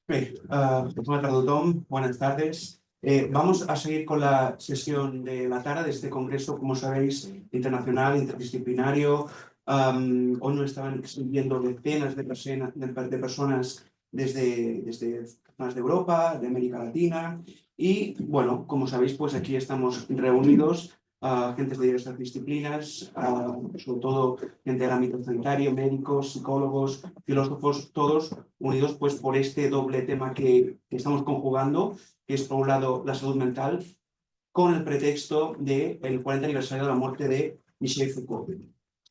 Bona tarda a tothom, buenas tardes. Vamos a seguir con la sesión de la tarde de este congreso, como sabéis, internacional, interdisciplinario. Hoy nos estaban viendo decenas de personas desde zonas de Europa, de América Latina. Y bueno, como sabéis, pues aquí estamos reunidos, gentes de diversas disciplinas, sobre todo gente del ámbito sanitario, médicos, psicólogos, filósofos, todos unidos pues por este doble tema que estamos conjugando, que es por un lado la salud mental, con el pretexto del 40 aniversario de la muerte de Michel Foucault.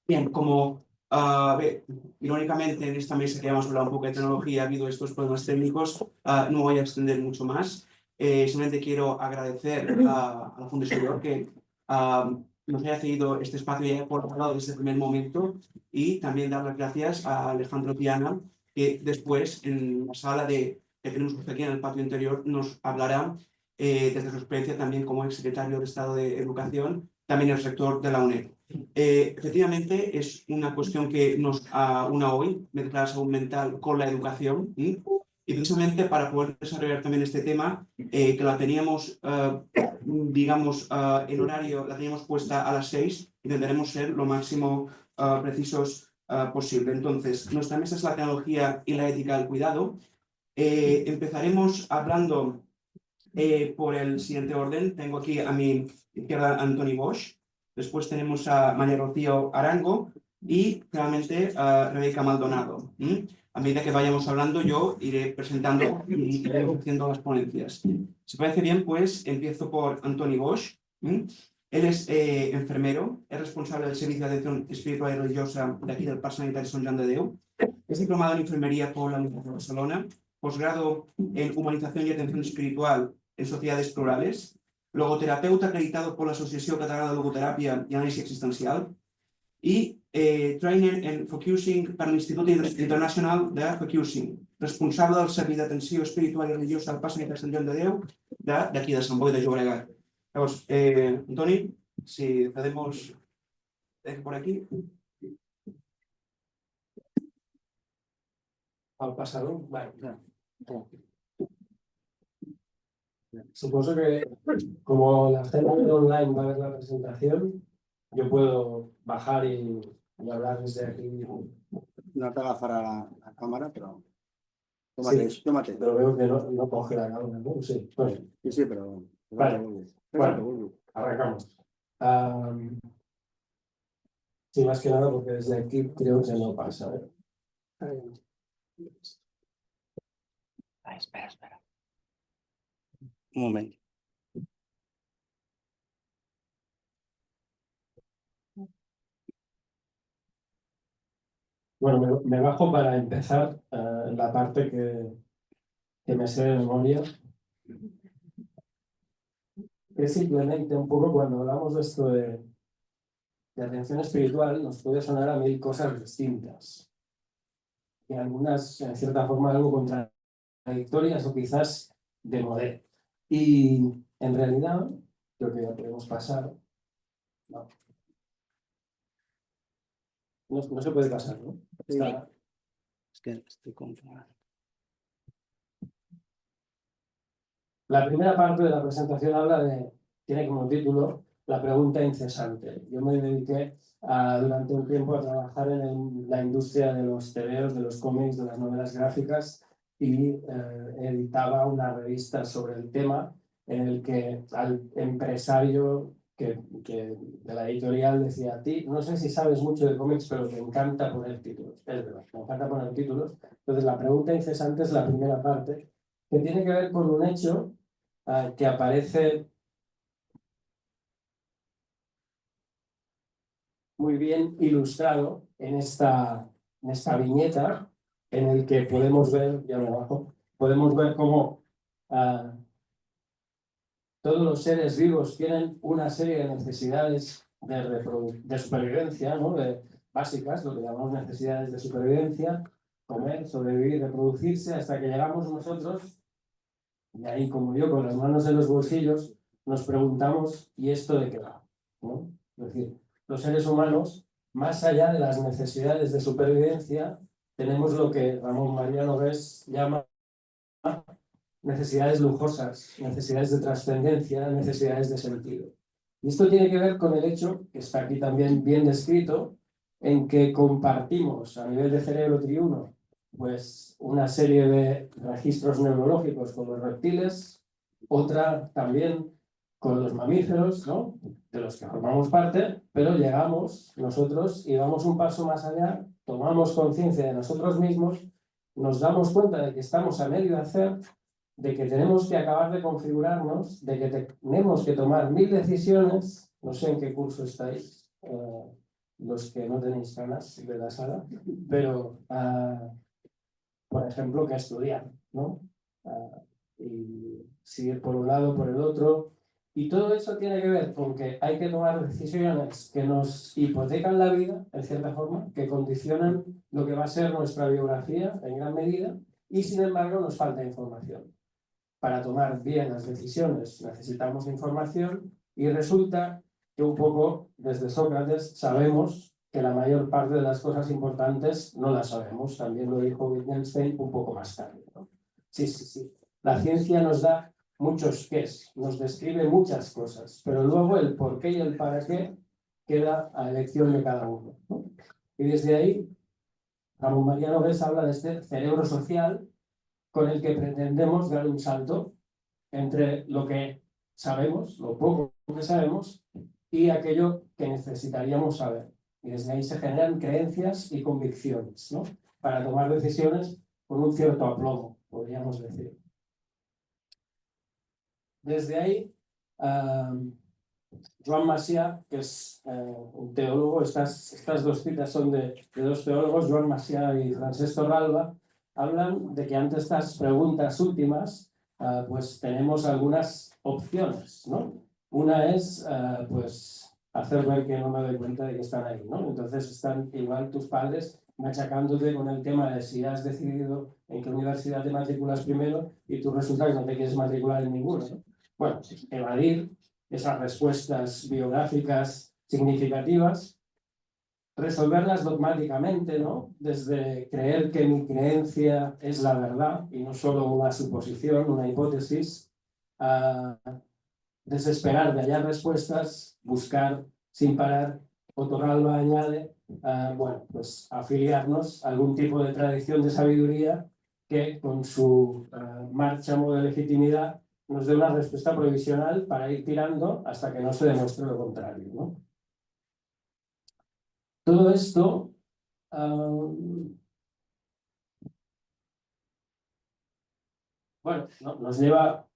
Bien, como irónicamente en esta mesa que hemos hablado un poco de tecnología, ha habido estos problemas técnicos, no voy a extender mucho más. Simplemente quiero agradecer a la Fundación York que nos haya cedido este espacio y haya colaborado desde el primer momento, y también dar las gracias a Alejandro Tiana, que después en la sala que tenemos aquí en el patio interior nos hablará desde su experiencia también como exsecretario de Estado de Educación, también el rector de la UNED. Efectivamente, es una cuestión que nos una hoy, mezclar la salud mental con la educación, y precisamente para poder desarrollar también este tema, que la teníamos, digamos, en horario, la teníamos puesta a las 6, intentaremos ser lo máximo precisos posible. Entonces, nuestra mesa es la tecnología y la ética del cuidado. Empezaremos hablando por el siguiente orden. Tengo aquí a mi izquierda a Antoni Bosch, después tenemos a María Rocío Arango y finalmente a Rebeca Maldonado. A medida que vayamos hablando, yo iré presentando y iré haciendo las ponencias. Si parece bien, pues empiezo por Antoni Bosch. Él es enfermero, es responsable del Servicio de Atención Espiritual y Religiosa de aquí del Parc Sanitari Sant Joan de Déu. Es diplomado en Enfermería por la Universidad de Barcelona, posgrado en Humanización y Atención Espiritual en Sociedades Plurales, logoterapeuta acreditado por la Asociación Catalana de Logoterapia y Análisis Existencial, y trainer en Focusing per l'Institut Internacional de Focusing, responsable del Servei d'Atenció Espiritual i Religiosa del Parc Sanitari Sant Joan de Déu d'aquí de Sant Boi de Llobregat. Llavors, Antoni, si cedemos por aquí. Al pasador, vale. Supongo que como la gente online va a ver la presentación, yo puedo bajar y hablar desde aquí. No te agafará la cámara, pero Sí, tómate. pero veo que no coge la cámara, ¿no? Sí, bueno. Sí, pero... Vale, bueno, arrancamos. Sí, más que nada porque desde aquí creo que no pasa. Espera. Un momento. Bueno, me bajo para empezar la parte que me sé de memoria. Es simplemente un poco cuando hablamos de esto de atención espiritual, nos puede sonar a 1000 cosas distintas. Y algunas, en cierta forma, algo contradictorias o quizás de modelo. Y en realidad, creo que ya podemos pasar. No se puede pasar, ¿no? Está... Es que estoy confundido. La primera parte de la presentación tiene como título La pregunta incesante. Yo me dediqué durante un tiempo a trabajar en la industria de los tebeos, de los cómics, de las novelas gráficas, y editaba una revista sobre el tema en el que al empresario de la editorial decía: a ti, no sé si sabes mucho de cómics, pero te encanta poner títulos. Es verdad, me encanta poner títulos. Entonces la pregunta incesante es la primera parte, que tiene que ver con un hecho que aparece muy bien ilustrado en esta viñeta, en el que podemos ver, ya abajo, podemos ver cómo todos los seres vivos tienen una serie de necesidades de supervivencia, ¿no? Básicas, lo que llamamos necesidades de supervivencia: comer, sobrevivir, reproducirse, hasta que llegamos nosotros. Y ahí, como yo, con las manos en los bolsillos, nos preguntamos: ¿y esto de qué va? ¿No? Es decir, los seres humanos, más allá de las necesidades de supervivencia, tenemos lo que Ramón María Nogués llama necesidades lujosas, necesidades de trascendencia, necesidades de sentido. Y esto tiene que ver con el hecho, que está aquí también bien descrito, en que compartimos a nivel de cerebro triuno pues una serie de registros neurológicos con los reptiles, otra también con los mamíferos, ¿no?, de los que formamos parte, pero llegamos nosotros y vamos un paso más allá, tomamos conciencia de nosotros mismos, nos damos cuenta de que estamos a medio de hacer, de que tenemos que acabar de configurarnos, de que tenemos que tomar 1000 decisiones, no sé en qué curso estáis, los que no tenéis ganas de la sala, pero, por ejemplo, que estudiar, ¿no? Y seguir por un lado, por el otro. Y todo eso tiene que ver con que hay que tomar decisiones que nos hipotecan la vida, en cierta forma, que condicionan lo que va a ser nuestra biografía en gran medida, y sin embargo nos falta información. Para tomar bien las decisiones necesitamos información y resulta que un poco desde Sócrates sabemos que la mayor parte de las cosas importantes no las sabemos. También lo dijo Wittgenstein un poco más tarde, ¿no? Sí. La ciencia nos da muchos qués, nos describe muchas cosas, pero luego el por qué y el para qué queda a elección de cada uno, ¿no? Y desde ahí, Ramón María Nogués habla de este cerebro social con el que pretendemos dar un salto entre lo que sabemos, lo poco que sabemos, y aquello que necesitaríamos saber. Y desde ahí se generan creencias y convicciones, ¿no?, para tomar decisiones con un cierto aplomo, podríamos decir. Desde ahí, Joan Macià, que es un teólogo, estas dos citas son de dos teólogos, Joan Macià y Francesc Torralba, hablan de que ante estas preguntas últimas, pues tenemos algunas opciones, ¿no? Una es, pues, hacer ver que no me doy cuenta de que están ahí, ¿no? Entonces están igual tus padres machacándote con el tema de si has decidido en qué universidad te matriculas primero y tú resulta que no te quieres matricular en ninguna, ¿no? Bueno, evadir esas respuestas biográficas significativas, resolverlas dogmáticamente, ¿no?, desde creer que mi creencia es la verdad y no solo una suposición, una hipótesis, desesperar de hallar respuestas, buscar sin parar. Torralba añade, bueno, pues afiliarnos a algún tipo de tradición de sabiduría que con su marcha modo de legitimidad nos dé una respuesta provisional para ir tirando hasta que no se demuestre lo contrario, ¿no? Todo esto bueno, nos lleva,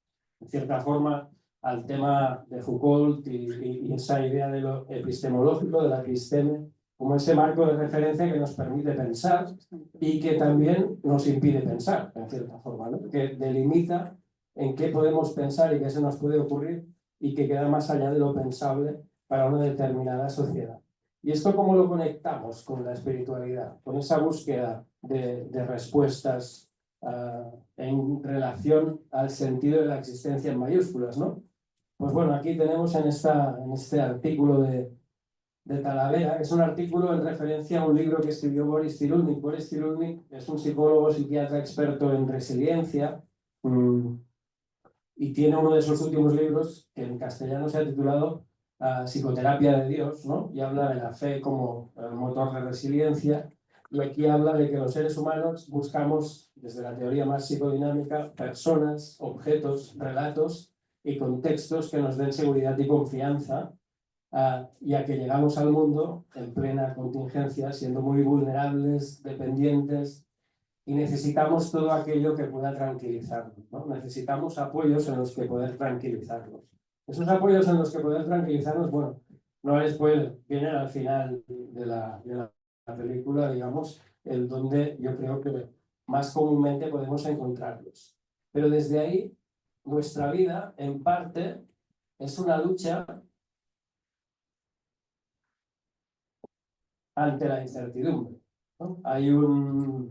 en cierta forma, al tema de Foucault y esa idea de lo epistemológico, de la episteme, como ese marco de referencia que nos permite pensar y que también nos impide pensar, en cierta forma, ¿no?, que delimita en qué podemos pensar y qué se nos puede ocurrir y que queda más allá de lo pensable para una determinada sociedad. ¿Y esto cómo lo conectamos con la espiritualidad? Con esa búsqueda de respuestas en relación al sentido de la existencia en mayúsculas, ¿no? Pues bueno, aquí tenemos en este artículo de Talavera, que es un artículo en referencia a un libro que escribió Boris Cyrulnik. Boris Cyrulnik es un psicólogo psiquiatra experto en resiliencia y tiene uno de sus últimos libros que en castellano se ha titulado Psicoterapia de Dios, ¿no?, y habla de la fe como el motor de resiliencia. Y aquí habla de que los seres humanos buscamos, desde la teoría más psicodinámica, personas, objetos, relatos y contextos que nos den seguridad y confianza, ya que llegamos al mundo en plena contingencia, siendo muy vulnerables, dependientes, y necesitamos todo aquello que pueda tranquilizarnos, ¿no? Necesitamos apoyos en los que poder tranquilizarnos. Esos apoyos en los que poder tranquilizarnos, bueno, no es, pues, vienen al final de la película, digamos, el donde yo creo que más comúnmente podemos encontrarlos. Pero desde ahí, nuestra vida, en parte, es una lucha ante la incertidumbre, ¿no? Hay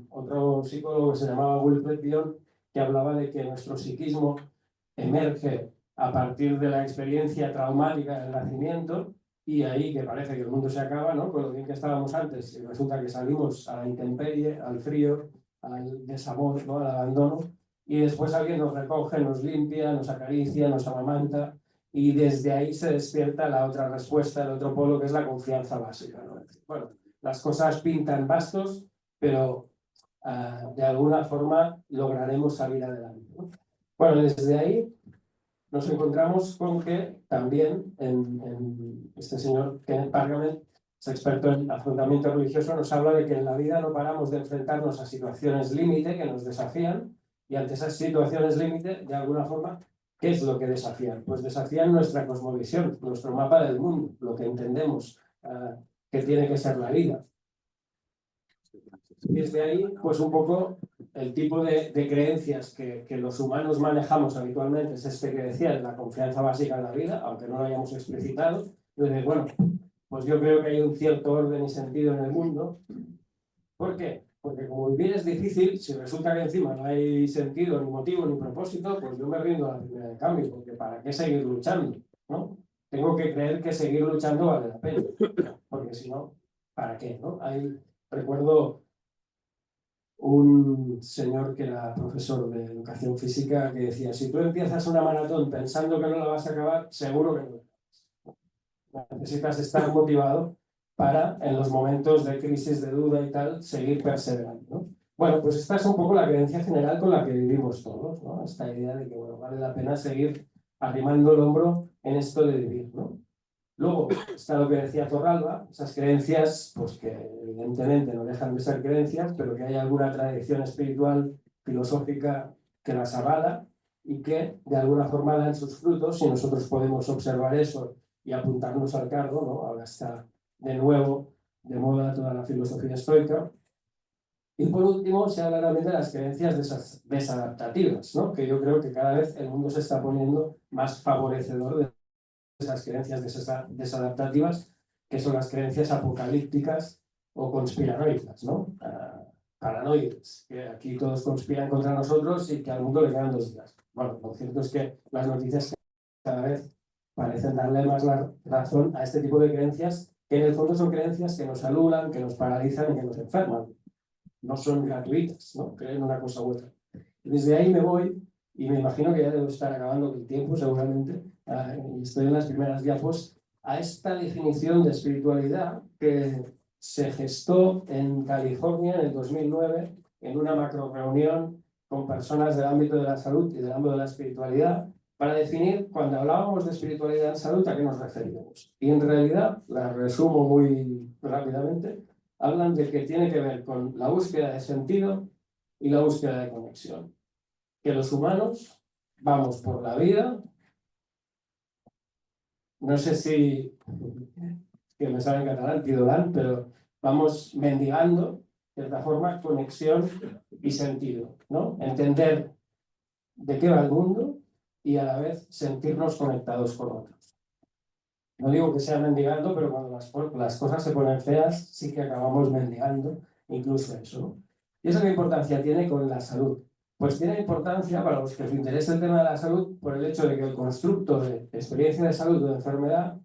otro psicólogo que se llamaba Wilfred Bion que hablaba de que nuestro psiquismo emerge a partir de la experiencia traumática del nacimiento y ahí que parece que el mundo se acaba, ¿no?, con lo bien que estábamos antes, y resulta que salimos a la intemperie, al frío, al desamor, ¿no?, al abandono, y después alguien nos recoge, nos limpia, nos acaricia, nos amamanta, y desde ahí se despierta la otra respuesta, el otro polo, que es la confianza básica, ¿no? Bueno, las cosas pintan bastos, pero de alguna forma lograremos salir adelante, ¿no? Bueno, desde ahí nos encontramos con que también en este señor Kenneth Pargamen, es experto en afrontamiento religioso, nos habla de que en la vida no paramos de enfrentarnos a situaciones límite que nos desafían, y ante esas situaciones límite, de alguna forma, ¿qué es lo que desafían? Pues desafían nuestra cosmovisión, nuestro mapa del mundo, lo que entendemos que tiene que ser la vida. Y desde ahí, pues un poco el tipo de creencias que los humanos manejamos habitualmente es este que decía, de la confianza básica en la vida, aunque no lo hayamos explicitado. Entonces, bueno, pues yo creo que hay un cierto orden y sentido en el mundo. ¿Por qué? Porque como vivir es difícil, si resulta que encima no hay sentido, ni motivo, ni propósito, pues yo me rindo a la primera de cambio, porque ¿para qué seguir luchando? ¿No? Tengo que creer que seguir luchando vale la pena, porque si no, ¿para qué? ¿No? Recuerdo un señor que era profesor de educación física que decía, si tú empiezas una maratón pensando que no la vas a acabar, seguro que no. Necesitas estar motivado para, en los momentos de crisis, de duda y tal, seguir perseverando, ¿no? Bueno, pues esta es un poco la creencia general con la que vivimos todos, ¿no? Esta idea de que, bueno, vale la pena seguir arrimando el hombro en esto de vivir, ¿no? Luego está lo que decía Torralba, esas creencias, pues que evidentemente no dejan de ser creencias, pero que hay alguna tradición espiritual, filosófica, que las avala y que de alguna forma dan sus frutos, y nosotros podemos observar eso y apuntarnos al cargo, ¿no? Ahora está de nuevo de moda toda la filosofía estoica. Y por último, se habla también de las creencias desadaptativas, ¿no? Que yo creo que cada vez el mundo se está poniendo más favorecedor de esas creencias desadaptativas, que son las creencias apocalípticas o conspiranoicas, ¿no? Paranoides, que aquí todos conspiran contra nosotros y que al mundo le quedan 2 días. Bueno, lo cierto es que las noticias cada vez parecen darle más la razón a este tipo de creencias, que en el fondo son creencias que nos anulan, que nos paralizan y que nos enferman. No son gratuitas, ¿no? Creen una cosa u otra. Desde ahí me voy, y me imagino que ya debo estar acabando el tiempo, seguramente, y estoy en las primeras diapos, a esta definición de espiritualidad que se gestó en California en el 2009 en una macro reunión con personas del ámbito de la salud y del ámbito de la espiritualidad, para definir, cuando hablábamos de espiritualidad en salud, a qué nos referíamos. Y en realidad, la resumo muy rápidamente, hablan de que tiene que ver con la búsqueda de sentido y la búsqueda de conexión. Que los humanos vamos por la vida, no sé si, que me sale en catalán, pidolán, pero vamos mendigando, de cierta forma, conexión y sentido, ¿no? Entender de qué va el mundo y a la vez sentirnos conectados con otros. No digo que sea mendigando, pero cuando las cosas se ponen feas, sí que acabamos mendigando incluso eso, ¿no? ¿Y eso qué importancia tiene con la salud? Pues tiene importancia para los que os interesa el tema de la salud por el hecho de que el constructo de experiencia de salud o de enfermedad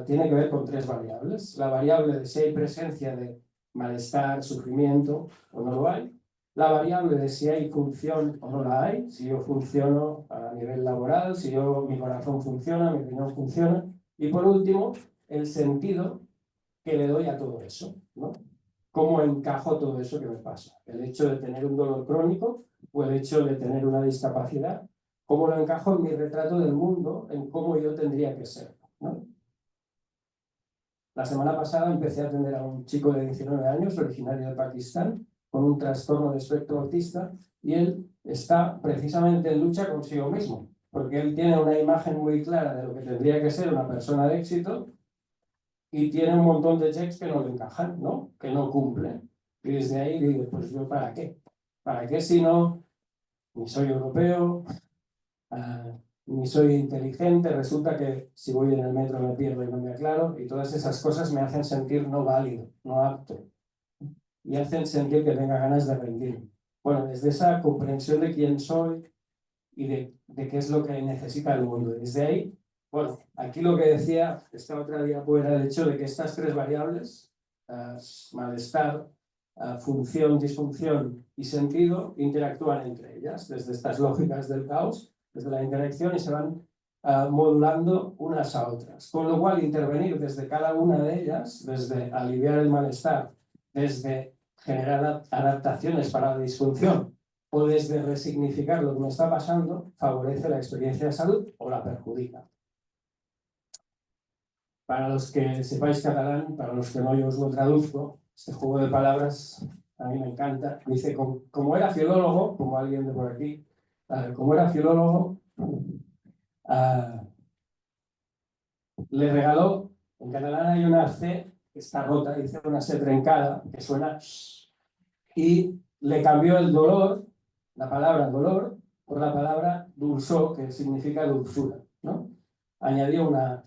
tiene que ver con 3 variables. La variable de si hay presencia de malestar, sufrimiento o no lo hay. La variable de si hay función o no la hay, si yo funciono a nivel laboral, si mi corazón funciona, mi riñón funciona. Y por último, el sentido que le doy a todo eso, ¿no? ¿Cómo encajo todo eso que me pasa? El hecho de tener un dolor crónico o el hecho de tener una discapacidad, ¿cómo lo encajo en mi retrato del mundo, en cómo yo tendría que ser, ¿no? La semana pasada empecé a atender a un chico de 19 años, originario de Pakistán, con un trastorno de espectro autista, y él está precisamente en lucha consigo mismo, porque él tiene una imagen muy clara de lo que tendría que ser una persona de éxito, y tiene un montón de checks que no le encajan, ¿no? Que no cumplen. Y desde ahí digo, pues yo ¿para qué? ¿Para qué si no? Ni soy europeo, ni soy inteligente, resulta que si voy en el metro me pierdo y no me aclaro, y todas esas cosas me hacen sentir no válido, no apto, y hacen sentir que tenga ganas de rendir. Bueno, desde esa comprensión de quién soy y de qué es lo que necesita el mundo. Desde ahí, bueno, aquí lo que decía esta otra diapo era el hecho de que estas 3 variables, malestar, función, disfunción y sentido interactúan entre ellas, desde estas lógicas del caos, desde la interacción, y se van modulando unas a otras. Con lo cual, intervenir desde cada una de ellas, desde aliviar el malestar, desde generar adaptaciones para la disfunción o desde resignificar lo que me está pasando, favorece la experiencia de salud o la perjudica. Para los que sepáis catalán, para los que no, yo os lo traduzco. Este juego de palabras a mí me encanta. Dice, como era filólogo, como alguien de por aquí, como era filólogo, le regaló, en catalán hay una C que está rota, dice una C trencada, que suena, y le cambió el dolor, la palabra dolor, por la palabra dulzor, que significa dulzura, ¿no? Añadió una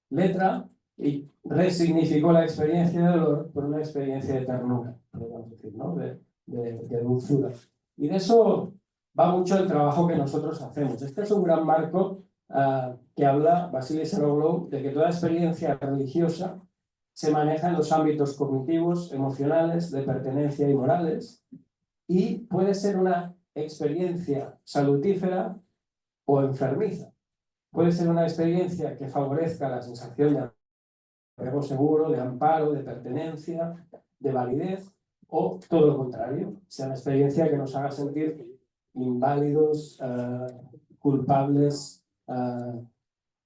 letra y resignificó la experiencia de dolor por una experiencia de ternura, podemos decir, ¿no? de dulzura. Y de eso va mucho el trabajo que nosotros hacemos. Este es un gran marco que habla Vasilis Saroglu de que toda experiencia religiosa se maneja en los ámbitos cognitivos, emocionales, de pertenencia y morales, y puede ser una experiencia salutífera o enfermiza. Puede ser una experiencia que favorezca la sensación de apego seguro, de amparo, de pertenencia, de validez, o todo lo contrario, sea una experiencia que nos haga sentir inválidos, culpables,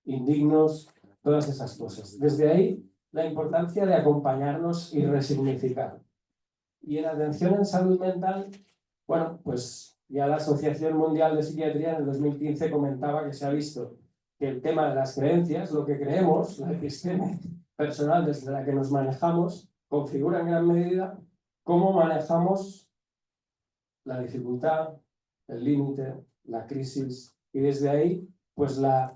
indignos, todas esas cosas. Desde ahí, la importancia de acompañarnos y resignificar. Y en atención en salud mental, bueno, pues ya la Asociación Mundial de Psiquiatría en el 2015 comentaba que se ha visto que el tema de las creencias, lo que creemos, la episteme personal desde la que nos manejamos, configura en gran medida cómo manejamos la dificultad, el límite, la crisis, y desde ahí, pues la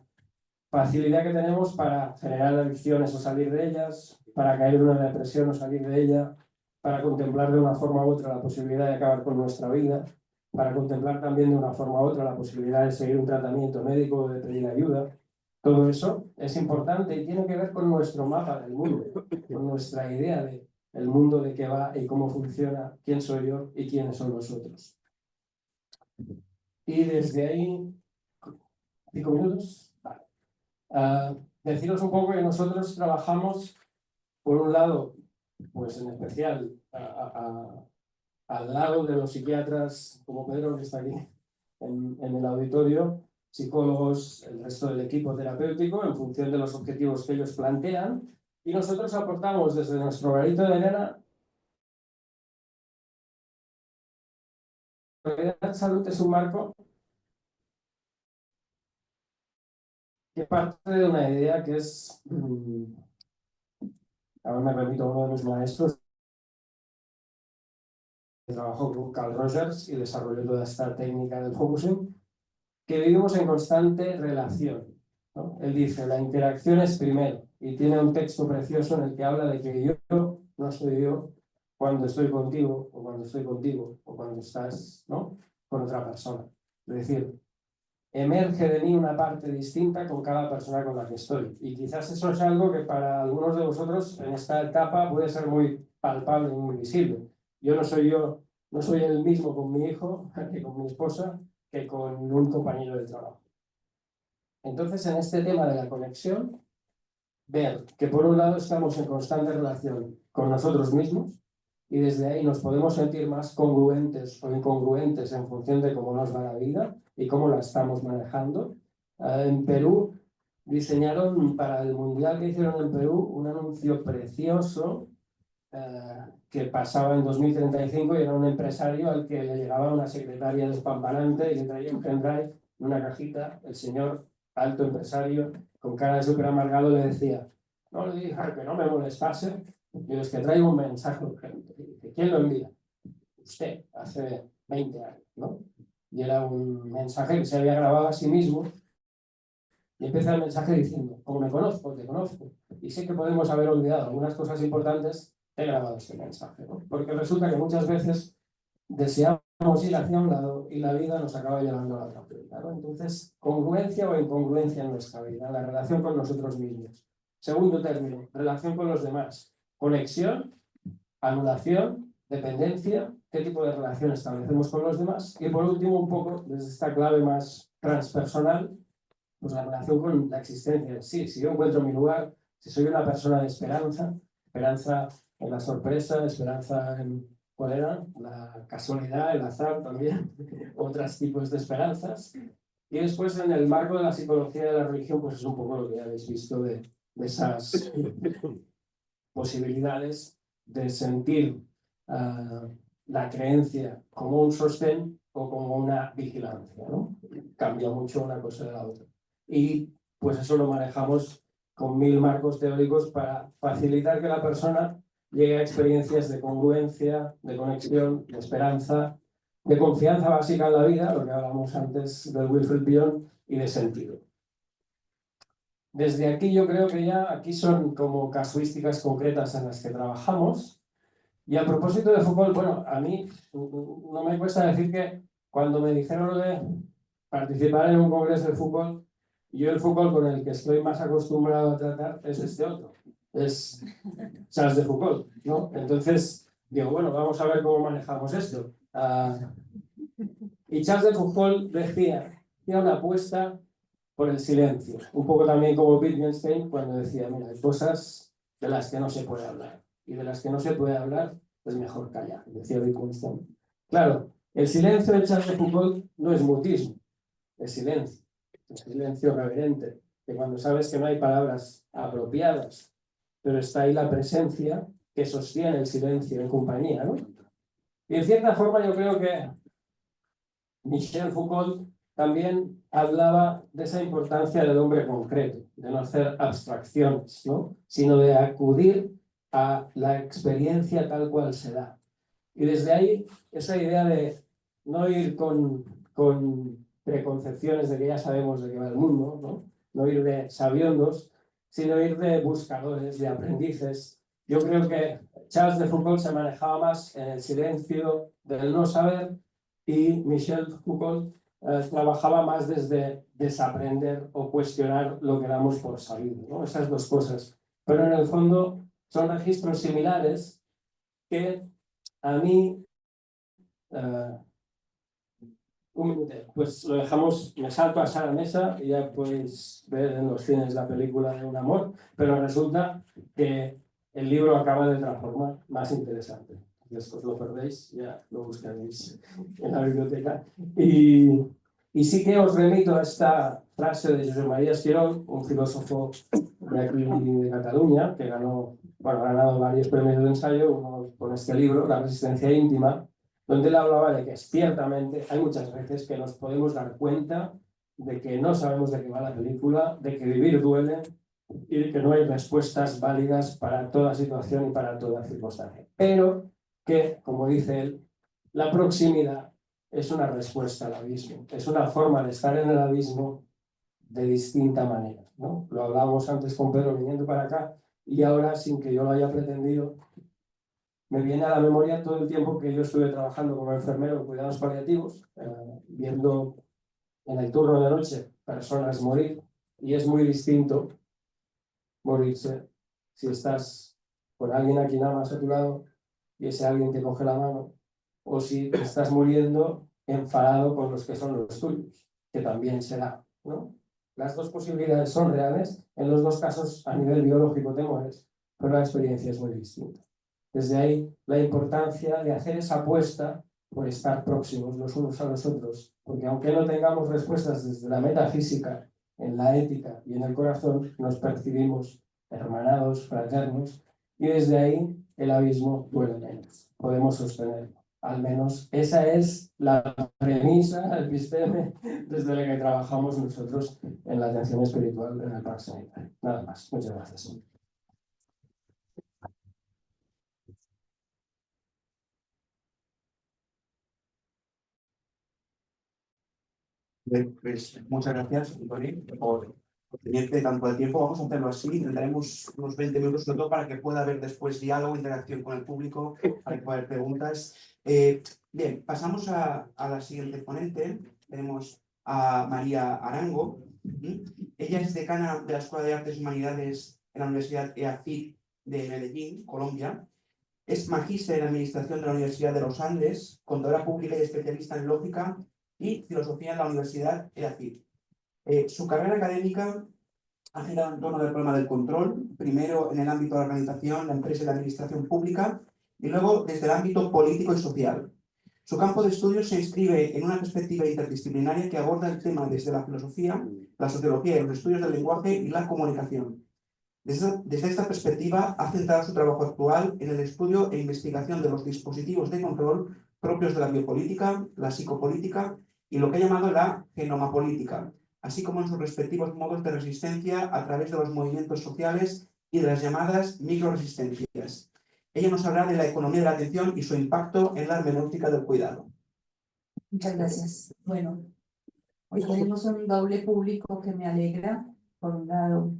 facilidad que tenemos para generar adicciones o salir de ellas, para caer en una depresión o salir de ella, para contemplar de una forma u otra la posibilidad de acabar con nuestra vida, para contemplar también de una forma u otra la posibilidad de seguir un tratamiento médico o de pedir ayuda. Todo eso es importante y tiene que ver con nuestro mapa del mundo, con nuestra idea del mundo, de qué va y cómo funciona, quién soy yo y quiénes son nosotros. Y desde ahí, 5 minutos, vale. Deciros un poco que nosotros trabajamos, por un lado, pues en especial al lado de los psiquiatras como Pedro, que está aquí en el auditorio, psicólogos, el resto del equipo terapéutico, en función de los objetivos que ellos plantean, y nosotros aportamos desde nuestro granito de arena. La realidad de salud es un marco que parte de una idea que es, ahora me repito a uno de mis maestros, que trabajó con Carl Rogers y desarrolló toda esta técnica del focusing, que vivimos en constante relación, ¿no? Él dice, la interacción es primero, y tiene un texto precioso en el que habla de que yo no soy yo cuando estoy contigo, o cuando estoy contigo, o cuando estás, ¿no?, con otra persona. Es decir, emerge de mí una parte distinta con cada persona con la que estoy. Y quizás eso es algo que para algunos de vosotros en esta etapa puede ser muy palpable y muy visible. Yo, no soy el mismo con mi hijo que con mi esposa, que con un compañero de trabajo. Entonces, en este tema de la conexión, ver que por un lado estamos en constante relación con nosotros mismos y desde ahí nos podemos sentir más congruentes o incongruentes en función de cómo nos va la vida y cómo la estamos manejando. En Perú diseñaron para el mundial que hicieron en Perú un anuncio precioso que pasaba en 2035 y era un empresario al que le llegaba una secretaria despampanante y le traía un pendrive, una cajita. El señor alto empresario con cara de súper amargado le decía, no le dije que no me molestase, yo es que traigo un mensaje urgente. ¿Quién lo envía? Usted, hace 20 años, ¿no? Y era un mensaje que se había grabado a sí mismo. Y empieza el mensaje diciendo, como me conozco, te conozco, y sé que podemos haber olvidado algunas cosas importantes, he grabado este mensaje, ¿no? Porque resulta que muchas veces deseamos ir hacia un lado y la vida nos acaba llevando a la otra punta, ¿no? Entonces, congruencia o incongruencia en nuestra vida, la relación con nosotros mismos. Segundo término, relación con los demás. Conexión, anulación, dependencia, qué tipo de relación establecemos con los demás. Y por último, un poco, desde esta clave más transpersonal, pues la relación con la existencia. Sí, si yo encuentro mi lugar, si soy una persona de esperanza, esperanza en la sorpresa, esperanza en, ¿cuál era? La casualidad, el azar también, otros tipos de esperanzas. Y después, en el marco de la psicología de la religión, pues es un poco lo que ya habéis visto de esas posibilidades de sentir la creencia como un sostén o como una vigilancia, ¿no? Cambia mucho una cosa de la otra. Y pues eso lo manejamos con 1000 marcos teóricos para facilitar que la persona llegue a experiencias de congruencia, de conexión, de esperanza, de confianza básica en la vida, lo que hablamos antes del Wilfred Bion, y de sentido. Desde aquí yo creo que ya aquí son como casuísticas concretas en las que trabajamos. Y a propósito de Foucault, bueno, a mí no me cuesta decir que cuando me dijeron de participar en un congreso de Foucault, yo el Foucault con el que estoy más acostumbrado a tratar es este otro, es Charles de Foucault, ¿no? Entonces, digo, bueno, vamos a ver cómo manejamos esto. Y Charles de Foucault decía que era una apuesta por el silencio, un poco también como Wittgenstein cuando decía, mira, hay cosas de las que no se puede hablar, y de las que no se puede hablar es mejor callar, decía Wittgenstein. Claro, el silencio de Charles de Foucault no es mutismo, es silencio reverente, que cuando sabes que no hay palabras apropiadas, pero está ahí la presencia que sostiene el silencio en compañía, ¿no? Y en cierta forma yo creo que Michel Foucault también hablaba de esa importancia del hombre concreto, de no hacer abstracciones, ¿no? Sino de acudir a la experiencia tal cual se da. Y desde ahí, esa idea de no ir con preconcepciones de que ya sabemos de qué va el mundo, ¿no? No ir de sabiondos, sino ir de buscadores, de aprendices. Yo creo que Charles de Foucault se manejaba más en el silencio del no saber, y Michel Foucault trabajaba más desde desaprender o cuestionar lo que damos por sabido, ¿no? Esas dos cosas. Pero en el fondo son registros similares que a mí... un minuto, pues lo dejamos, me salto a Sara Mesa y ya podéis ver en los cines la película de Un amor, pero resulta que el libro acaba de transformar más interesante. Después lo perdéis, ya lo buscaréis en la biblioteca. Y sí que os remito a esta frase de José María Esquirol, un filósofo de aquí de Cataluña, que ganó, bueno, ha ganado varios premios de ensayo, uno con este libro, La resistencia íntima, donde él hablaba de que ciertamente hay muchas veces que nos podemos dar cuenta de que no sabemos de qué va la película, de que vivir duele y de que no hay respuestas válidas para toda situación y para toda circunstancia. Pero que, como dice él, la proximidad es una respuesta al abismo, es una forma de estar en el abismo de distinta manera, ¿no? Lo hablábamos antes con Pedro viniendo para acá, y ahora, sin que yo lo haya pretendido, me viene a la memoria todo el tiempo que yo estuve trabajando como enfermero en cuidados paliativos, viendo en el turno de noche personas morir, y es muy distinto morirse si estás con alguien a quien amas a tu lado y ese alguien te coge la mano, o si te estás muriendo enfadado con los que son los tuyos, que también será, ¿no? Las dos posibilidades son reales, en los dos casos a nivel biológico te mueres, pero la experiencia es muy distinta. Desde ahí la importancia de hacer esa apuesta por estar próximos los unos a los otros, porque aunque no tengamos respuestas desde la metafísica, en la ética y en el corazón, nos percibimos hermanados, fraternos, y desde ahí el abismo duele menos, podemos sostenerlo. Al menos esa es la premisa, el episteme, desde la que trabajamos nosotros en la atención espiritual en el parque sanitario. Nada más, muchas gracias. Bien, pues muchas gracias, Tony, por tenerte tanto de tiempo. Vamos a hacerlo así, intentaremos unos 20 minutos, sobre todo para que pueda haber después diálogo, interacción con el público, para que pueda haber preguntas. Bien, pasamos a la siguiente ponente. Tenemos a María Arango. Ella es decana de la Escuela de Artes y Humanidades en la Universidad EAFIT de Medellín, Colombia. Es magíster en Administración de la Universidad de los Andes, contadora pública y especialista en lógica y filosofía en la Universidad EACID. Su carrera académica ha girado en torno al problema del control, primero en el ámbito de la organización, la empresa y la administración pública, y luego desde el ámbito político y social. Su campo de estudios se inscribe en una perspectiva interdisciplinaria que aborda el tema desde la filosofía, la sociología, los estudios del lenguaje y la comunicación. Desde esta perspectiva, ha centrado su trabajo actual en el estudio e investigación de los dispositivos de control propios de la biopolítica, la psicopolítica y lo que ha llamado la genomapolítica, así como en sus respectivos modos de resistencia a través de los movimientos sociales y de las llamadas microresistencias. Ella nos hablará de la economía de la atención y su impacto en la hermenéutica del cuidado. Muchas gracias. Bueno, hoy tenemos un doble público que me alegra. Por un lado,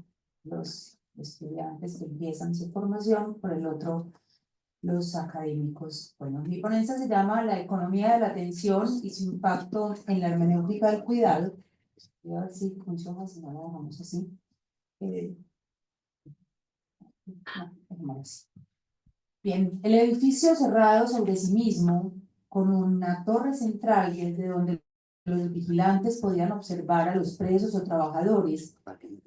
los estudiantes que empiezan su formación, por el otro, los académicos. Bueno, mi ponencia se llama La economía de la atención y su impacto en la hermenéutica del cuidado. Voy a ver si funciona, si no lo dejamos así. No, así. Bien, el edificio cerrado sobre sí mismo, con una torre central y desde donde los vigilantes podían observar a los presos o trabajadores,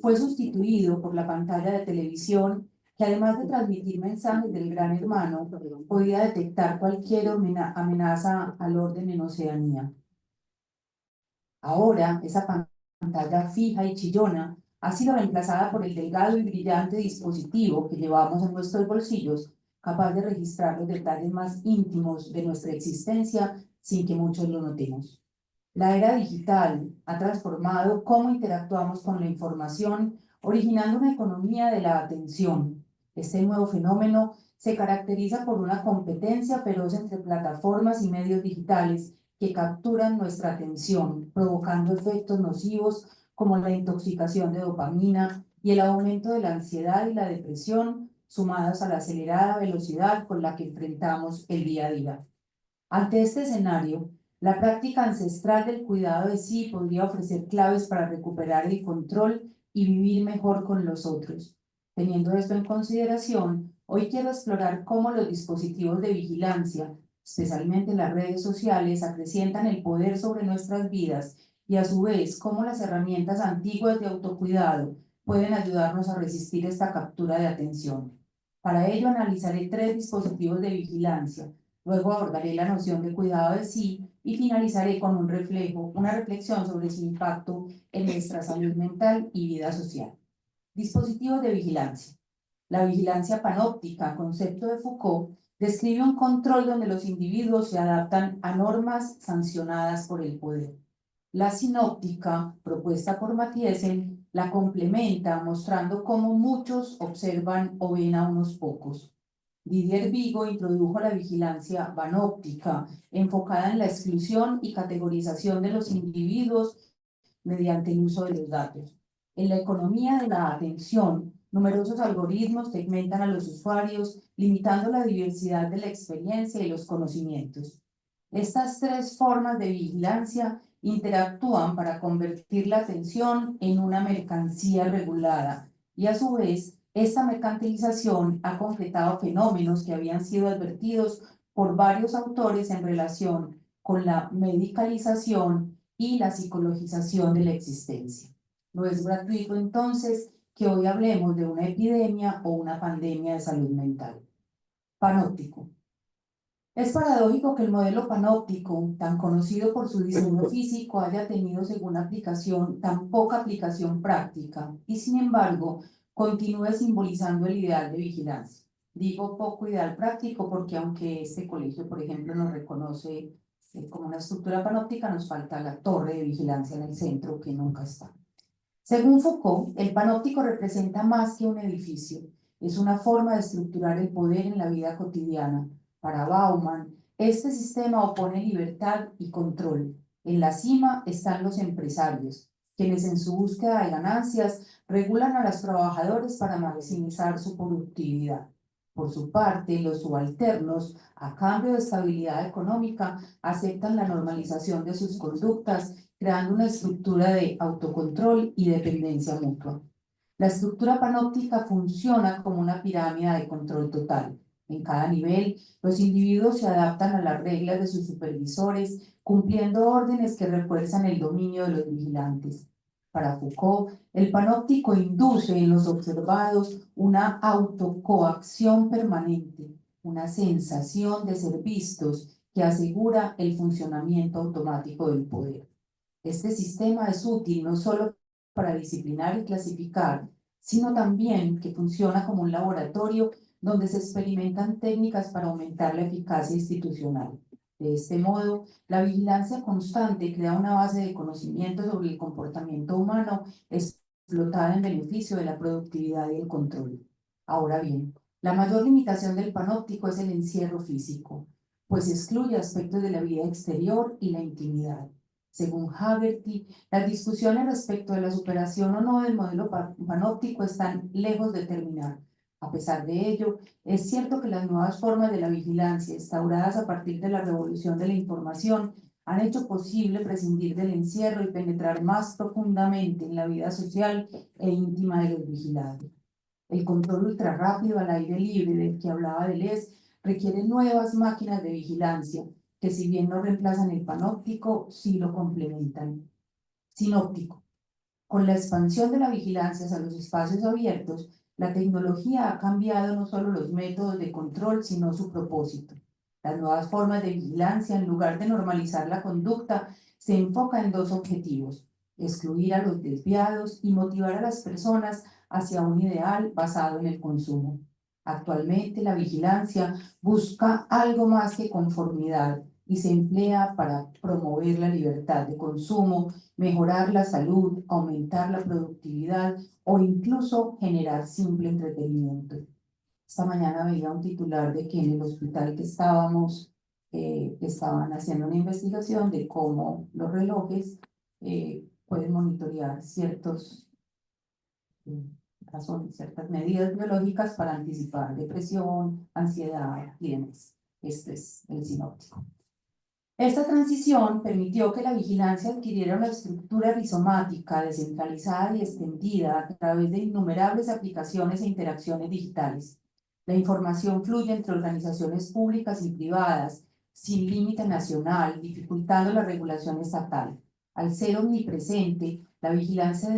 fue sustituido por la pantalla de televisión que, además de transmitir mensajes del Gran Hermano, podía detectar cualquier amenaza al orden en Oceanía. Ahora, esa pantalla fija y chillona ha sido reemplazada por el delgado y brillante dispositivo que llevamos en nuestros bolsillos, capaz de registrar los detalles más íntimos de nuestra existencia sin que muchos lo notemos. La era digital ha transformado cómo interactuamos con la información, originando una economía de la atención. Este nuevo fenómeno se caracteriza por una competencia feroz entre plataformas y medios digitales que capturan nuestra atención, provocando efectos nocivos como la intoxicación de dopamina y el aumento de la ansiedad y la depresión, sumados a la acelerada velocidad con la que enfrentamos el día a día. Ante este escenario, la práctica ancestral del cuidado de sí podría ofrecer claves para recuperar el control y vivir mejor con los otros. Teniendo esto en consideración, hoy quiero explorar cómo los dispositivos de vigilancia, especialmente las redes sociales, acrecientan el poder sobre nuestras vidas y a su vez cómo las herramientas antiguas de autocuidado pueden ayudarnos a resistir esta captura de atención. Para ello analizaré 3 dispositivos de vigilancia. Luego abordaré la noción de cuidado de sí y finalizaré con una reflexión sobre su impacto en nuestra salud mental y vida social. Dispositivos de vigilancia. La vigilancia panóptica, concepto de Foucault, describe un control donde los individuos se adaptan a normas sancionadas por el poder. La sinóptica, propuesta por Mathiesen, la complementa mostrando cómo muchos observan o ven a unos pocos. Didier Vigo introdujo la vigilancia panóptica, enfocada en la exclusión y categorización de los individuos mediante el uso de los datos. En la economía de la atención, numerosos algoritmos segmentan a los usuarios, limitando la diversidad de la experiencia y los conocimientos. Estas 3 formas de vigilancia interactúan para convertir la atención en una mercancía regulada y, a su vez, esta mercantilización ha concretado fenómenos que habían sido advertidos por varios autores en relación con la medicalización y la psicologización de la existencia. No es gratuito, entonces, que hoy hablemos de una epidemia o una pandemia de salud mental. Panóptico. Es paradójico que el modelo panóptico, tan conocido por su diseño físico, haya tenido, según aplicación, tan poca aplicación práctica y, sin embargo, continúe simbolizando el ideal de vigilancia. Digo poco ideal práctico porque, aunque este colegio, por ejemplo, nos reconoce como una estructura panóptica, nos falta la torre de vigilancia en el centro, que nunca está. Según Foucault, el panóptico representa más que un edificio. Es una forma de estructurar el poder en la vida cotidiana. Para Bauman, este sistema opone libertad y control. En la cima están los empresarios, quienes en su búsqueda de ganancias regulan a los trabajadores para maximizar su productividad. Por su parte, los subalternos, a cambio de estabilidad económica, aceptan la normalización de sus conductas, creando una estructura de autocontrol y dependencia mutua. La estructura panóptica funciona como una pirámide de control total. En cada nivel, los individuos se adaptan a las reglas de sus supervisores, cumpliendo órdenes que refuerzan el dominio de los vigilantes. Para Foucault, el panóptico induce en los observados una autocoacción permanente, una sensación de ser vistos que asegura el funcionamiento automático del poder. Este sistema es útil no solo para disciplinar y clasificar, sino también que funciona como un laboratorio donde se experimentan técnicas para aumentar la eficacia institucional. De este modo, la vigilancia constante crea una base de conocimiento sobre el comportamiento humano explotada en beneficio de la productividad y el control. Ahora bien, la mayor limitación del panóptico es el encierro físico, pues excluye aspectos de la vida exterior y la intimidad. Según Hagerty, las discusiones respecto de la superación o no del modelo panóptico están lejos de terminar. A pesar de ello, es cierto que las nuevas formas de la vigilancia instauradas a partir de la revolución de la información han hecho posible prescindir del encierro y penetrar más profundamente en la vida social e íntima de los vigilados. El control ultrarrápido al aire libre del que hablaba Deleuze requiere nuevas máquinas de vigilancia que, si bien no reemplazan el panóptico, sí lo complementan. Sinóptico. Con la expansión de la vigilancia hacia los espacios abiertos, la tecnología ha cambiado no solo los métodos de control, sino su propósito. Las nuevas formas de vigilancia, en lugar de normalizar la conducta, se enfocan en dos objetivos: excluir a los desviados y motivar a las personas hacia un ideal basado en el consumo. Actualmente, la vigilancia busca algo más que conformidad y se emplea para promover la libertad de consumo, mejorar la salud, aumentar la productividad o incluso generar simple entretenimiento. Esta mañana veía un titular de que en el hospital que estábamos estaban haciendo una investigación de cómo los relojes pueden monitorear ciertas medidas biológicas para anticipar depresión, ansiedad y demás. Este es el sinóptico. Esta transición permitió que la vigilancia adquiriera una estructura rizomática, descentralizada y extendida a través de innumerables aplicaciones e interacciones digitales. La información fluye entre organizaciones públicas y privadas, sin límite nacional, dificultando la regulación estatal. Al ser omnipresente, la vigilancia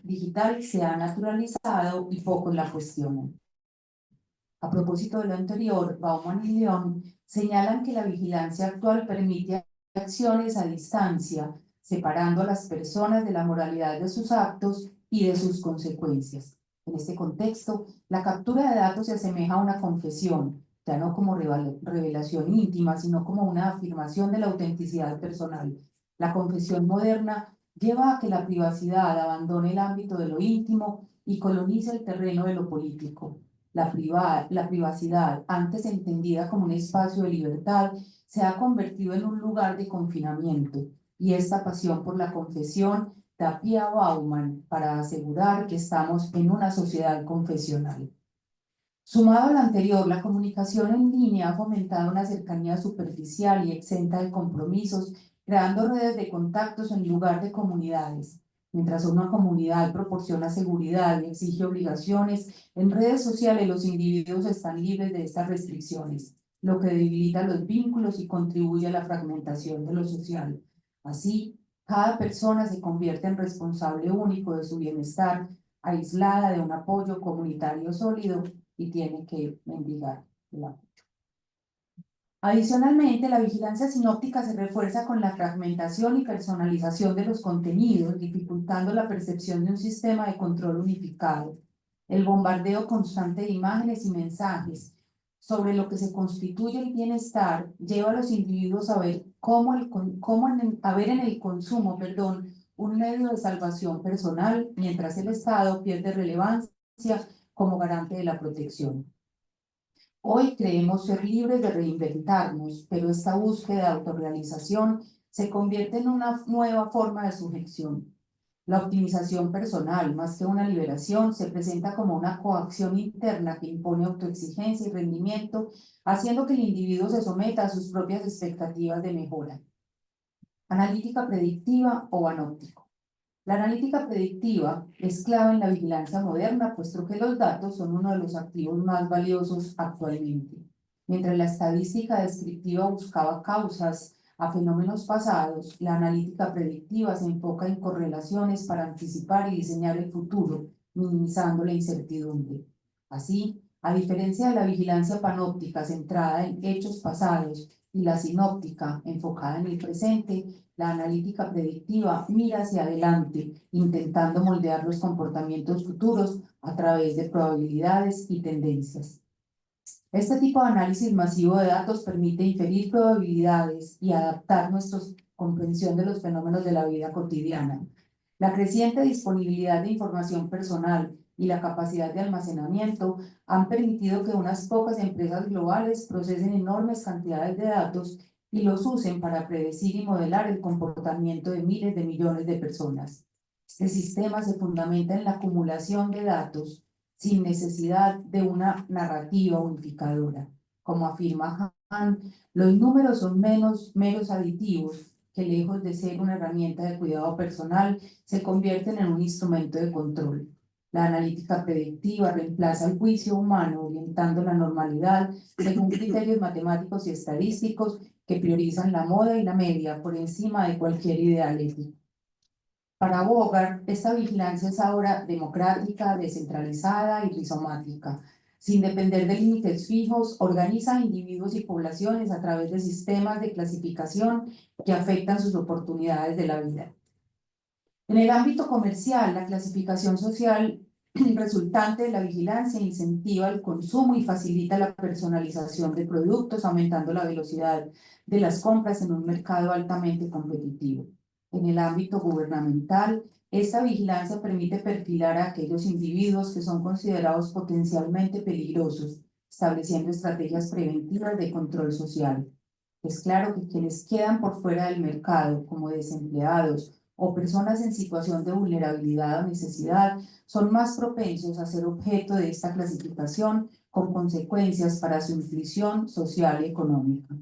digital se ha naturalizado y pocos la cuestionan. A propósito de lo anterior, Bauman y León señalan que la vigilancia actual permite acciones a distancia, separando a las personas de la moralidad de sus actos y de sus consecuencias. En este contexto, la captura de datos se asemeja a una confesión, ya no como revelación íntima, sino como una afirmación de la autenticidad personal. La confesión moderna lleva a que la privacidad abandone el ámbito de lo íntimo y colonice el terreno de lo político. La privacidad, antes entendida como un espacio de libertad, se ha convertido en un lugar de confinamiento, y esta pasión por la confesión da pie a Bauman para asegurar que estamos en una sociedad confesional. Sumado a lo anterior, la comunicación en línea ha fomentado una cercanía superficial y exenta de compromisos, creando redes de contactos en lugar de comunidades. Mientras una comunidad proporciona seguridad y exige obligaciones, en redes sociales los individuos están libres de estas restricciones, lo que debilita los vínculos y contribuye a la fragmentación de lo social. Así, cada persona se convierte en responsable único de su bienestar, aislada de un apoyo comunitario sólido, y tiene que mendigar el apoyo. Adicionalmente, la vigilancia sinóptica se refuerza con la fragmentación y personalización de los contenidos, dificultando la percepción de un sistema de control unificado. El bombardeo constante de imágenes y mensajes sobre lo que se constituye el bienestar lleva a los individuos a ver en el consumo, un medio de salvación personal, mientras el Estado pierde relevancia como garante de la protección. Hoy creemos ser libres de reinventarnos, pero esta búsqueda de autorrealización se convierte en una nueva forma de sujeción. La optimización personal, más que una liberación, se presenta como una coacción interna que impone autoexigencia y rendimiento, haciendo que el individuo se someta a sus propias expectativas de mejora. Analítica predictiva o panóptico. La analítica predictiva es clave en la vigilancia moderna, puesto que los datos son uno de los activos más valiosos actualmente. Mientras la estadística descriptiva buscaba causas a fenómenos pasados, la analítica predictiva se enfoca en correlaciones para anticipar y diseñar el futuro, minimizando la incertidumbre. Así, a diferencia de la vigilancia panóptica centrada en hechos pasados y la sinóptica enfocada en el presente, la analítica predictiva mira hacia adelante, intentando moldear los comportamientos futuros a través de probabilidades y tendencias. Este tipo de análisis masivo de datos permite inferir probabilidades y adaptar nuestra comprensión de los fenómenos de la vida cotidiana. La creciente disponibilidad de información personal y la capacidad de almacenamiento han permitido que unas pocas empresas globales procesen enormes cantidades de datos y los usen para predecir y modelar el comportamiento de miles de millones de personas. Este sistema se fundamenta en la acumulación de datos sin necesidad de una narrativa unificadora. Como afirma Hahn, los números son meros aditivos que, lejos de ser una herramienta de cuidado personal, se convierten en un instrumento de control. La analítica predictiva reemplaza el juicio humano, orientando la normalidad según criterios matemáticos y estadísticos que priorizan la moda y la media por encima de cualquier ideal ético. Para Bogart, esta vigilancia es ahora democrática, descentralizada y rizomática. Sin depender de límites fijos, organiza a individuos y poblaciones a través de sistemas de clasificación que afectan sus oportunidades de la vida. En el ámbito comercial, la clasificación social resultante de la vigilancia incentiva el consumo y facilita la personalización de productos, aumentando la velocidad de las compras en un mercado altamente competitivo. En el ámbito gubernamental, esta vigilancia permite perfilar a aquellos individuos que son considerados potencialmente peligrosos, estableciendo estrategias preventivas de control social. Es claro que quienes quedan por fuera del mercado, como desempleados o personas en situación de vulnerabilidad o necesidad, son más propensos a ser objeto de esta clasificación, con consecuencias para su inclusión social y económica.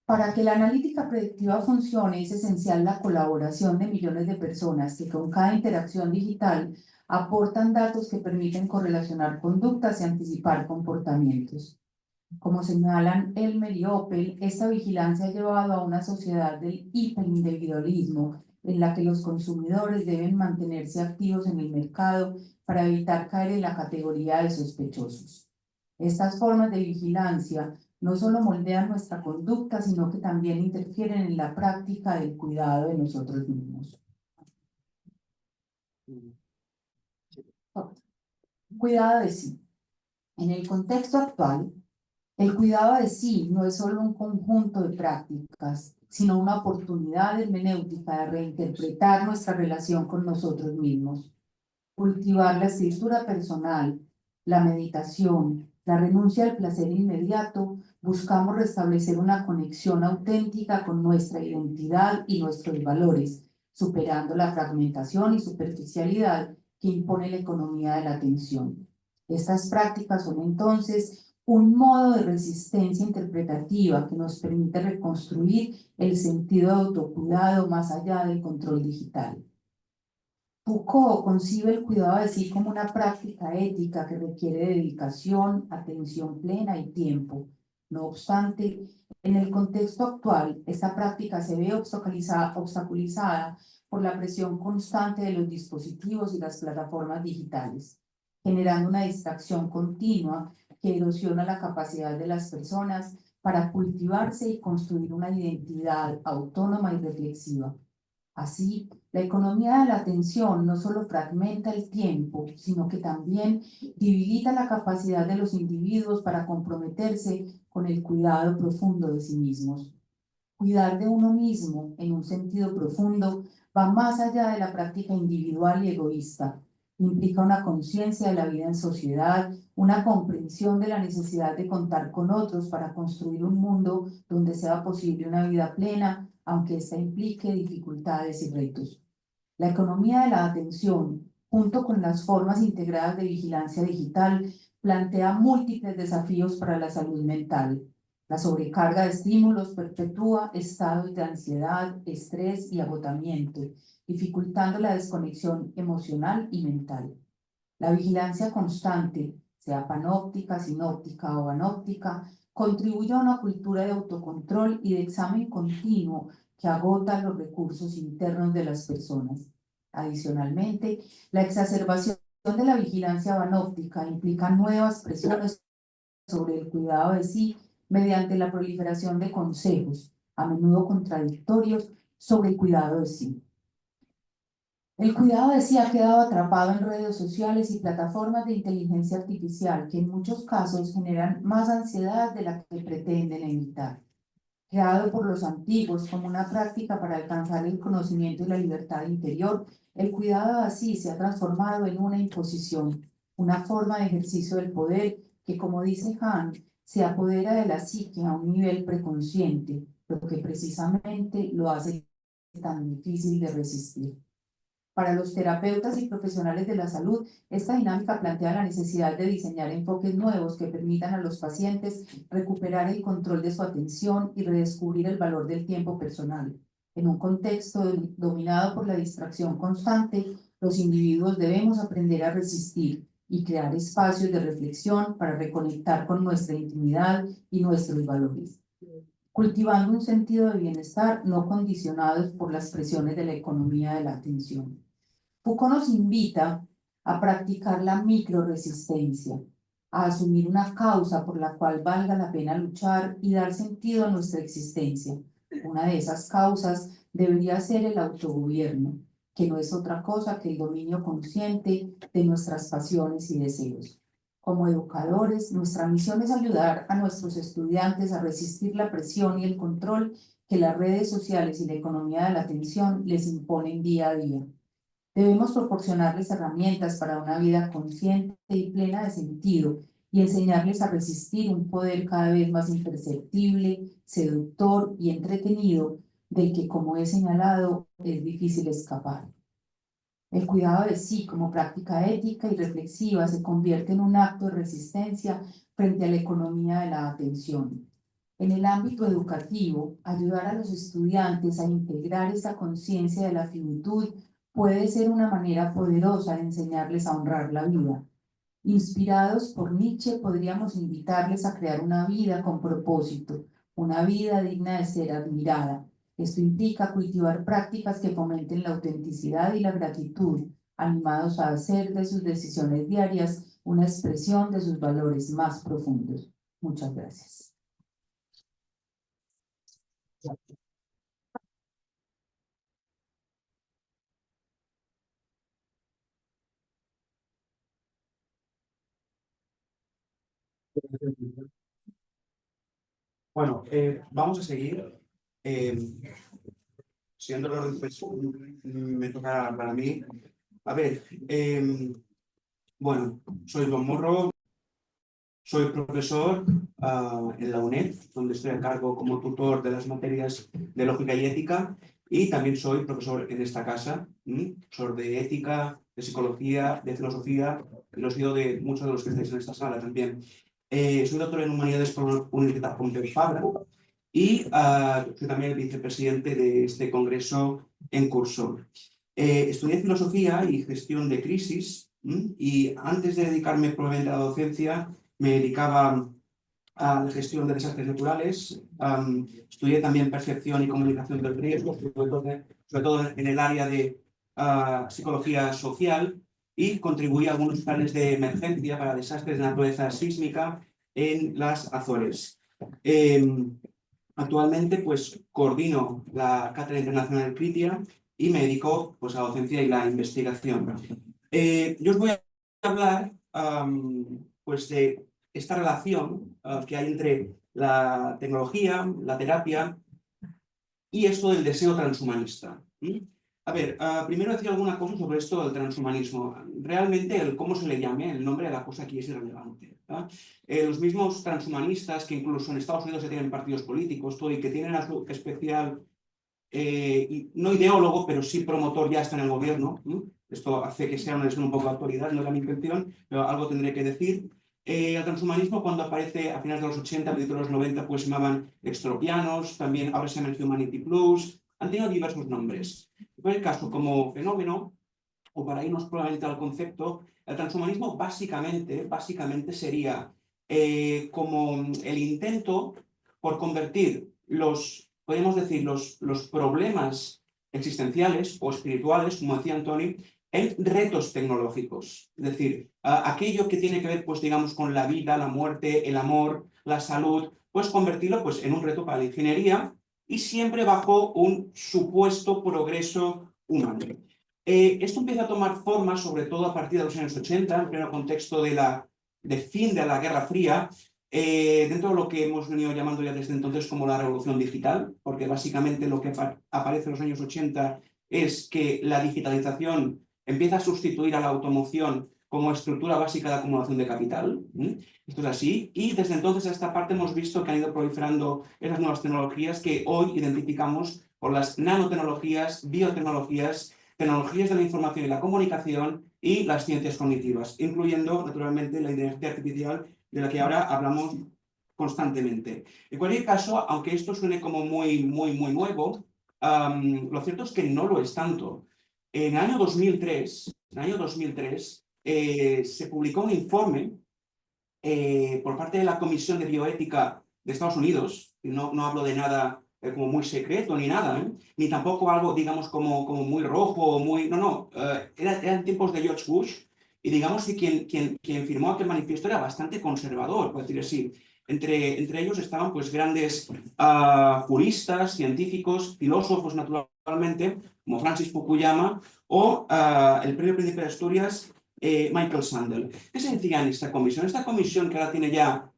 Para que la analítica predictiva funcione, es esencial la colaboración de millones de personas que con cada interacción digital aportan datos que permiten correlacionar conductas y anticipar comportamientos. Como señalan Elmer y Opel, esta vigilancia ha llevado a una sociedad del hiperindividualismo, en la que los consumidores deben mantenerse activos en el mercado para evitar caer en la categoría de sospechosos. Estas formas de vigilancia no solo moldean nuestra conducta, sino que también interfieren en la práctica del cuidado de nosotros mismos. Cuidado de sí. En el contexto actual, el cuidado de sí no es solo un conjunto de prácticas, sino una oportunidad hermenéutica de reinterpretar nuestra relación con nosotros mismos. Cultivar la escritura personal, la meditación, la renuncia al placer inmediato, buscamos restablecer una conexión auténtica con nuestra identidad y nuestros valores, superando la fragmentación y superficialidad que impone la economía de la atención. Estas prácticas son entonces un modo de resistencia interpretativa que nos permite reconstruir el sentido de autocuidado más allá del control digital. Foucault concibe el cuidado de sí como una práctica ética que requiere dedicación, atención plena y tiempo. No obstante, en el contexto actual, esta práctica se ve obstaculizada por la presión constante de los dispositivos y las plataformas digitales, generando una distracción continua que erosiona la capacidad de las personas para cultivarse y construir una identidad autónoma y reflexiva. Así, la economía de la atención no solo fragmenta el tiempo, sino que también debilita la capacidad de los individuos para comprometerse con el cuidado profundo de sí mismos. Cuidar de uno mismo, en un sentido profundo, va más allá de la práctica individual y egoísta. Implica una conciencia de la vida en sociedad, una comprensión de la necesidad de contar con otros para construir un mundo donde sea posible una vida plena, aunque esta implique dificultades y retos. La economía de la atención, junto con las formas integradas de vigilancia digital, plantea múltiples desafíos para la salud mental. La sobrecarga de estímulos perpetúa estados de ansiedad, estrés y agotamiento, dificultando la desconexión emocional y mental. La vigilancia constante sea panóptica, sinóptica o anóptica, contribuye a una cultura de autocontrol y de examen continuo que agota los recursos internos de las personas. Adicionalmente, la exacerbación de la vigilancia panóptica implica nuevas presiones sobre el cuidado de sí mediante la proliferación de consejos, a menudo contradictorios, sobre el cuidado de sí. El cuidado de sí ha quedado atrapado en redes sociales y plataformas de inteligencia artificial que en muchos casos generan más ansiedad de la que pretenden evitar. Creado por los antiguos como una práctica para alcanzar el conocimiento y la libertad interior, el cuidado de sí se ha transformado en una imposición, una forma de ejercicio del poder que, como dice Hahn, se apodera de la psique a un nivel preconsciente, lo que precisamente lo hace tan difícil de resistir. Para los terapeutas y profesionales de la salud, esta dinámica plantea la necesidad de diseñar enfoques nuevos que permitan a los pacientes recuperar el control de su atención y redescubrir el valor del tiempo personal. En un contexto dominado por la distracción constante, los individuos debemos aprender a resistir y crear espacios de reflexión para reconectar con nuestra intimidad y nuestros valores, cultivando un sentido de bienestar no condicionados por las presiones de la economía de la atención. Foucault nos invita a practicar la microresistencia, a asumir una causa por la cual valga la pena luchar y dar sentido a nuestra existencia. Una de esas causas debería ser el autogobierno, que no es otra cosa que el dominio consciente de nuestras pasiones y deseos. Como educadores, nuestra misión es ayudar a nuestros estudiantes a resistir la presión y el control que las redes sociales y la economía de la atención les imponen día a día. Debemos proporcionarles herramientas para una vida consciente y plena de sentido y enseñarles a resistir un poder cada vez más imperceptible, seductor y entretenido, del que, como he señalado, es difícil escapar. El cuidado de sí como práctica ética y reflexiva se convierte en un acto de resistencia frente a la economía de la atención. En el ámbito educativo, ayudar a los estudiantes a integrar esa conciencia de la finitud puede ser una manera poderosa de enseñarles a honrar la vida. Inspirados por Nietzsche, podríamos invitarles a crear una vida con propósito, una vida digna de ser admirada. Esto implica cultivar prácticas que fomenten la autenticidad y la gratitud, animados a hacer de sus decisiones diarias una expresión de sus valores más profundos. Muchas gracias. Bueno, vamos a seguir. Siendo el orden, pues, me toca para mí. A ver, bueno, soy Don Morro, soy profesor en la UNED, donde estoy a cargo como tutor de las materias de lógica y ética, y también soy profesor en esta casa, profesor de ética, de psicología, de filosofía, y lo he sido de muchos de los que estáis en esta sala también. Soy doctor en Humanidades por la Universidad Pompeu Fabra y soy también el vicepresidente de este congreso en curso. Estudié filosofía y gestión de crisis y antes de dedicarme probablemente a la docencia me dedicaba a la gestión de desastres naturales. Estudié también percepción y comunicación del riesgo, sobre todo en el área de psicología social, y contribuí a algunos planes de emergencia para desastres de naturaleza sísmica en las Azores. Actualmente, pues, coordino la Cátedra Internacional CRITIA y me dedico, pues, a la docencia y la investigación. Yo os voy a hablar pues, de esta relación que hay entre la tecnología, la terapia y esto del deseo transhumanista. A ver, primero decir alguna cosa sobre esto del transhumanismo. Realmente el cómo se le llame, el nombre de la cosa aquí es irrelevante. Los mismos transhumanistas, que incluso en Estados Unidos se tienen partidos políticos, todo, y que tienen a su especial, no ideólogo, pero sí promotor, ya está en el gobierno. Esto hace que sea un poco de autoridad, no era mi intención, pero algo tendré que decir. El transhumanismo, cuando aparece a finales de los 80, principios de los 90, pues se llamaban extropianos, también ahora se llama Humanity Plus, han tenido diversos nombres. En el caso, como fenómeno, o para irnos probablemente al concepto, el transhumanismo básicamente sería como el intento por convertir podríamos decir, los problemas existenciales o espirituales, como decía Antoni, en retos tecnológicos. Es decir, aquello que tiene que ver, pues digamos, con la vida, la muerte, el amor, la salud, pues convertirlo pues, en un reto para la ingeniería y siempre bajo un supuesto progreso humano. Esto empieza a tomar forma, sobre todo a partir de los años 80, en pleno contexto de fin de la Guerra Fría, dentro de lo que hemos venido llamando ya desde entonces como la revolución digital, porque básicamente lo que aparece en los años 80 es que la digitalización empieza a sustituir a la automoción como estructura básica de acumulación de capital. Esto es así, y desde entonces a esta parte hemos visto que han ido proliferando esas nuevas tecnologías que hoy identificamos por las nanotecnologías, biotecnologías, tecnologías de la información y la comunicación y las ciencias cognitivas, incluyendo naturalmente la inteligencia artificial de la que ahora hablamos constantemente. En cualquier caso, aunque esto suene como muy nuevo, lo cierto es que no lo es tanto. En el año 2003, se publicó un informe por parte de la Comisión de Bioética de Estados Unidos, y no hablo de nada como muy secreto ni nada, ni tampoco algo, digamos, como muy rojo o muy... No, eran tiempos de George Bush, y digamos que quien firmó aquel manifiesto era bastante conservador, por decir así. Entre ellos estaban pues grandes juristas, científicos, filósofos naturalmente, como Francis Fukuyama o el Premio Príncipe de Asturias, Michael Sandel. ¿Qué se decía en esta comisión? Esta comisión que ahora tiene ya,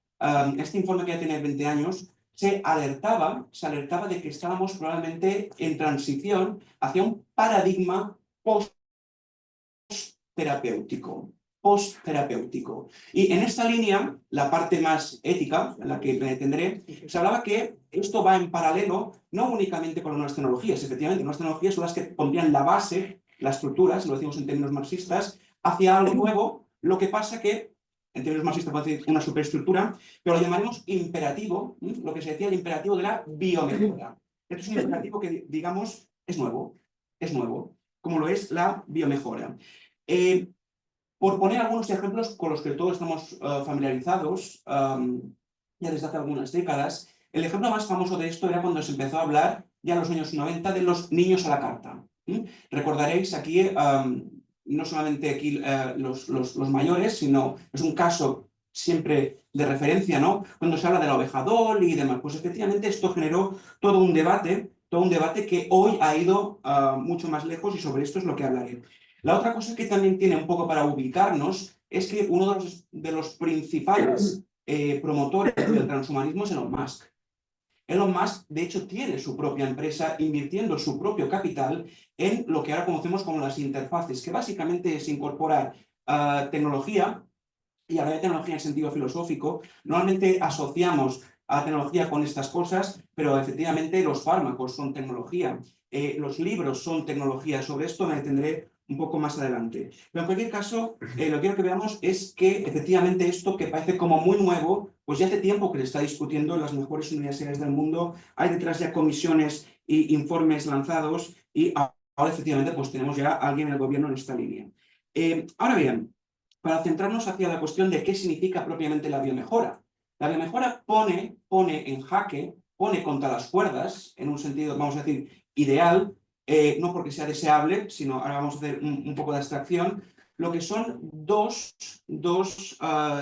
este informe que ya tiene 20 años, se alertaba de que estábamos probablemente en transición hacia un paradigma post-terapéutico. Y en esta línea, la parte más ética, en la que me detendré, se hablaba que esto va en paralelo, no únicamente con las nuevas tecnologías, efectivamente, las nuevas tecnologías son las que pondrían la base, la estructura, si lo decimos en términos marxistas, hacia algo nuevo, lo que pasa que, en términos marxistas puede decir una superestructura, pero lo llamaremos imperativo, lo que se decía el imperativo de la biomejora. Esto es un imperativo que, digamos, es nuevo, como lo es la biomejora. Por poner algunos ejemplos con los que todos estamos familiarizados, ya desde hace algunas décadas, el ejemplo más famoso de esto era cuando se empezó a hablar, ya en los años 90, de los niños a la carta. Recordaréis aquí, no solamente aquí los mayores, sino es un caso siempre de referencia, ¿no? Cuando se habla de la oveja Dolly y demás, pues efectivamente esto generó todo un debate que hoy ha ido mucho más lejos y sobre esto es lo que hablaré. La otra cosa que también tiene un poco para ubicarnos es que uno de los principales promotores del transhumanismo es Elon Musk. Elon Musk, de hecho, tiene su propia empresa invirtiendo su propio capital en lo que ahora conocemos como las interfaces, que básicamente es incorporar tecnología, y hablar de tecnología en sentido filosófico. Normalmente asociamos a tecnología con estas cosas, pero efectivamente los fármacos son tecnología, los libros son tecnología. Sobre esto me detendré un poco más adelante. Pero en cualquier caso, lo que quiero que veamos es que efectivamente esto que parece como muy nuevo, pues ya hace tiempo que se está discutiendo en las mejores universidades del mundo, hay detrás ya comisiones e informes lanzados y ahora efectivamente pues tenemos ya a alguien en el gobierno en esta línea. Ahora bien, para centrarnos hacia la cuestión de qué significa propiamente la biomejora. La biomejora pone en jaque, pone contra las cuerdas, en un sentido, vamos a decir, ideal, no porque sea deseable, sino ahora vamos a hacer un poco de abstracción, lo que son dos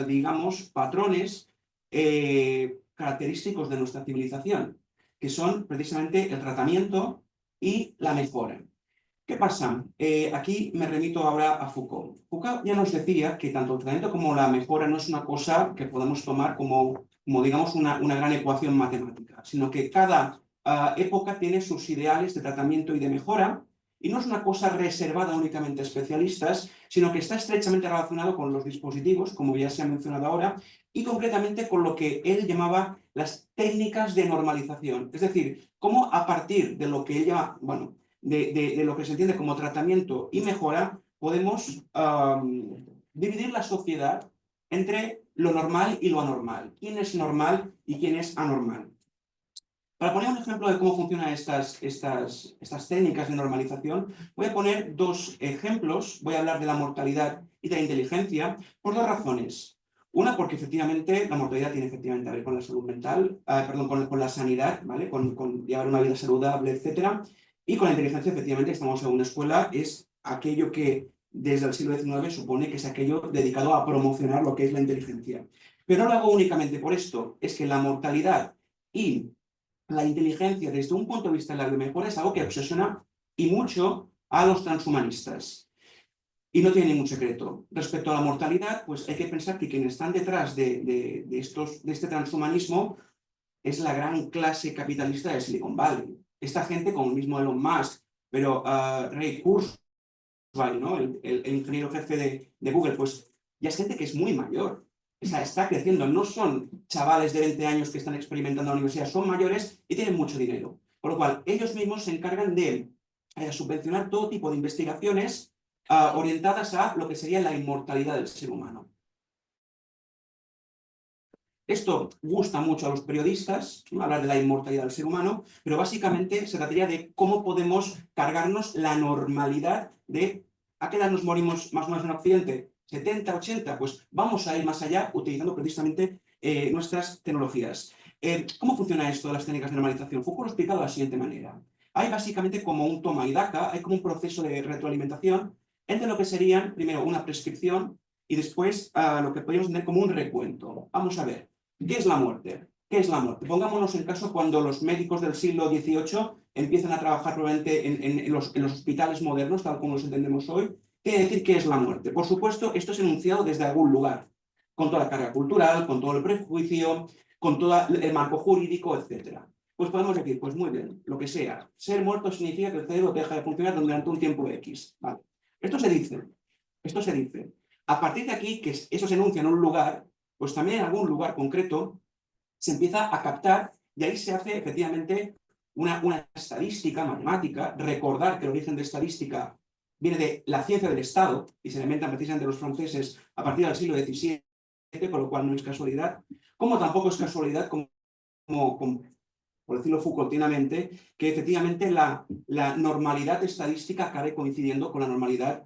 digamos, patrones característicos de nuestra civilización, que son precisamente el tratamiento y la mejora. ¿Qué pasa? Aquí me remito ahora a Foucault. Foucault ya nos decía que tanto el tratamiento como la mejora no es una cosa que podemos tomar como digamos, una gran ecuación matemática, sino que cada época tiene sus ideales de tratamiento y de mejora, y no es una cosa reservada únicamente a especialistas, sino que está estrechamente relacionado con los dispositivos, como ya se ha mencionado ahora, y concretamente con lo que él llamaba las técnicas de normalización. Es decir, cómo a partir de lo que él llama, bueno, de lo que se entiende como tratamiento y mejora, podemos dividir la sociedad entre lo normal y lo anormal. ¿Quién es normal y quién es anormal? Para poner un ejemplo de cómo funcionan estas técnicas de normalización, voy a poner dos ejemplos. Voy a hablar de la mortalidad y de la inteligencia por dos razones. Una, porque efectivamente la mortalidad tiene efectivamente a ver con la salud mental, perdón, con la sanidad, ¿vale? Con llevar una vida saludable, etc. Y con la inteligencia, efectivamente, estamos en una escuela, es aquello que desde el siglo XIX supone que es aquello dedicado a promocionar lo que es la inteligencia. Pero no lo hago únicamente por esto, es que la mortalidad y la inteligencia desde un punto de vista de la biomejora es algo que obsesiona y mucho a los transhumanistas. Y no tiene ningún secreto. Respecto a la mortalidad, pues hay que pensar que quienes están detrás de este transhumanismo es la gran clase capitalista de Silicon Valley. Esta gente, como el mismo Elon Musk, pero Ray Kurzweil, ¿no? el ingeniero jefe de Google, pues ya es gente que es muy mayor. O sea, está creciendo. No son chavales de 20 años que están experimentando en la universidad, son mayores y tienen mucho dinero. Por lo cual, ellos mismos se encargan de subvencionar todo tipo de investigaciones orientadas a lo que sería la inmortalidad del ser humano. Esto gusta mucho a los periodistas, ¿no? Hablar de la inmortalidad del ser humano, pero básicamente se trataría de cómo podemos cargarnos la normalidad de ¿a qué edad nos morimos más o menos en Occidente? 70, 80, pues vamos a ir más allá utilizando precisamente nuestras tecnologías. ¿Cómo funciona esto de las técnicas de normalización? Foucault lo ha explicado de la siguiente manera. Hay básicamente como un toma y daca, hay como un proceso de retroalimentación entre lo que serían, primero, una prescripción y después lo que podríamos tener como un recuento. Vamos a ver. ¿Qué es la muerte? ¿Qué es la muerte? Pongámonos en caso cuando los médicos del siglo XVIII empiezan a trabajar probablemente en los hospitales modernos, tal como los entendemos hoy. Quiere decir qué es la muerte. Por supuesto, esto es enunciado desde algún lugar, con toda la carga cultural, con todo el prejuicio, con todo el marco jurídico, etc. Pues podemos decir, pues muy bien, lo que sea. Ser muerto significa que el cerebro deja de funcionar durante un tiempo X. Vale. Esto se dice. A partir de aquí, que eso se enuncia en un lugar, pues también en algún lugar concreto se empieza a captar y ahí se hace efectivamente una estadística matemática. Recordar que el origen de estadística viene de la ciencia del Estado y se inventan precisamente los franceses a partir del siglo XVII, con lo cual no es casualidad, como tampoco es casualidad, como por decirlo Foucaultianamente, que efectivamente la normalidad estadística acabe coincidiendo con la normalidad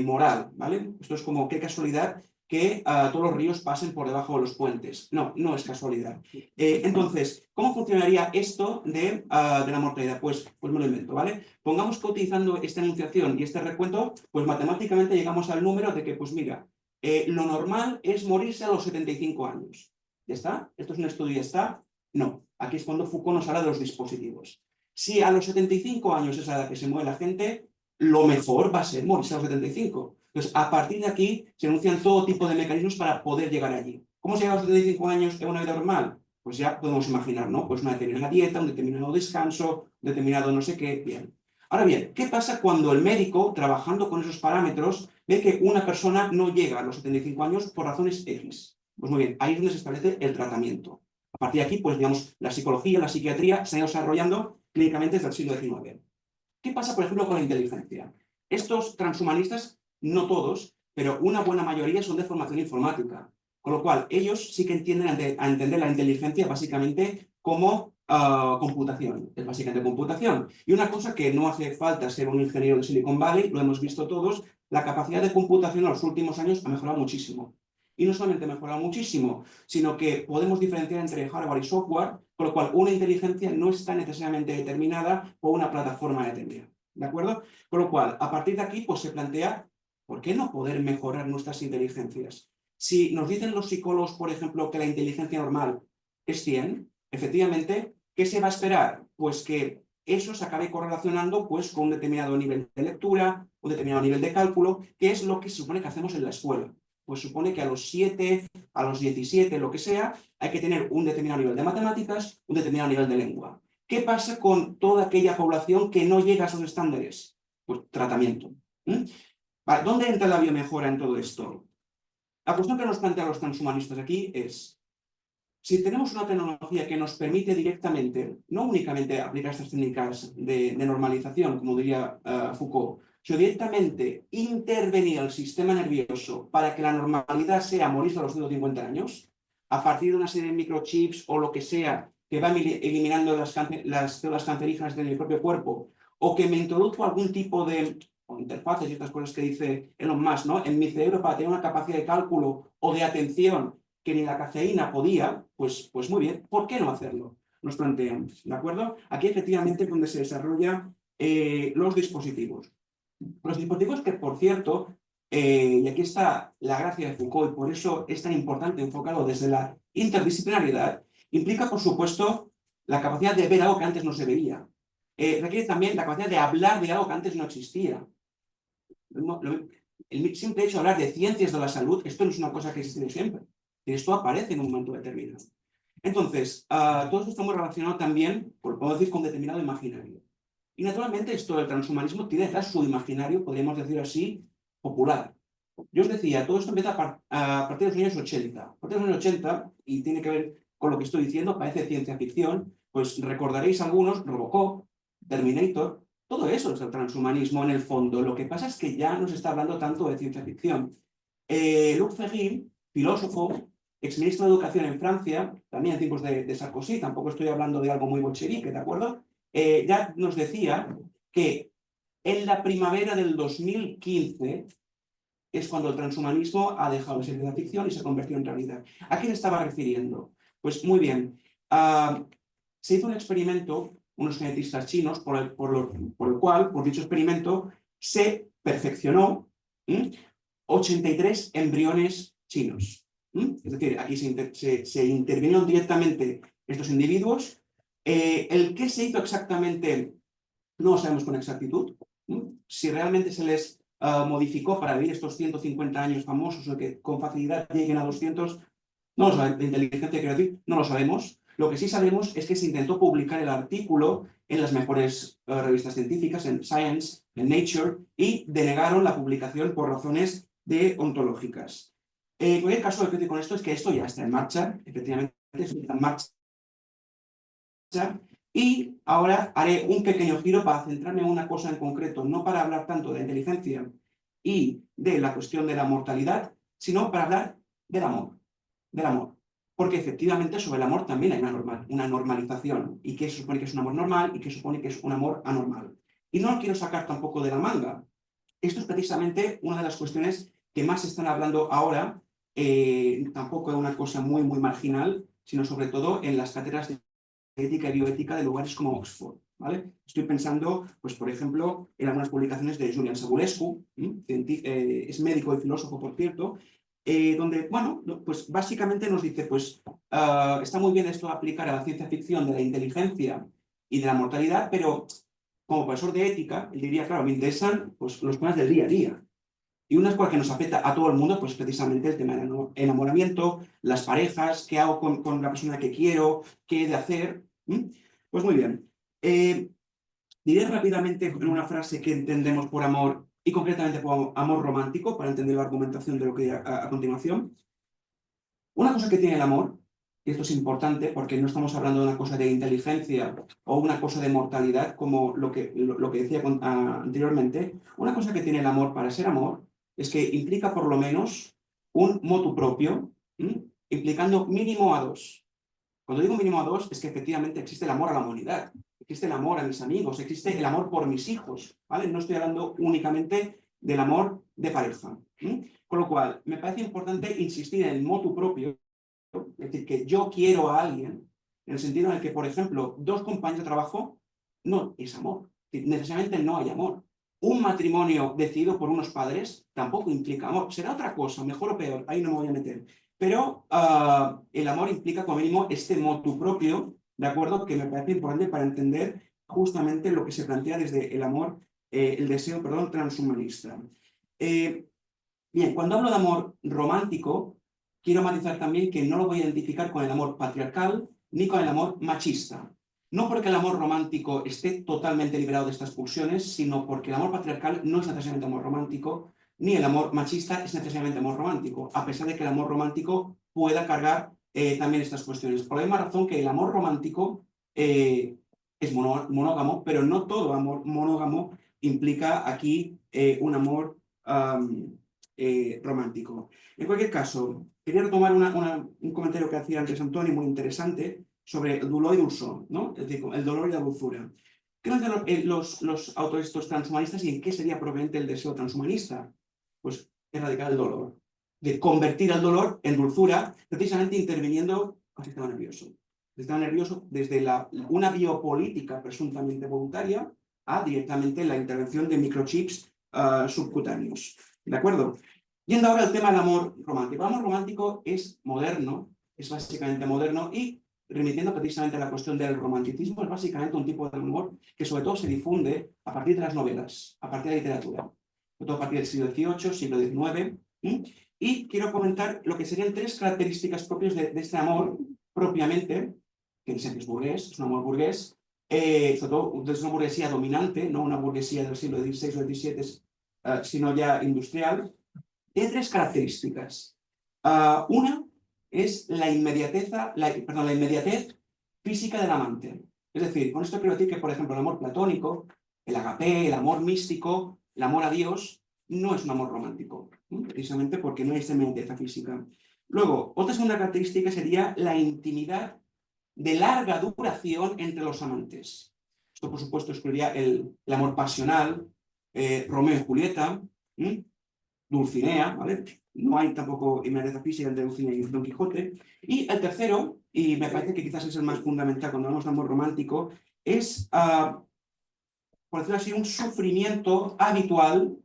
moral, ¿vale? Esto es como qué casualidad que todos los ríos pasen por debajo de los puentes. No, no es casualidad. Entonces, ¿cómo funcionaría esto de la mortalidad? Pues me lo invento, ¿vale? Pongamos que utilizando esta enunciación y este recuento, pues matemáticamente llegamos al número de que, pues mira, lo normal es morirse a los 75 años. ¿Ya está? ¿Esto es un estudio y ya está? No. Aquí es cuando Foucault nos habla de los dispositivos. Si a los 75 años es a la que se muere la gente, lo mejor va a ser morirse a los 75. Entonces, a partir de aquí se anuncian todo tipo de mecanismos para poder llegar allí. ¿Cómo se llega a los 75 años en una vida normal? Pues ya podemos imaginar, ¿no? Pues una determinada dieta, un determinado descanso, un determinado no sé qué, bien. Ahora bien, ¿qué pasa cuando el médico, trabajando con esos parámetros, ve que una persona no llega a los 75 años por razones X? Pues muy bien, ahí es donde se establece el tratamiento. A partir de aquí, pues digamos, la psicología, la psiquiatría se han ido desarrollando clínicamente desde el siglo XIX. ¿Qué pasa, por ejemplo, con la inteligencia? Estos transhumanistas, no todos, pero una buena mayoría son de formación informática, con lo cual ellos sí que entienden a entender la inteligencia básicamente como computación, es básicamente computación. Y una cosa que no hace falta ser un ingeniero de Silicon Valley, lo hemos visto todos, la capacidad de computación en los últimos años ha mejorado muchísimo. Y no solamente ha mejorado muchísimo, sino que podemos diferenciar entre hardware y software, con lo cual una inteligencia no está necesariamente determinada por una plataforma determinada. ¿De acuerdo? Con lo cual, a partir de aquí, pues se plantea, ¿por qué no poder mejorar nuestras inteligencias? Si nos dicen los psicólogos, por ejemplo, que la inteligencia normal es 100, efectivamente, ¿qué se va a esperar? Pues que eso se acabe correlacionando pues, con un determinado nivel de lectura, un determinado nivel de cálculo, que es lo que se supone que hacemos en la escuela. Pues supone que a los 7, a los 17, lo que sea, hay que tener un determinado nivel de matemáticas, un determinado nivel de lengua. ¿Qué pasa con toda aquella población que no llega a esos estándares? Pues tratamiento. Vale, ¿dónde entra la biomejora en todo esto? La cuestión que nos plantean los transhumanistas aquí es, si tenemos una tecnología que nos permite directamente, no únicamente aplicar estas técnicas de normalización, como diría Foucault, sino directamente intervenir al sistema nervioso para que la normalidad sea morirse a los 150 años, a partir de una serie de microchips o lo que sea que va eliminando las células cancerígenas del propio cuerpo, o que me introduzco algún tipo de interfaces y estas cosas que dice Elon Musk, ¿no? En mi cerebro para tener una capacidad de cálculo o de atención que ni la cafeína podía, pues muy bien, ¿por qué no hacerlo? Nos planteamos, ¿de acuerdo? Aquí efectivamente es donde se desarrollan los dispositivos. Los dispositivos que, por cierto, y aquí está la gracia de Foucault, y por eso es tan importante enfocarlo desde la interdisciplinariedad, implica, por supuesto, la capacidad de ver algo que antes no se veía. Requiere también la capacidad de hablar de algo que antes no existía. El simple hecho de hablar de ciencias de la salud, esto no es una cosa que existe siempre. Esto aparece en un momento determinado. Entonces, todo esto está muy relacionado también, podemos decir, con determinado imaginario. Y naturalmente esto del transhumanismo tiene detrás su imaginario, podríamos decir así, popular. Yo os decía, todo esto empieza a partir de los años 80. A partir de los años 80, y tiene que ver con lo que estoy diciendo, parece ciencia ficción, pues recordaréis algunos, Robocop, Terminator, todo eso es el transhumanismo en el fondo. Lo que pasa es que ya no se está hablando tanto de ciencia ficción. Luc Ferry, filósofo, exministro de Educación en Francia, también en tiempos de Sarkozy, tampoco estoy hablando de algo muy bolchevique, ¿de acuerdo? Ya nos decía que en la primavera del 2015 es cuando el transhumanismo ha dejado de ser ciencia ficción y se convirtió en realidad. ¿A qué le estaba refiriendo? Pues muy bien. Se hizo un experimento, unos genetistas chinos, por el cual, por dicho experimento, se perfeccionó 83 embriones chinos. Es decir, aquí se intervinieron directamente estos individuos. El qué se hizo exactamente no lo sabemos con exactitud. Si realmente se les modificó para vivir estos 150 años famosos o que con facilidad lleguen a 200, no lo sabemos. De inteligencia creativa no lo sabemos. Lo que sí sabemos es que se intentó publicar el artículo en las mejores revistas científicas, en Science, en Nature, y denegaron la publicación por razones ontológicas. Cualquier caso, lo que con esto es que esto ya está en marcha, efectivamente, está en marcha. Y ahora haré un pequeño giro para centrarme en una cosa en concreto, no para hablar tanto de inteligencia y de la cuestión de la mortalidad, sino para hablar del amor. Del amor. Porque efectivamente sobre el amor también hay una normalización. ¿Y qué se supone que es un amor normal y qué supone que es un amor anormal? Y no lo quiero sacar tampoco de la manga. Esto es precisamente una de las cuestiones que más se están hablando ahora, tampoco es una cosa muy marginal, sino sobre todo en las cátedras de ética y bioética de lugares como Oxford, ¿vale? Estoy pensando, pues por ejemplo, en algunas publicaciones de Julian Savulescu, es médico y filósofo, por cierto, donde, bueno, pues básicamente nos dice, pues está muy bien esto de aplicar a la ciencia ficción de la inteligencia y de la mortalidad, pero como profesor de ética, él diría, claro, me interesan pues, los temas del día a día. Y una cosa que nos afecta a todo el mundo, pues precisamente el tema del enamoramiento, las parejas, qué hago con la persona que quiero, qué he de hacer. Pues muy bien. Diré rápidamente en una frase que entendemos por amor, y concretamente por amor romántico, para entender la argumentación de lo que hay a continuación. Una cosa que tiene el amor, y esto es importante porque no estamos hablando de una cosa de inteligencia o una cosa de mortalidad, como lo que decía anteriormente. Una cosa que tiene el amor para ser amor es que implica por lo menos un motu propio, implicando mínimo a dos. Cuando digo mínimo a dos, es que efectivamente existe el amor a la humanidad, existe el amor a mis amigos, existe el amor por mis hijos, ¿vale? No estoy hablando únicamente del amor de pareja. Con lo cual, me parece importante insistir en el motu propio, es decir, que yo quiero a alguien, en el sentido en el que, por ejemplo, dos compañeros de trabajo no es amor, necesariamente no hay amor. Un matrimonio decidido por unos padres tampoco implica amor. Será otra cosa, mejor o peor, ahí no me voy a meter. Pero el amor implica como mínimo este motu propio, ¿de acuerdo? Que me parece importante para entender justamente lo que se plantea desde el amor, el deseo, perdón, transhumanista. Bien, cuando hablo de amor romántico, quiero matizar también que no lo voy a identificar con el amor patriarcal ni con el amor machista. No porque el amor romántico esté totalmente liberado de estas pulsiones, sino porque el amor patriarcal no es necesariamente amor romántico, ni el amor machista es necesariamente amor romántico, a pesar de que el amor romántico pueda cargar también estas cuestiones. Por la misma razón que el amor romántico es monógamo, pero no todo amor monógamo implica aquí un amor romántico. En cualquier caso, quería retomar un comentario que hacía antes Antonio, muy interesante, sobre el dolor y dulzor, ¿no? Es decir, el dolor y la dulzura. ¿Qué nos dicen los autores estos transhumanistas y en qué sería probablemente el deseo transhumanista? Pues erradicar el dolor, de convertir el dolor en dulzura, precisamente interviniendo al sistema nervioso. El sistema nervioso desde una biopolítica presuntamente voluntaria a directamente la intervención de microchips subcutáneos. ¿De acuerdo? Yendo ahora al tema del amor romántico. El amor romántico es moderno, es básicamente moderno y remitiendo precisamente a la cuestión del romanticismo, es básicamente un tipo de amor que sobre todo se difunde a partir de las novelas, a partir de la literatura, sobre todo a partir del siglo XVIII, siglo XIX. Y quiero comentar lo que serían 3 características propias de este amor propiamente, que dicen que es burgués, es un amor burgués, sobre todo es una burguesía dominante, no una burguesía del siglo XVI o XVII, sino ya industrial. Tiene 3 características. Una es la inmediatez física del amante. Es decir, con esto quiero decir que, por ejemplo, el amor platónico, el agapé, el amor místico, el amor a Dios, no es un amor romántico, precisamente porque no hay esta inmediatez física. Luego, otra segunda característica sería la intimidad de larga duración entre los amantes. Esto, por supuesto, excluiría el amor pasional, Romeo y Julieta, Dulcinea, ¿vale? No hay tampoco inmediatez física entre Dulcinea y Don Quijote. Y el tercero, y me parece que quizás es el más fundamental cuando hablamos de amor romántico, es, por decirlo así, un sufrimiento habitual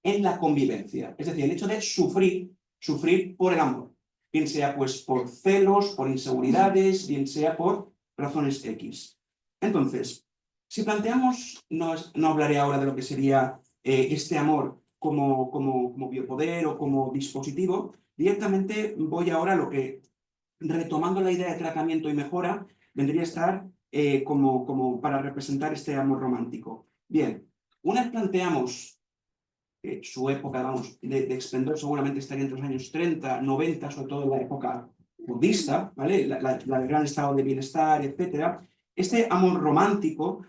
en la convivencia. Es decir, el hecho de sufrir por el amor. Bien sea pues por celos, por inseguridades, bien sea por razones X. Entonces, si planteamos, no hablaré ahora de lo que sería este amor como biopoder o como dispositivo, directamente voy ahora a lo que, retomando la idea de tratamiento y mejora, vendría a estar como para representar este amor romántico. Bien, una vez planteamos su época, vamos, de esplendor seguramente estaría entre los años 30, 90, sobre todo en la época budista, ¿vale? El gran estado de bienestar, etc. Este amor romántico,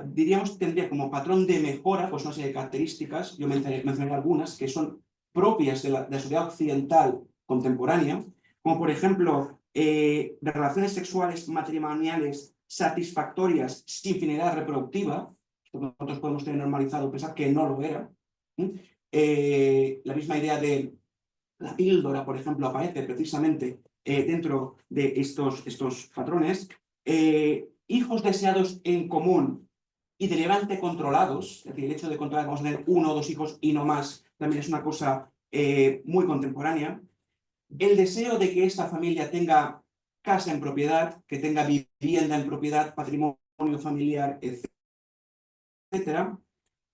diríamos, tendría como patrón de mejora pues una serie de características, yo mencionaré algunas, que son propias de la sociedad occidental contemporánea, como por ejemplo, relaciones sexuales matrimoniales satisfactorias sin finalidad reproductiva. Nosotros podemos tener normalizado pensar que no lo era. La misma idea de la píldora, por ejemplo, aparece precisamente dentro de estos patrones. Hijos deseados en común y deliberadamente controlados, es decir, el hecho de controlar, vamos a tener 1 o 2 hijos y no más, también es una cosa muy contemporánea. El deseo de que esta familia tenga casa en propiedad, que tenga vivienda en propiedad, patrimonio familiar, etcétera,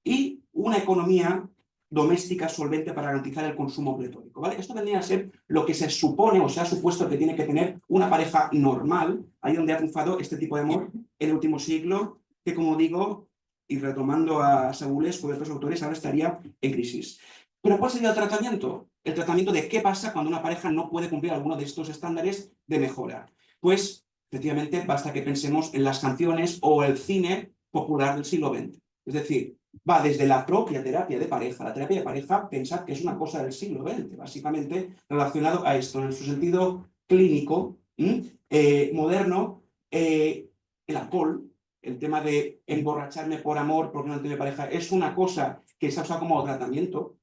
y una economía doméstica solvente para garantizar el consumo pletórico, ¿vale? Esto vendría a ser lo que se supone o se ha supuesto que tiene que tener una pareja normal, ahí donde ha triunfado este tipo de amor en el último siglo, que como digo, y retomando a Saúles o otros autores, ahora estaría en crisis. ¿Pero cuál sería el tratamiento? El tratamiento de qué pasa cuando una pareja no puede cumplir alguno de estos estándares de mejora. Pues, efectivamente, basta que pensemos en las canciones o el cine popular del siglo XX. Es decir, va desde la propia terapia de pareja. La terapia de pareja, pensad que es una cosa del siglo XX, básicamente relacionado a esto, en su sentido clínico, moderno, el alcohol, el tema de emborracharme por amor porque no tengo pareja, es una cosa que se ha usado como tratamiento.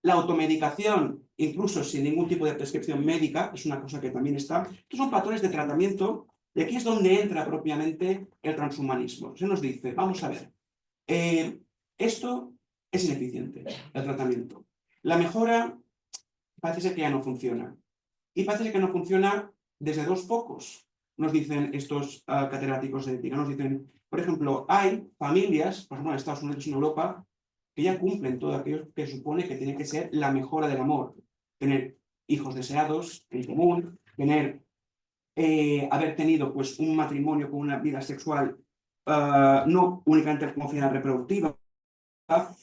La automedicación, incluso sin ningún tipo de prescripción médica, es una cosa que también está. Estos son patrones de tratamiento, y aquí es donde entra propiamente el transhumanismo. Se nos dice, vamos a ver, esto es ineficiente, el tratamiento. La mejora parece ser que ya no funciona. Y parece ser que no funciona desde 2 focos. Nos dicen estos catedráticos de ética. Nos dicen, por ejemplo, hay familias, por ejemplo en Estados Unidos y en Europa, que ya cumplen todo aquello que supone que tiene que ser la mejora del amor. Tener hijos deseados en común, haber tenido pues, un matrimonio con una vida sexual no únicamente como finalidad reproductiva,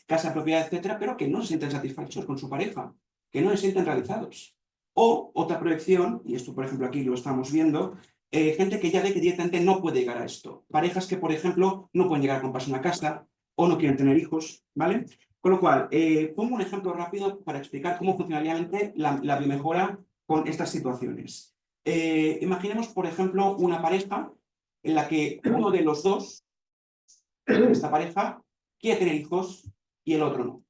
casa, propiedad, etcétera, pero que no se sienten satisfechos con su pareja, que no se sienten realizados. O otra proyección, y esto por ejemplo aquí lo estamos viendo, gente que ya ve que directamente no puede llegar a esto. Parejas que, por ejemplo, no pueden llegar a comprarse una casa o no quieren tener hijos, ¿vale? Con lo cual, pongo un ejemplo rápido para explicar cómo funcionaría la biomejora con estas situaciones. Imaginemos, por ejemplo, una pareja en la que uno de los dos, esta pareja, quiere tener hijos y el otro no.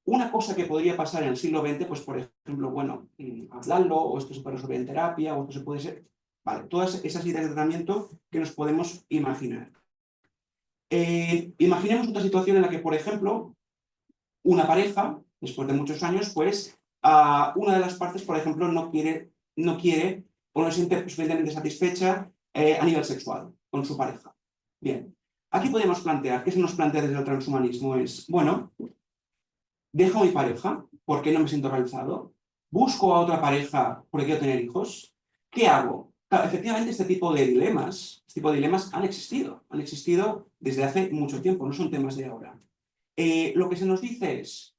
Una cosa que podría pasar en el siglo XX, pues por ejemplo, bueno, hablarlo, o esto se puede resolver en terapia, o esto se puede ser... Vale, todas esas ideas de tratamiento que nos podemos imaginar. Imaginemos otra situación en la que, por ejemplo, una pareja, después de muchos años, pues una de las partes, por ejemplo, no quiere o no se siente suficientemente satisfecha a nivel sexual con su pareja. Bien, aquí podemos plantear, ¿qué se nos plantea desde el transhumanismo? Es, bueno, dejo a mi pareja porque no me siento realizado, busco a otra pareja porque quiero tener hijos, ¿qué hago? Claro, efectivamente, este tipo de dilemas han existido desde hace mucho tiempo, no son temas de ahora. Lo que se nos dice es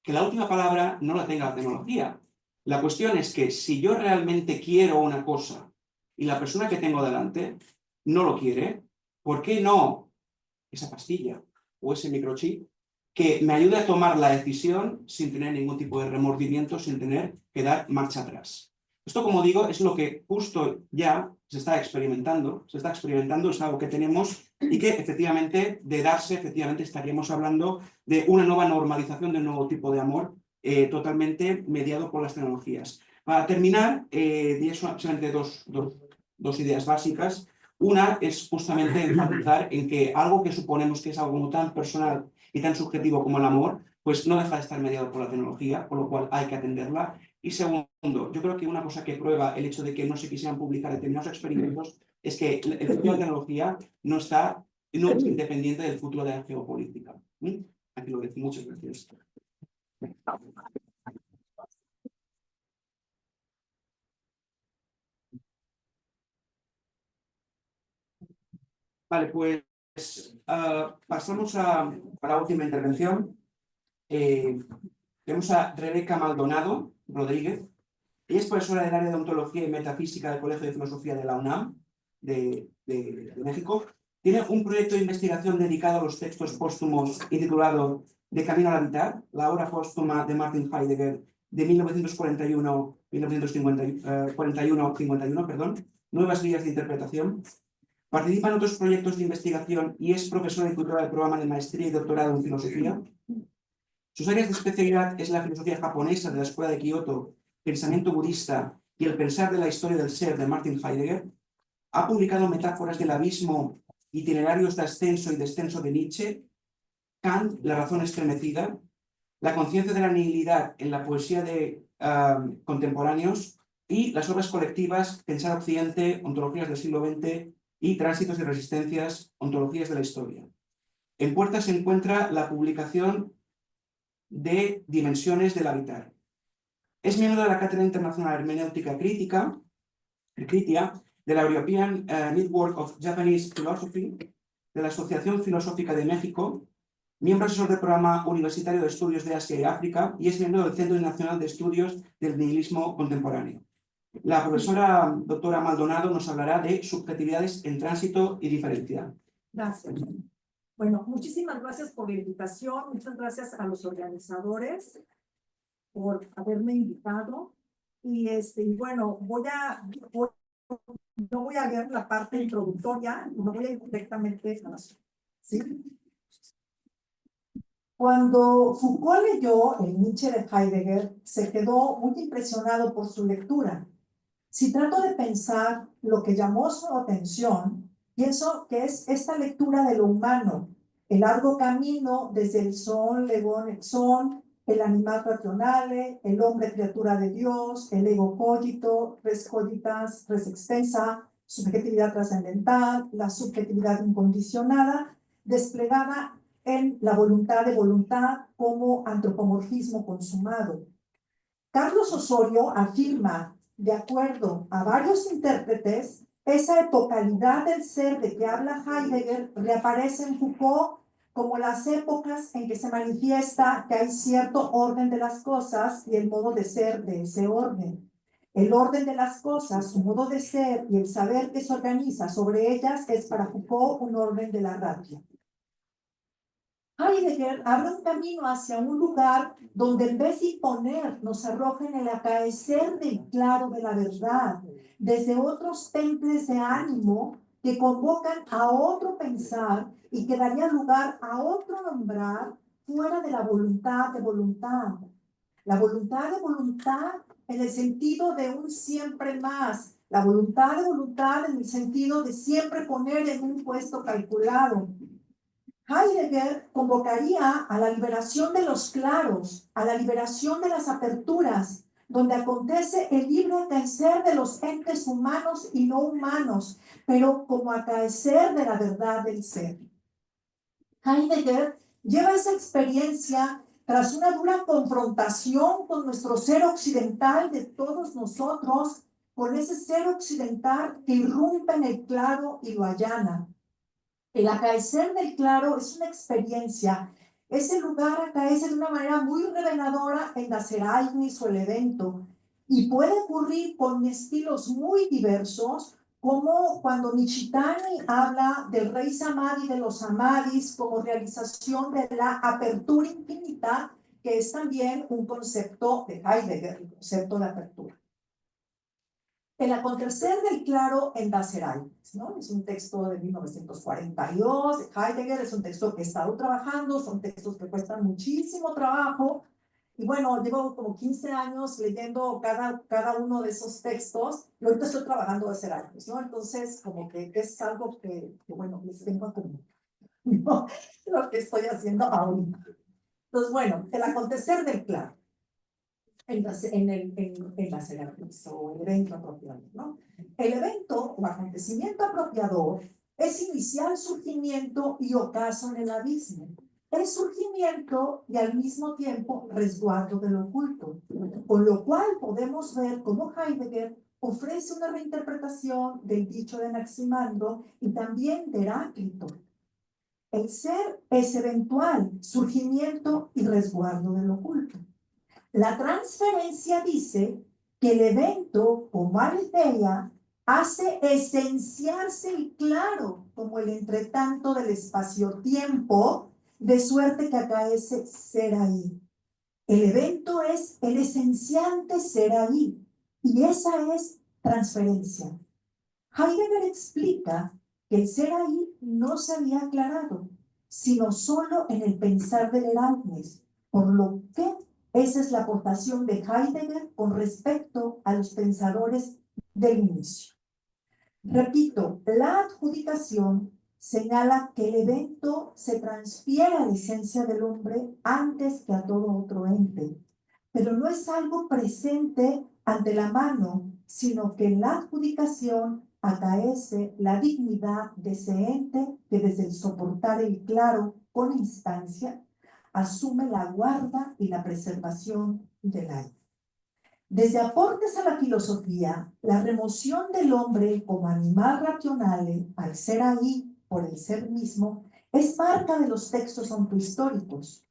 que la última palabra no la tenga la tecnología. La cuestión es que si yo realmente quiero una cosa y la persona que tengo delante no lo quiere, ¿por qué no esa pastilla o ese microchip que me ayude a tomar la decisión sin tener ningún tipo de remordimiento, sin tener que dar marcha atrás? Esto, como digo, es lo que justo ya se está experimentando, es algo que tenemos y que efectivamente, de darse, efectivamente estaríamos hablando de una nueva normalización, de un nuevo tipo de amor totalmente mediado por las tecnologías. Para terminar, diré solamente dos ideas básicas. Una es justamente enfatizar en que algo que suponemos que es algo tan personal y tan subjetivo como el amor, pues no deja de estar mediado por la tecnología, por lo cual hay que atenderla. Y segundo, yo creo que una cosa que prueba el hecho de que no se quisieran publicar determinados experimentos es que el futuro de la tecnología no es independiente del futuro de la geopolítica. Aquí lo dejo. Muchas gracias. Vale, pues pasamos a la última intervención. Tenemos a Rebeca Maldonado Rodríguez. Ella es profesora del área de Ontología y Metafísica del Colegio de Filosofía de la UNAM de México. Tiene un proyecto de investigación dedicado a los textos póstumos y titulado De camino a la mitad, la obra póstuma de Martin Heidegger de 1941-51, nuevas vías de interpretación. Participa en otros proyectos de investigación y es profesora y tutora del programa de maestría y doctorado en filosofía. Sus áreas de especialidad es la filosofía japonesa de la Escuela de Kioto, pensamiento budista y el pensar de la historia del ser de Martin Heidegger. Ha publicado metáforas del abismo, itinerarios de ascenso y descenso de Nietzsche, Kant, la razón estremecida, la conciencia de la nihilidad en la poesía de contemporáneos y las obras colectivas Pensar Occidente, Ontologías del siglo XX y Tránsitos y Resistencias, Ontologías de la Historia. En puerta se encuentra la publicación de Dimensiones del Habitar. Es miembro de la Cátedra Internacional Hermenéutica Crítica, CRITIA, de la European Network of Japanese Philosophy, de la Asociación Filosófica de México, miembro asesor del Programa Universitario de Estudios de Asia y África y es miembro del Centro Nacional de Estudios del Nihilismo Contemporáneo. La profesora doctora Maldonado nos hablará de subjetividades en tránsito y diferencia. Gracias. Bueno, muchísimas gracias por la invitación. Muchas gracias a los organizadores por haberme invitado. Y bueno, no voy a leer la parte introductoria, no voy a ir directamente a las... ¿Sí? Cuando Foucault leyó el Nietzsche de Heidegger, se quedó muy impresionado por su lectura. Si trato de pensar lo que llamó su atención, pienso que es esta lectura de lo humano, el largo camino desde el son, legón, exón, el animal rationale, el hombre criatura de Dios, el ego cogito, res cogitas, res extensa, subjetividad trascendental, la subjetividad incondicionada, desplegada en la voluntad de voluntad como antropomorfismo consumado. Carlos Osorio afirma, de acuerdo a varios intérpretes, esa epocalidad del ser de que habla Heidegger reaparece en Foucault como las épocas en que se manifiesta que hay cierto orden de las cosas y el modo de ser de ese orden. El orden de las cosas, su modo de ser y el saber que se organiza sobre ellas es para Foucault un orden de la ratio. Heidegger abre un camino hacia un lugar donde en vez de imponer nos arroja en el acaecer del claro de la verdad, desde otros templos de ánimo que convocan a otro pensar y que daría lugar a otro nombrar fuera de la voluntad de voluntad. La voluntad de voluntad en el sentido de un siempre más. La voluntad de voluntad en el sentido de siempre poner en un puesto calculado. Heidegger convocaría a la liberación de los claros, a la liberación de las aperturas, donde acontece el libre acaecer de los entes humanos y no humanos, pero como acaecer de la verdad del ser. Heidegger lleva esa experiencia tras una dura confrontación con nuestro ser occidental de todos nosotros, con ese ser occidental que irrumpe en el claro y lo allana. El acaecer del claro es una experiencia. Ese lugar acaece de una manera muy reveladora en das Ereignis o el evento. Y puede ocurrir con estilos muy diversos, como cuando Nishitani habla del rey Samadhi, de los Samadhis, como realización de la apertura infinita, que es también un concepto de Heidegger, el concepto de apertura. El acontecer del claro en das Ereignis, ¿no? Es un texto de 1942 de Heidegger, es un texto que he estado trabajando, son textos que cuestan muchísimo trabajo. Y bueno, llevo como 15 años leyendo cada uno de esos textos, y ahorita estoy trabajando das Ereignis, ¿no? Entonces, como que es algo que bueno, les vengo a comunicar, ¿no? Lo que estoy haciendo ahorita. Entonces, bueno, el acontecer del claro en las Ereignis o el evento apropiado, ¿no? El evento o acontecimiento apropiador es inicial surgimiento y ocaso en el abismo. Es surgimiento y al mismo tiempo resguardo del oculto, con lo cual podemos ver cómo Heidegger ofrece una reinterpretación del dicho de Anaximandro y también de Heráclito. El ser es eventual, surgimiento y resguardo del oculto. La transferencia dice que el evento, como aletheia, hace esenciarse el claro como el entretanto del espacio-tiempo, de suerte que acaece ser ahí. El evento es el esenciante ser ahí, y esa es transferencia. Heidegger explica que el ser ahí no se había aclarado, sino solo en el pensar del Ereignis, por lo que esa es la aportación de Heidegger con respecto a los pensadores del inicio. Repito, la adjudicación señala que el evento se transfiere a la esencia del hombre antes que a todo otro ente, pero no es algo presente ante la mano, sino que en la adjudicación acaece la dignidad de ese ente que desde el soportar el claro con instancia asume la guarda y la preservación del aire. Desde aportes a la filosofía, la remoción del hombre como animal racional al ser ahí por el ser mismo es marca de los textos ontohistóricos.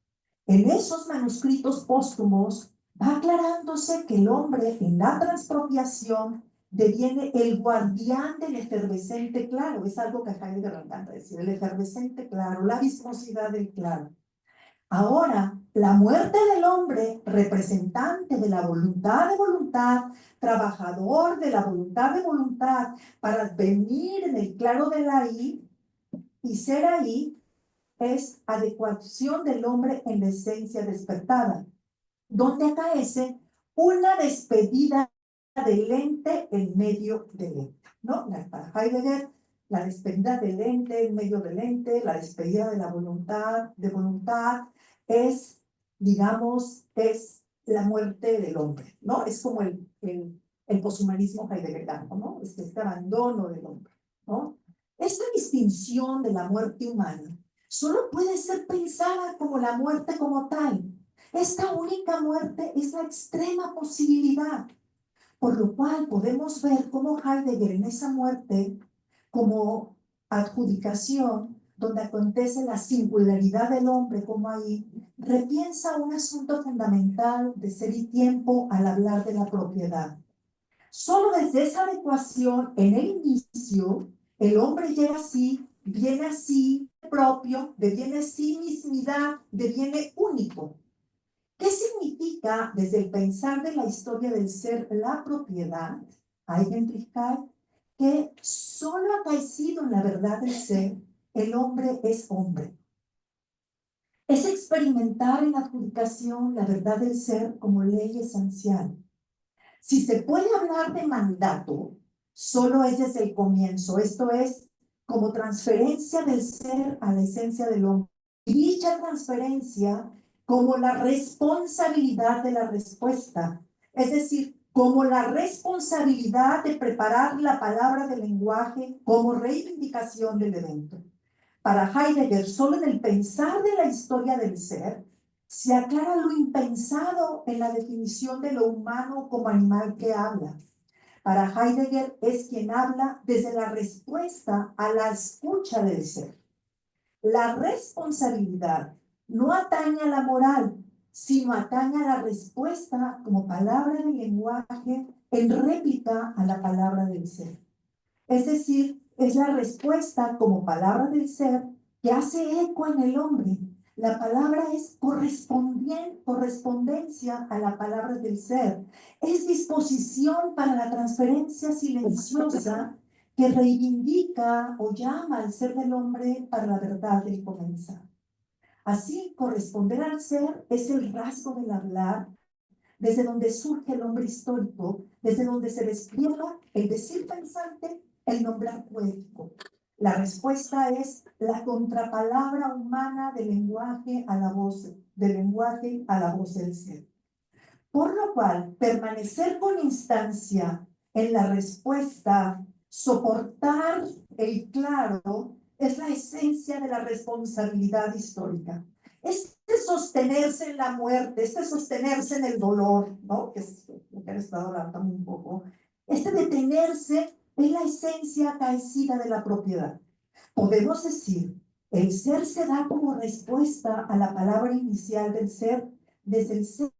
En esos manuscritos póstumos va aclarándose que el hombre en la transpropiación deviene el guardián del efervescente claro. Es algo que a Heidegger le encanta decir, el efervescente claro, la viscosidad del claro. Ahora, la muerte del hombre, representante de la voluntad de voluntad, trabajador de la voluntad de voluntad, para venir en el claro del ahí y ser ahí, es adecuación del hombre en la esencia despertada, donde acaece una despedida del ente en medio del ente, ¿no? Para Heidegger, la despedida del ente en medio del ente, la despedida de la voluntad, es, digamos, es la muerte del hombre, ¿no? Es como el poshumanismo heideggeriano, ¿no? Es este abandono del hombre, ¿no? Esta distinción de la muerte humana solo puede ser pensada como la muerte como tal. Esta única muerte es la extrema posibilidad, por lo cual podemos ver cómo Heidegger en esa muerte, como adjudicación, donde acontece la singularidad del hombre como ahí, repiensa un asunto fundamental de ser y tiempo al hablar de la propiedad. Solo desde esa adecuación, en el inicio, el hombre llega así, viene así, propio, deviene simismidad, deviene único. ¿Qué significa desde el pensar de la historia del ser la propiedad? Heinrich Heidegger, que solo acaecido en la verdad del ser, el hombre es hombre. Es experimentar en la adjudicación la verdad del ser como ley esencial. Si se puede hablar de mandato, solo es desde el comienzo, esto es, como transferencia del ser a la esencia del hombre. Y dicha transferencia como la responsabilidad de la respuesta, es decir, como la responsabilidad de preparar la palabra del lenguaje como reivindicación del evento. Para Heidegger, solo en el pensar de la historia del ser, se aclara lo impensado en la definición de lo humano como animal que habla. Para Heidegger es quien habla desde la respuesta a la escucha del ser. La responsabilidad no atañe a la moral, sino atañe a la respuesta como palabra del lenguaje en réplica a la palabra del ser. Es decir, es la respuesta como palabra del ser que hace eco en el hombre. La palabra es correspondencia a la palabra del ser. Es disposición para la transferencia silenciosa que reivindica o llama al ser del hombre para la verdad del comenzar. Así, corresponder al ser es el rasgo del hablar, desde donde surge el hombre histórico, desde donde se despliega el decir pensante, el nombrar poético. La respuesta es la contrapalabra humana del lenguaje a la voz, del lenguaje a la voz del ser. Por lo cual, permanecer con instancia en la respuesta, soportar el claro, es la esencia de la responsabilidad histórica. Este sostenerse en la muerte, este sostenerse en el dolor, ¿no? Que es lo que he estado hablando un poco. Este detenerse es la esencia acaecida de la propiedad. Podemos decir, el ser se da como respuesta a la palabra inicial del ser, desde el ser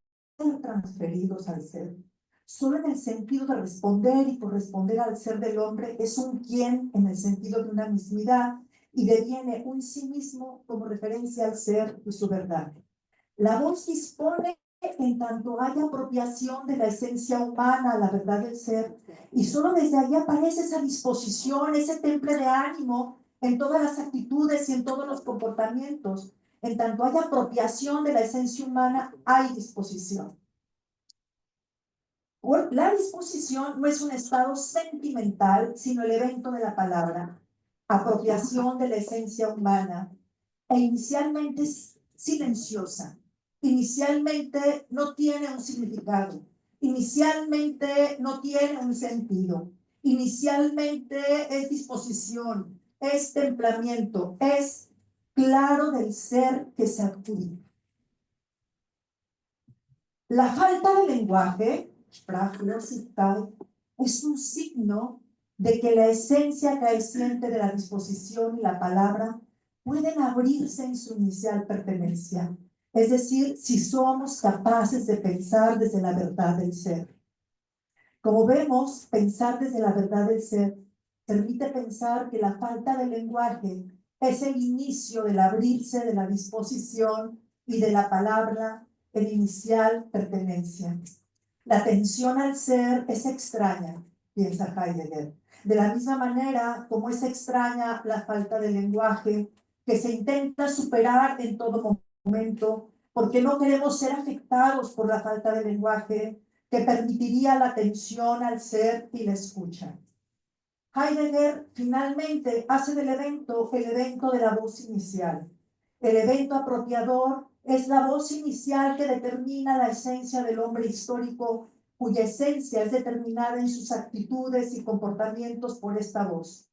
transferidos al ser. Solo en el sentido de responder y corresponder al ser del hombre es un quién en el sentido de una mismidad y deviene un sí mismo como referencia al ser y su verdad. La voz dispone en tanto haya apropiación de la esencia humana a la verdad del ser, y solo desde ahí aparece esa disposición, ese temple de ánimo en todas las actitudes y en todos los comportamientos. En tanto haya apropiación de la esencia humana, hay disposición. La disposición no es un estado sentimental, sino el evento de la palabra, apropiación de la esencia humana, e inicialmente es silenciosa. Inicialmente no tiene un significado, inicialmente no tiene un sentido, inicialmente es disposición, es templamiento, es claro del ser que se adquiere. La falta de lenguaje, Sprachlosigkeit, es un signo de que la esencia acaeciente de la disposición y la palabra pueden abrirse en su inicial pertenencia. Es decir, si somos capaces de pensar desde la verdad del ser. Como vemos, pensar desde la verdad del ser permite pensar que la falta de lenguaje es el inicio del abrirse de la disposición y de la palabra, el inicial pertenencia. La tensión al ser es extraña, piensa Heidegger. De la misma manera como es extraña la falta de lenguaje que se intenta superar en todo momento, porque no queremos ser afectados por la falta de lenguaje que permitiría la atención al ser y la escucha. Heidegger finalmente hace del evento el evento de la voz inicial. El evento apropiador es la voz inicial que determina la esencia del hombre histórico, cuya esencia es determinada en sus actitudes y comportamientos por esta voz.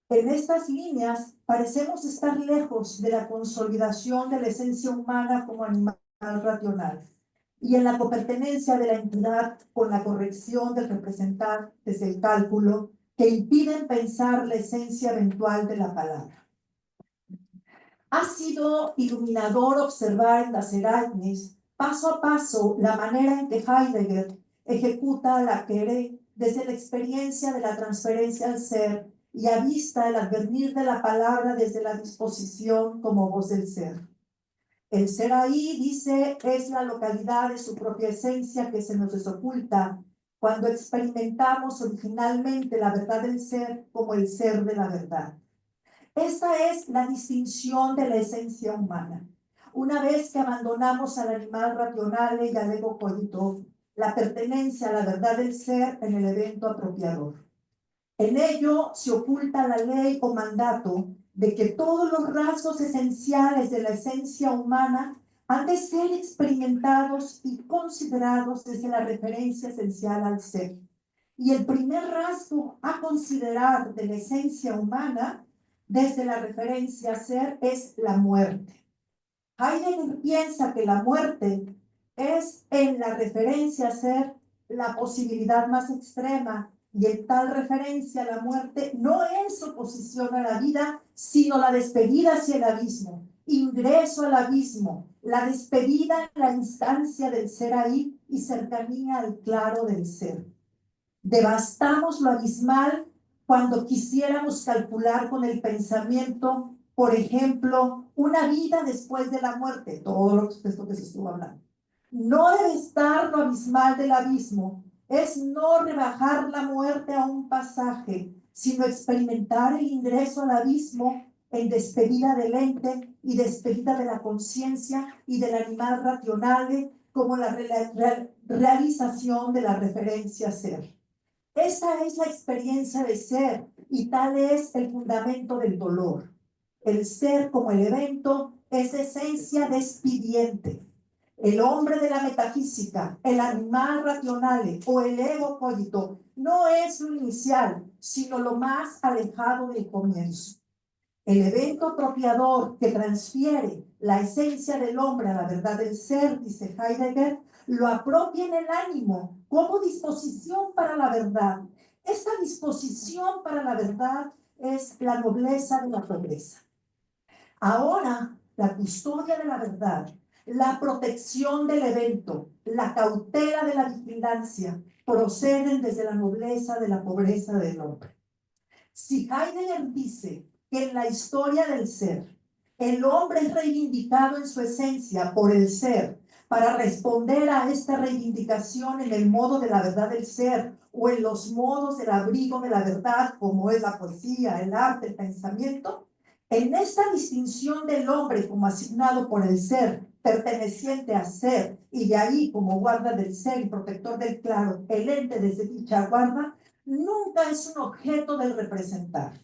En estas líneas parecemos estar lejos de la consolidación de la esencia humana como animal racional y en la copertenencia de la entidad con la corrección del representar desde el cálculo que impiden pensar la esencia eventual de la palabra. Ha sido iluminador observar en las Ereignis paso a paso la manera en que Heidegger ejecuta la Quere desde la experiencia de la transferencia al ser y avista el advenir de la palabra desde la disposición como voz del ser. El ser ahí, dice, es la localidad de su propia esencia que se nos desoculta cuando experimentamos originalmente la verdad del ser como el ser de la verdad. Esta es la distinción de la esencia humana. Una vez que abandonamos al animal racional y al ego cogito, la pertenencia a la verdad del ser en el evento apropiador. En ello se oculta la ley o mandato de que todos los rasgos esenciales de la esencia humana han de ser experimentados y considerados desde la referencia esencial al ser. Y el primer rasgo a considerar de la esencia humana desde la referencia a ser es la muerte. Heidegger piensa que la muerte es en la referencia a ser la posibilidad más extrema y en tal referencia a la muerte no es oposición a la vida, sino la despedida hacia el abismo, ingreso al abismo, la despedida en la instancia del ser ahí y cercanía al claro del ser. Devastamos lo abismal cuando quisiéramos calcular con el pensamiento, por ejemplo, una vida después de la muerte, todo esto que se estuvo hablando. No debe estar lo abismal del abismo, es no rebajar la muerte a un pasaje, sino experimentar el ingreso al abismo en despedida del ente y despedida de la conciencia y del animal racional como la realización de la referencia a ser. Esa es la experiencia de ser y tal es el fundamento del dolor. El ser como el evento es esencia despidiente. El hombre de la metafísica, el animal racional o el ego cogito no es lo inicial, sino lo más alejado del comienzo. El evento apropiador que transfiere la esencia del hombre a la verdad del ser, dice Heidegger, lo apropia en el ánimo como disposición para la verdad. Esta disposición para la verdad es la nobleza de la pobreza. Ahora, la custodia de la verdad, la protección del evento, la cautela de la vigilancia, proceden desde la nobleza de la pobreza del hombre. Si Heidegger dice que en la historia del ser, el hombre es reivindicado en su esencia por el ser, para responder a esta reivindicación en el modo de la verdad del ser o en los modos del abrigo de la verdad, como es la poesía, el arte, el pensamiento, en esta distinción del hombre como asignado por el ser, perteneciente a ser, y de ahí como guarda del ser y protector del claro, el ente desde dicha guarda, nunca es un objeto del representar.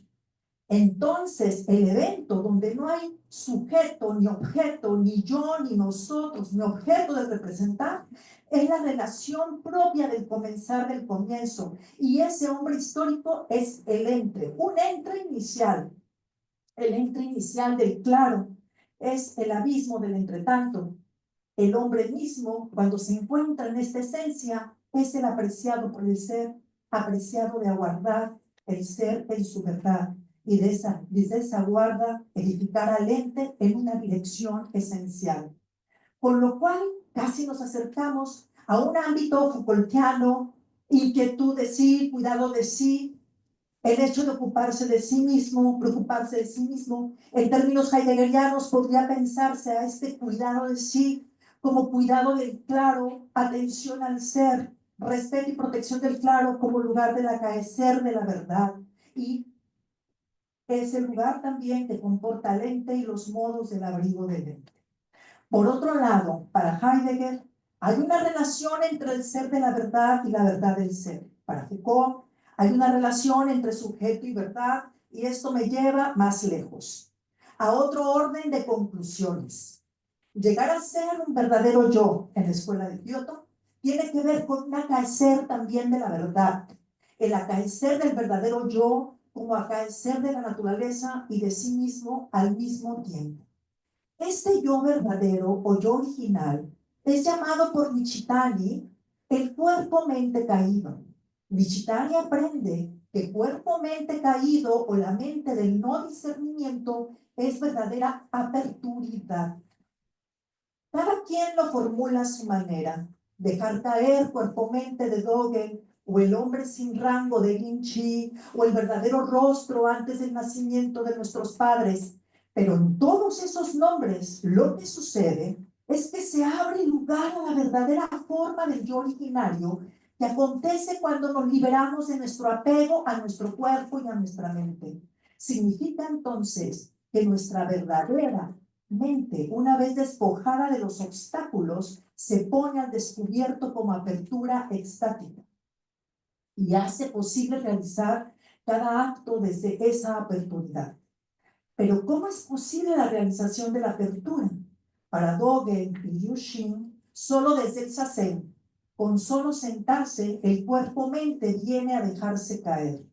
Entonces, el evento donde no hay sujeto, ni objeto, ni yo, ni nosotros, ni objeto del representar, es la relación propia del comenzar del comienzo. Y ese hombre histórico es el entre, un entre inicial. El entre inicial del claro es el abismo del entretanto. El hombre mismo, cuando se encuentra en esta esencia, es el apreciado por el ser, apreciado de aguardar el ser en su verdad. Y desde esa guarda, edificar al ente en una dirección esencial. Con lo cual, casi nos acercamos a un ámbito Foucaultiano, inquietud de sí, cuidado de sí, el hecho de ocuparse de sí mismo, preocuparse de sí mismo. En términos heideggerianos podría pensarse a este cuidado de sí como cuidado del claro, atención al ser, respeto y protección del claro como lugar del acaecer de la verdad. Y es el lugar también que comporta el ente y los modos del abrigo del ente. Por otro lado, para Heidegger, hay una relación entre el ser de la verdad y la verdad del ser. Para Foucault, hay una relación entre sujeto y verdad, y esto me lleva más lejos, a otro orden de conclusiones. Llegar a ser un verdadero yo en la escuela de Kioto tiene que ver con un acaecer también de la verdad, el acaecer del verdadero yo como acaecer de la naturaleza y de sí mismo al mismo tiempo. Este yo verdadero o yo original es llamado por Nishitani el cuerpo-mente caído. Nishitani aprende que cuerpo-mente caído o la mente del no discernimiento es verdadera aperturidad. Cada quien lo formula a su manera. Dejar caer cuerpo-mente de Dogen o el hombre sin rango de Lin Chi, o el verdadero rostro antes del nacimiento de nuestros padres. Pero en todos esos nombres, lo que sucede es que se abre lugar a la verdadera forma del yo originario que acontece cuando nos liberamos de nuestro apego a nuestro cuerpo y a nuestra mente. Significa entonces que nuestra verdadera mente, una vez despojada de los obstáculos, se pone al descubierto como apertura extática y hace posible realizar cada acto desde esa apertura. Pero ¿cómo es posible la realización de la apertura? Para Dogen y Liu Xin, solo desde el Zazen, con solo sentarse, el cuerpo-mente viene a dejarse caer.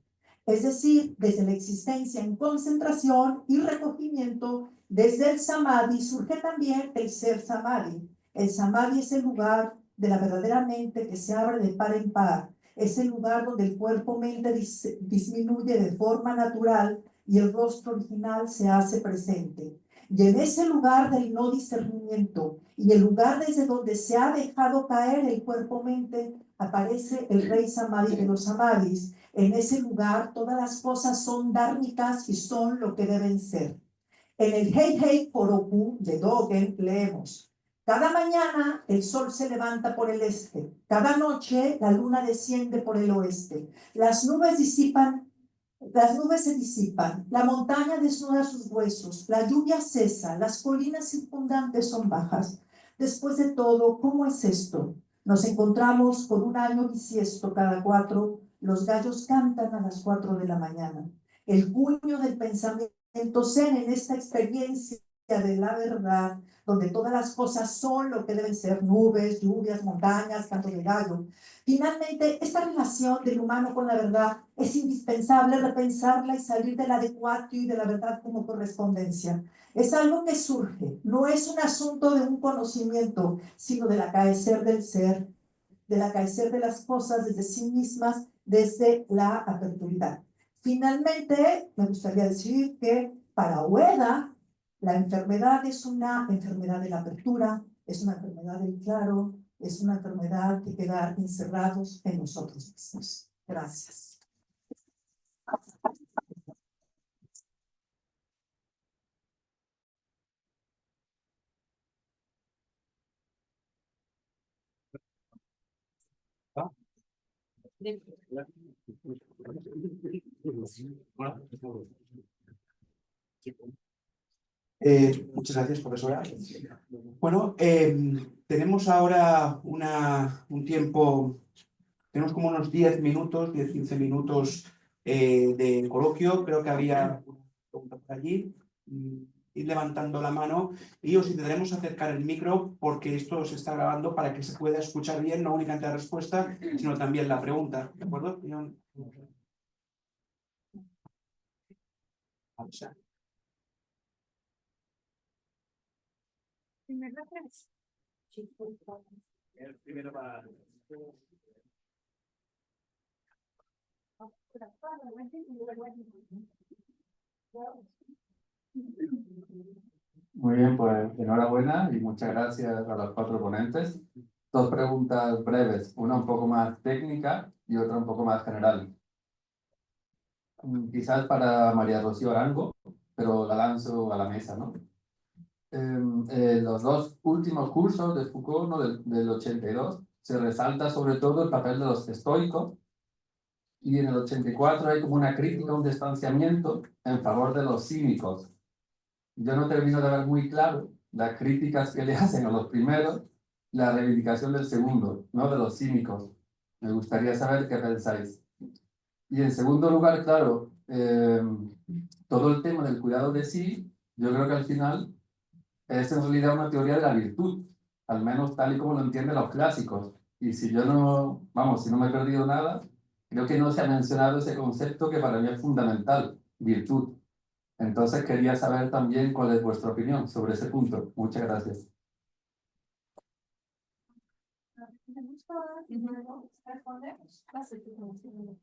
Es decir, desde la existencia en concentración y recogimiento, desde el Samadhi surge también el ser Samadhi. El Samadhi es el lugar de la verdadera mente que se abre de par en par. Es el lugar donde el cuerpo-mente disminuye de forma natural y el rostro original se hace presente. Y en ese lugar del no discernimiento y el lugar desde donde se ha dejado caer el cuerpo-mente, aparece el rey Samadhi de los Samadhis. En ese lugar todas las cosas son dármicas y son lo que deben ser. En el Hei Hei Koroku de Dogen leemos: cada mañana el sol se levanta por el este, cada noche la luna desciende por el oeste, las nubes se disipan, la montaña desnuda sus huesos, la lluvia cesa, las colinas circundantes son bajas. Después de todo, ¿cómo es esto? Nos encontramos con un año bisiesto cada 4, los gallos cantan a las 4 de la mañana. El puño del pensamiento zen en esta experiencia de la verdad, donde todas las cosas son lo que deben ser: nubes, lluvias, montañas, canto de gallo. Finalmente, esta relación del humano con la verdad es indispensable repensarla y salir del adecuado y de la verdad como correspondencia. Es algo que surge, no es un asunto de un conocimiento, sino del acaecer del ser, del acaecer de las cosas desde sí mismas, desde la apertura. Finalmente, me gustaría decir que para Ueda, la enfermedad es una enfermedad de la apertura, es una enfermedad del claro, es una enfermedad de quedar encerrados en nosotros mismos. Gracias. Muchas gracias, profesora. Bueno, tenemos ahora un tiempo, tenemos como unos 10 minutos, 10-15 minutos de coloquio. Creo que había una pregunta por allí. Ir levantando la mano y os intentaremos acercar el micro porque esto se está grabando para que se pueda escuchar bien, no únicamente la respuesta, sino también la pregunta. ¿De acuerdo? Primero para... Muy bien, pues enhorabuena y muchas gracias a los 4 ponentes. 2 preguntas breves, una un poco más técnica y otra un poco más general. Quizás para María Rocío Arango, pero la lanzo a la mesa, ¿no? Los 2 últimos cursos de Foucault, ¿no? del 82, se resalta sobre todo el papel de los estoicos, y en el 84 hay como una crítica, un distanciamiento en favor de los cínicos. Yo no termino de ver muy claro las críticas que le hacen a los primeros, la reivindicación del segundo, ¿no? De los cínicos. Me gustaría saber qué pensáis. Y en segundo lugar, claro, todo el tema del cuidado de sí, yo creo que al final es en realidad una teoría de la virtud, al menos tal y como lo entienden los clásicos. Y si yo no, vamos, si no me he perdido nada, creo que no se ha mencionado ese concepto que para mí es fundamental, virtud. Entonces quería saber también cuál es vuestra opinión sobre ese punto. Muchas gracias.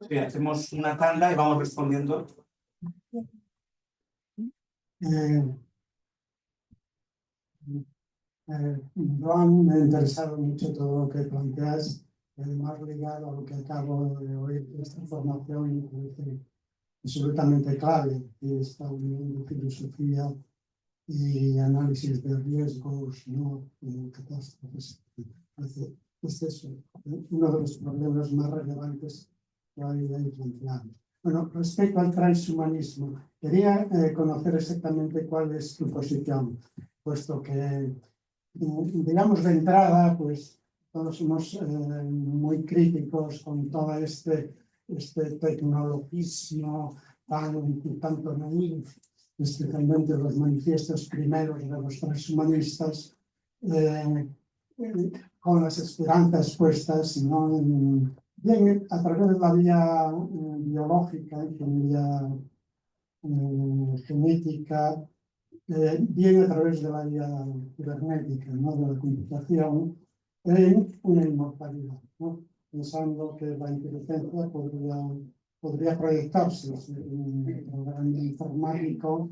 Sí, hacemos una tanda y vamos respondiendo. Joan, me ha interesado mucho todo lo que planteas. más ligado a lo que acabo de oír, esta información me parece absolutamente clave, que esta unión de filosofía y análisis de riesgos, ¿no? Catástrofes. Este es uno de los problemas más relevantes que hay planteado. Bueno, respecto al transhumanismo, quería conocer exactamente cuál es tu posición, puesto que, digamos, de entrada, pues todos somos muy críticos con todo este tecnologismo tanto naif, especialmente los manifiestos primeros de los transhumanistas, con las esperanzas puestas, ¿no? Bien a través de la vía biológica, ingeniería genética, bien a través de la vía cibernética, ¿no? De la computación, en una inmortalidad, ¿no? Pensando que la inteligencia podría proyectarse en un programa informático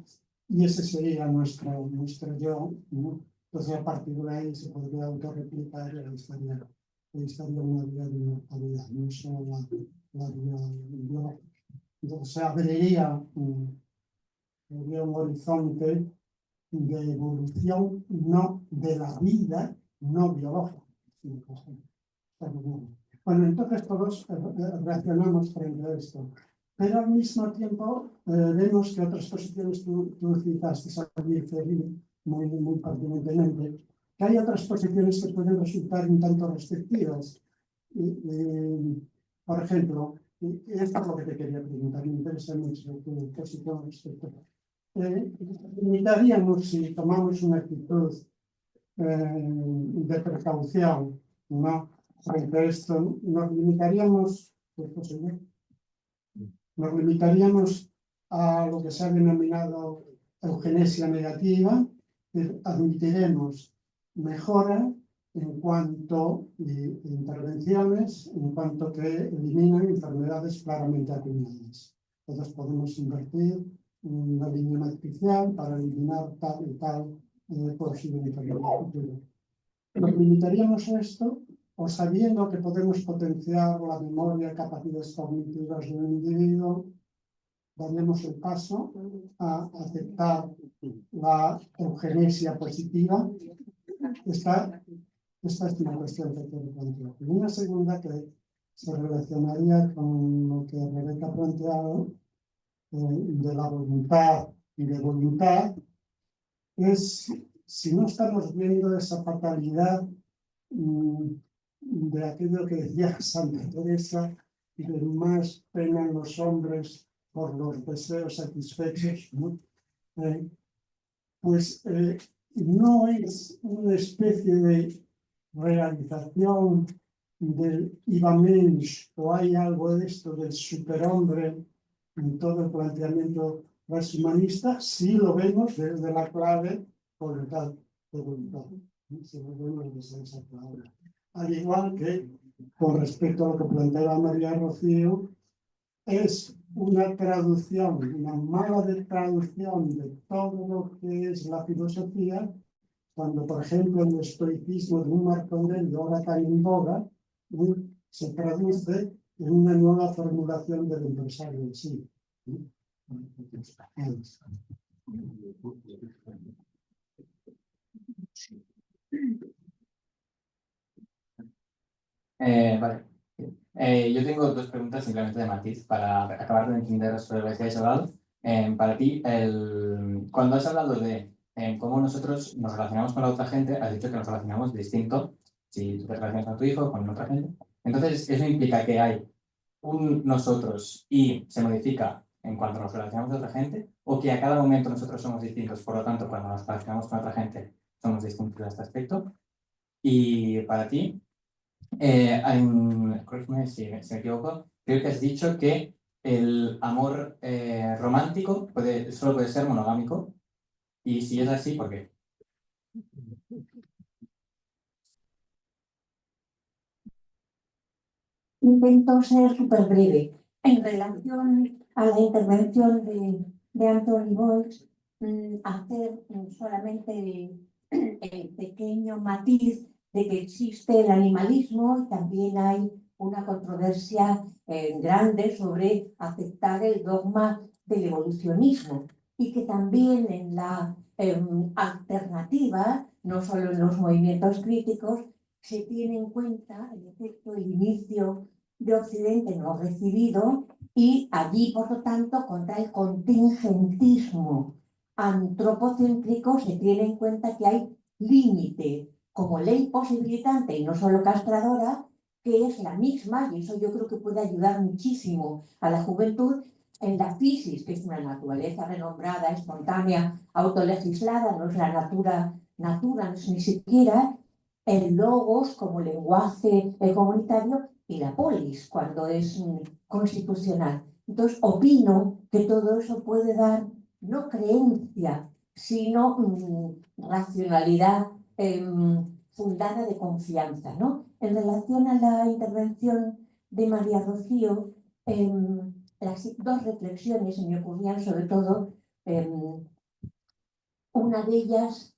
y ese sería nuestro yo, ¿no? Entonces, a partir de ahí se podría autorreplicar y ahí estaría una vía de inmortalidad, no solo la vía biológica. Entonces, se abriría un horizonte de evolución no de la vida no biológica. Bueno, entonces todos reaccionamos frente a esto, pero al mismo tiempo vemos que otras posiciones, tú citaste a Ferri muy pertinentemente, que hay otras posiciones que pueden resultar un tanto restrictivas. Por ejemplo, y esto es lo que te quería preguntar, me interesa mucho tu posición respecto a limitaríamos, si tomamos una actitud de precaución, ¿no? Frente a esto, nos limitaríamos a lo que se ha denominado eugenesia negativa, admitiremos mejora en cuanto a intervenciones, en cuanto que eliminan enfermedades claramente acuñadas. Entonces podemos invertir una línea matricial para eliminar tal y tal posible enfermedad futura. Nos limitaríamos a esto, o sabiendo que podemos potenciar la memoria, capacidades cognitivas de un individuo, daríamos el paso a aceptar la eugenesia positiva. Esta es una cuestión que quiero plantear. Y una segunda que se relacionaría con lo que Rebeca ha planteado, de la voluntad y de voluntad, es si no estamos viendo esa fatalidad de aquello que decía Santa Teresa, de más penan los hombres por los deseos satisfechos, ¿no? No es una especie de realización del Übermensch, o hay algo de esto del superhombre en todo el planteamiento transhumanista, si lo vemos desde la clave voluntad de voluntad. Si lo vemos desde esa clave. Al igual que, con respecto a lo que planteaba María Rocío, es una traducción, una mala traducción de todo lo que es la filosofía, cuando, por ejemplo, el estoicismo de un Marco Aurelio, ahora tan en boga, se traduce en una nueva formulación del empresario en sí. Vale. Yo tengo dos preguntas simplemente de matiz para acabar de entender sobre lo que has hablado. Para ti, cuando has hablado de cómo nosotros nos relacionamos con la otra gente, has dicho que nos relacionamos distinto si tú te relacionas con tu hijo o con otra gente. Entonces, eso implica que hay un nosotros y se modifica en cuanto nos relacionamos con otra gente, o que a cada momento nosotros somos distintos, por lo tanto, cuando nos relacionamos con otra gente, somos distintos en este aspecto. Y para ti, corrígeme si me equivoco, creo que has dicho que el amor romántico solo puede ser monogámico, y si es así, ¿por qué? Intento ser súper breve. En relación a la intervención de Anthony Boyce, hacer solamente el pequeño matiz de que existe el animalismo y también hay una controversia grande sobre aceptar el dogma del evolucionismo y que también en la alternativa, no solo en los movimientos críticos, se tiene en cuenta, en efecto, el inicio de Occidente no recibido y allí, por lo tanto, contra el contingentismo antropocéntrico se tiene en cuenta que hay límite como ley posibilitante y no solo castradora, que es la misma, y eso yo creo que puede ayudar muchísimo a la juventud, en la physis, que es una naturaleza renombrada, espontánea, autolegislada, no es la natura ni siquiera, el logos como lenguaje comunitario y la polis, cuando es constitucional. Entonces, opino que todo eso puede dar no creencia, sino racionalidad fundada de confianza, ¿no? En relación a la intervención de María Rocío, las dos reflexiones se me ocurrían, sobre todo, una de ellas: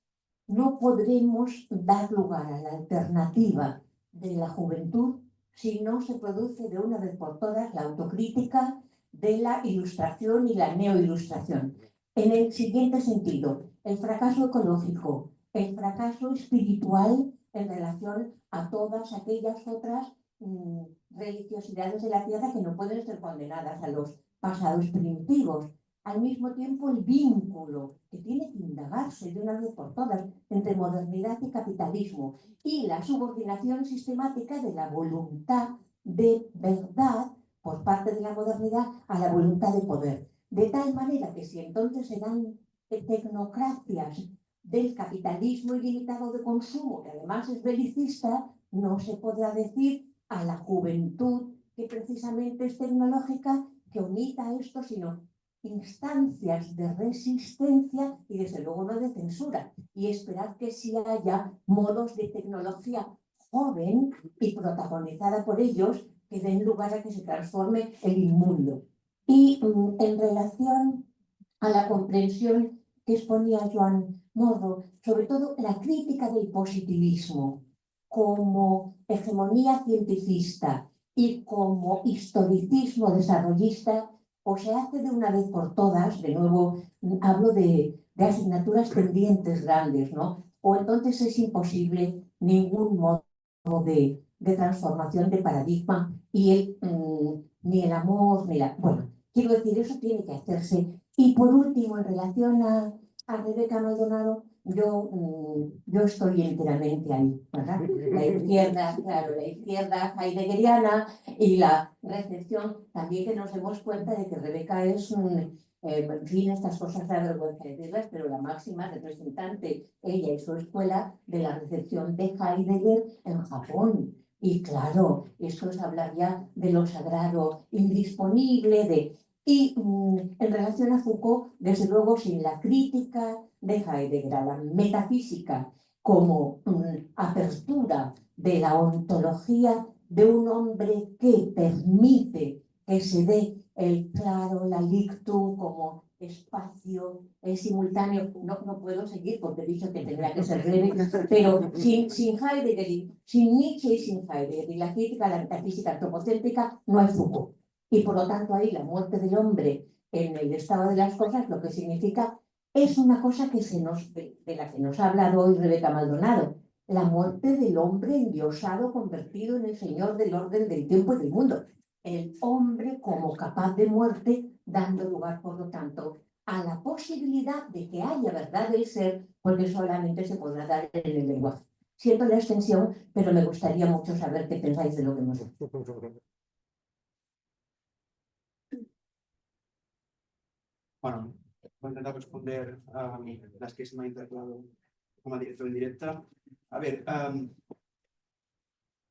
no podremos dar lugar a la alternativa de la juventud si no se produce de una vez por todas la autocrítica de la ilustración y la neoilustración. En el siguiente sentido, el fracaso ecológico, el fracaso espiritual en relación a todas aquellas otras religiosidades de la tierra que no pueden ser condenadas a los pasados primitivos. Al mismo tiempo, el vínculo que tiene que indagarse de una vez por todas entre modernidad y capitalismo y la subordinación sistemática de la voluntad de verdad por parte de la modernidad a la voluntad de poder. De tal manera que si entonces se dan tecnocracias del capitalismo ilimitado de consumo, que además es belicista, no se podrá decir a la juventud que precisamente es tecnológica que omita esto, sino instancias de resistencia y desde luego no de censura, y esperar que sí haya modos de tecnología joven y protagonizada por ellos que den lugar a que se transforme el inmundo. Y en relación a la comprensión que exponía Joan Morro, sobre todo la crítica del positivismo como hegemonía cientifista y como historicismo desarrollista, o se hace de una vez por todas, de nuevo hablo de asignaturas pendientes grandes, ¿no? O entonces es imposible ningún modo de transformación de paradigma y ni el amor, ni la... Bueno, quiero decir, eso tiene que hacerse. Y por último, en relación a Rebeca Maldonado, yo estoy enteramente ahí, ¿verdad? La izquierda, claro, la izquierda heideggeriana y la recepción, también que nos demos cuenta de que Rebeca es en fin, estas cosas da vergüenza decirlas, pero la máxima representante, ella y su escuela, de la recepción de Heidegger en Japón. Y claro, esto es hablar ya de lo sagrado, indisponible, Y en relación a Foucault, desde luego, sin la crítica de Heidegger a la metafísica como apertura de la ontología de un hombre que permite que se dé el claro, la lictum como espacio simultáneo. No puedo seguir porque he dicho que tendrá que ser breve, pero sin Heidegger, sin Nietzsche y sin Heidegger, y la crítica a la metafísica antropocéntrica, no hay Foucault. Y por lo tanto ahí la muerte del hombre en el estado de las cosas, lo que significa es una cosa que de la que nos ha hablado hoy Rebeca Maldonado, la muerte del hombre endiosado, convertido en el señor del orden del tiempo y del mundo. El hombre como capaz de muerte, dando lugar, por lo tanto, a la posibilidad de que haya verdad del ser, porque solamente se podrá dar en el lenguaje. Siento la extensión, pero me gustaría mucho saber qué pensáis de lo que hemos dicho. Bueno, voy a intentar responder a las que se me han interpelado como director en directa. A ver,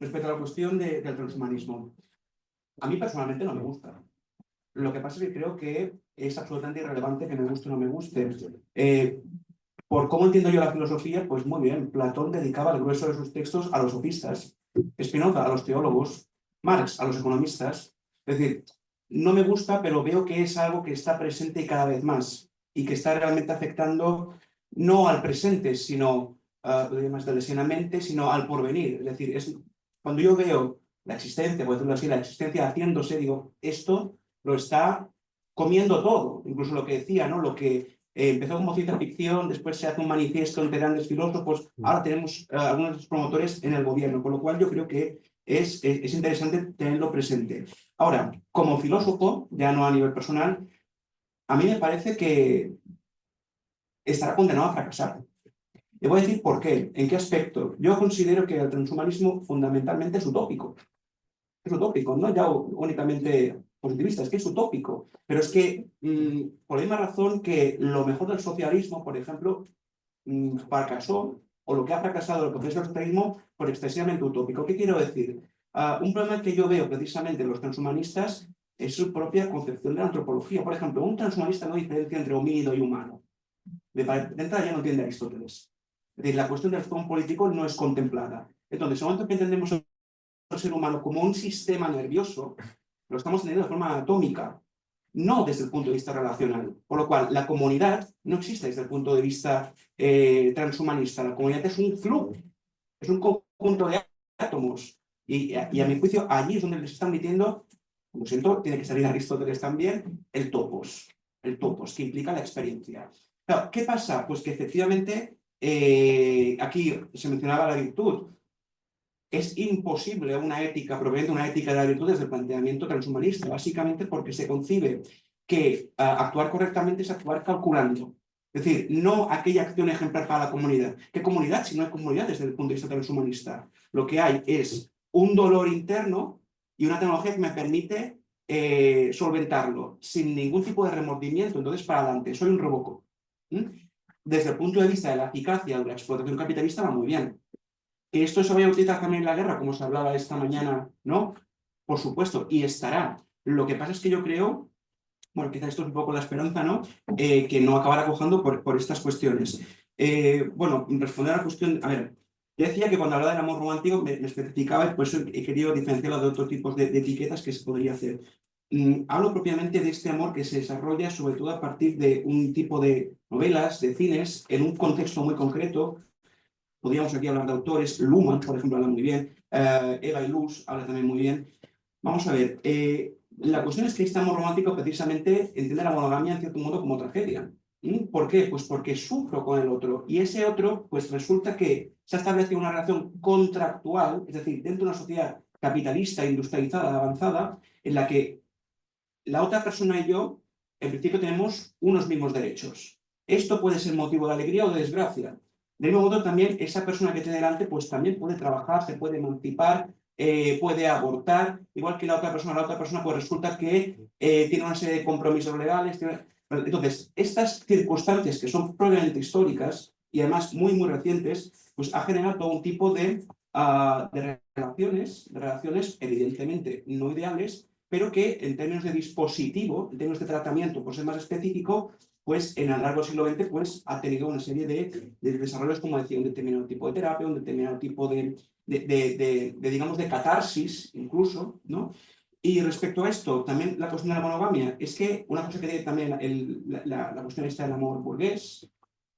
respecto a la cuestión del transhumanismo, a mí personalmente no me gusta. Lo que pasa es que creo que es absolutamente irrelevante que me guste o no me guste. Por cómo entiendo yo la filosofía, pues muy bien, Platón dedicaba el grueso de sus textos a los sofistas, Spinoza a los teólogos, Marx a los economistas. Es decir, no me gusta, pero veo que es algo que está presente cada vez más y que está realmente afectando no al presente, sino, lo digo más talesianamente, sino al porvenir. Es decir, cuando yo veo la existencia, por decirlo así, la existencia haciéndose, digo, esto lo está comiendo todo, incluso lo que decía, ¿no? Lo que empezó como ciencia ficción, después se hace un manifiesto entre grandes filósofos, ahora tenemos algunos promotores en el gobierno, con lo cual yo creo que es interesante tenerlo presente. Ahora, como filósofo, ya no a nivel personal, a mí me parece que estará condenado a fracasar. Le voy a decir por qué, en qué aspecto. Yo considero que el transhumanismo fundamentalmente es utópico. Es utópico, no ya únicamente positivista, es que es utópico. Pero es que, por la misma razón que lo mejor del socialismo, por ejemplo, fracasó, o lo que ha fracasado del proceso del socialismo, por excesivamente utópico. ¿Qué quiero decir? Un problema que yo veo precisamente en los transhumanistas es su propia concepción de la antropología. Por ejemplo, un transhumanista no diferencia entre homínido y humano. De entrada ya no entiende Aristóteles. Es decir, la cuestión del acción político no es contemplada. Entonces, en el momento que entendemos al ser humano como un sistema nervioso, lo estamos entendiendo de forma atómica, no desde el punto de vista relacional. Por lo cual, la comunidad no existe desde el punto de vista transhumanista. La comunidad es un flujo, es un conjunto de átomos. Y a mi juicio, allí es donde les están metiendo, como siento, tiene que salir Aristóteles también, el topos, que implica la experiencia. Claro, ¿qué pasa? Pues que efectivamente, aquí se mencionaba la virtud. Es imposible una ética proveniente de una ética de la virtud desde el planteamiento transhumanista, básicamente porque se concibe que actuar correctamente es actuar calculando. Es decir, no aquella acción ejemplar para la comunidad. ¿Qué comunidad? Si no hay comunidad desde el punto de vista transhumanista. Lo que hay es un dolor interno y una tecnología que me permite solventarlo sin ningún tipo de remordimiento. Entonces, para adelante, soy un Robocop. Desde el punto de vista de la eficacia de la explotación capitalista va muy bien. Que esto se vaya a utilizar también en la guerra, como se hablaba esta mañana, ¿no? Por supuesto, y estará. Lo que pasa es que yo creo, bueno, quizás esto es un poco la esperanza, ¿no? Que no acabará cojando por estas cuestiones. Bueno, responder a la cuestión, a ver, yo decía que cuando hablaba del amor romántico me especificaba y por eso he querido diferenciarlo de otros tipos de etiquetas que se podría hacer. Hablo propiamente de este amor que se desarrolla sobre todo a partir de un tipo de novelas, de cines, en un contexto muy concreto. Podríamos aquí hablar de autores, Luhmann, por ejemplo, habla muy bien, Eva Illouz habla también muy bien. Vamos a ver, la cuestión es que este amor romántico precisamente entiende la monogamia en cierto modo como tragedia. ¿Por qué? Pues porque sufro con el otro y ese otro pues resulta que se ha establecido una relación contractual, es decir, dentro de una sociedad capitalista, industrializada, avanzada, en la que la otra persona y yo en principio tenemos unos mismos derechos. Esto puede ser motivo de alegría o de desgracia. De mismo modo, también esa persona que tiene delante, pues también puede trabajar, se puede emancipar, puede abortar, igual que la otra persona pues resulta que tiene una serie de compromisos legales. Entonces, estas circunstancias que son probablemente históricas y además muy, muy recientes, pues ha generado todo un tipo de relaciones evidentemente no ideales, pero que en términos de dispositivo, en términos de tratamiento, por ser más específico, pues en el largo siglo XX pues, ha tenido una serie de desarrollos, como decía, un determinado tipo de terapia, un determinado tipo digamos, de catarsis incluso, ¿no? Y respecto a esto, también la cuestión de la monogamia, es que una cosa que tiene también la cuestión esta del amor burgués,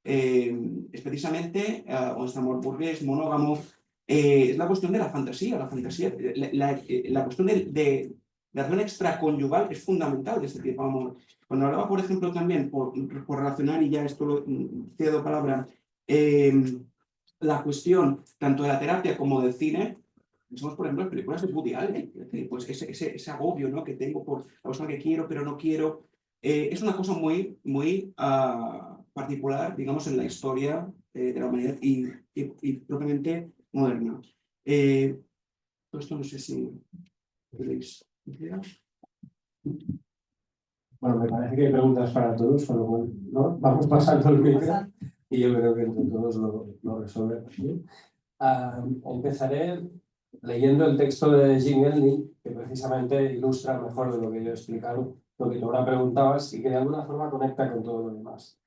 es precisamente, o este amor burgués, monógamo, es la cuestión de la fantasía, la cuestión de la relación extraconyugal es fundamental de este tipo de amor. Cuando hablaba, por ejemplo, también, por relacionar, y ya esto lo cedo palabra, la cuestión tanto de la terapia como del cine, pensamos, por ejemplo, en películas de Woody Allen, pues ese agobio, ¿no?, que tengo por la persona que quiero, pero no quiero, es una cosa muy, muy particular, digamos, en la historia de la humanidad y propiamente moderna. Todo esto no sé si queréis. Bueno, me parece que hay preguntas para todos, con lo cual, ¿no? Vamos pasando el micro y yo creo que entre todos lo resolvemos. ¿Sí? Empezaré leyendo el texto de Jim Elney, que precisamente ilustra mejor de lo que yo he explicado lo que tú ahora preguntabas y que de alguna forma conecta con todo lo demás.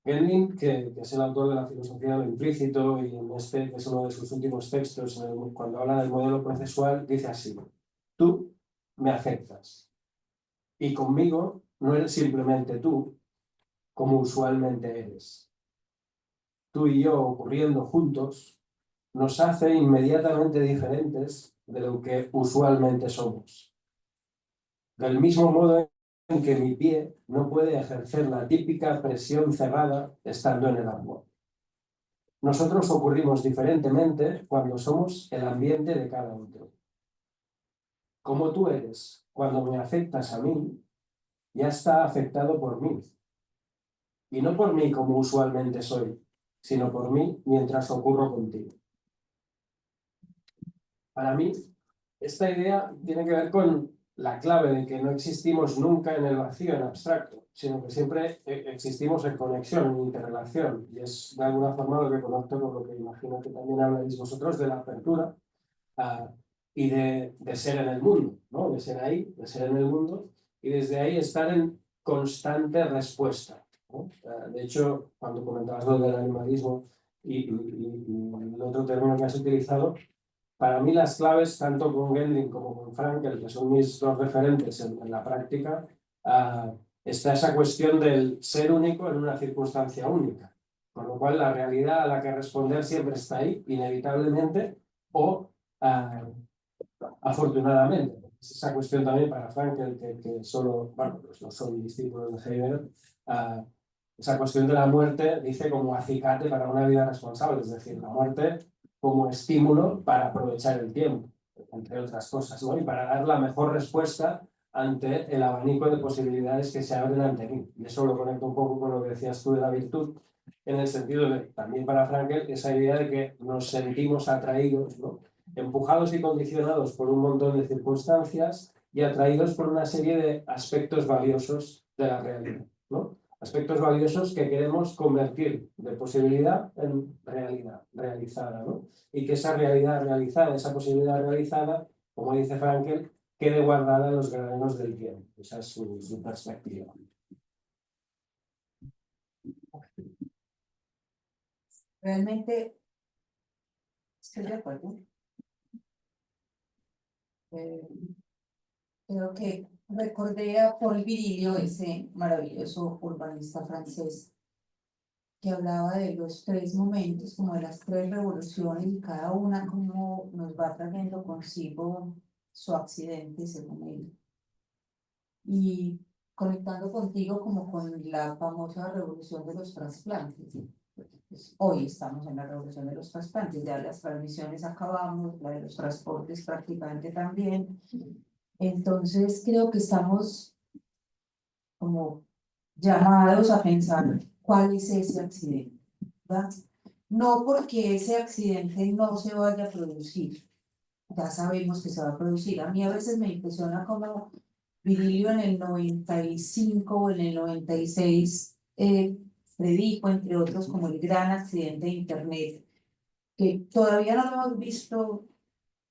Elney, que es el autor de la filosofía de lo implícito y en este, que es uno de sus últimos textos, cuando habla del modelo procesual, dice así: tú me afectas y conmigo no eres simplemente tú, como usualmente eres. Tú y yo ocurriendo juntos nos hace inmediatamente diferentes de lo que usualmente somos. Del mismo modo en que mi pie no puede ejercer la típica presión cerrada estando en el agua. Nosotros ocurrimos diferentemente cuando somos el ambiente de cada otro. Como tú eres, cuando me afectas a mí, ya está afectado por mí. Y no por mí como usualmente soy, sino por mí mientras ocurro contigo. Para mí, esta idea tiene que ver con la clave de que no existimos nunca en el vacío, en abstracto, sino que siempre existimos en conexión, en interrelación. Y es de alguna forma lo que conecto con lo que imagino que también habláis vosotros de la apertura y de ser en el mundo, ¿no? De ser ahí, de ser en el mundo, y desde ahí estar en constante respuesta, ¿no? De hecho, cuando comentabas lo del animalismo y el otro término que has utilizado, para mí las claves, tanto con Gendling como con Frankel, que son mis dos referentes en la práctica, está esa cuestión del ser único en una circunstancia única. Con lo cual la realidad a la que responder siempre está ahí, inevitablemente, o afortunadamente. Es esa cuestión también para Frankel, que solo, bueno, pues no soy discípulo de Heidegger, esa cuestión de la muerte dice como acicate para una vida responsable, es decir, la muerte como estímulo para aprovechar el tiempo, entre otras cosas, ¿no? Y para dar la mejor respuesta ante el abanico de posibilidades que se abren ante mí. Y eso lo conecto un poco con lo que decías tú de la virtud, en el sentido de, también para Frankel, esa idea de que nos sentimos atraídos, ¿no? Empujados y condicionados por un montón de circunstancias y atraídos por una serie de aspectos valiosos de la realidad, ¿no? Aspectos valiosos que queremos convertir de posibilidad en realidad realizada, ¿no? Y que esa realidad realizada, esa posibilidad realizada, como dice Frankel, quede guardada en los graneros del tiempo. Esa es su perspectiva. Realmente estoy de acuerdo. Creo que recordé a Paul Virilio, ese maravilloso urbanista francés, que hablaba de los tres momentos, como de las tres revoluciones, y cada una como nos va trayendo consigo su accidente, según él. Y conectando contigo como con la famosa revolución de los trasplantes. Pues hoy estamos en la revolución de los trasplantes, ya las transmisiones acabamos, la de los transportes prácticamente también. Entonces creo que estamos como llamados a pensar cuál es ese accidente, ¿verdad? No porque ese accidente no se vaya a producir, ya sabemos que se va a producir. A mí a veces me impresiona cómo Virilio en el 95 o en el 96 predijo, entre otros, como el gran accidente de Internet, que todavía no lo hemos visto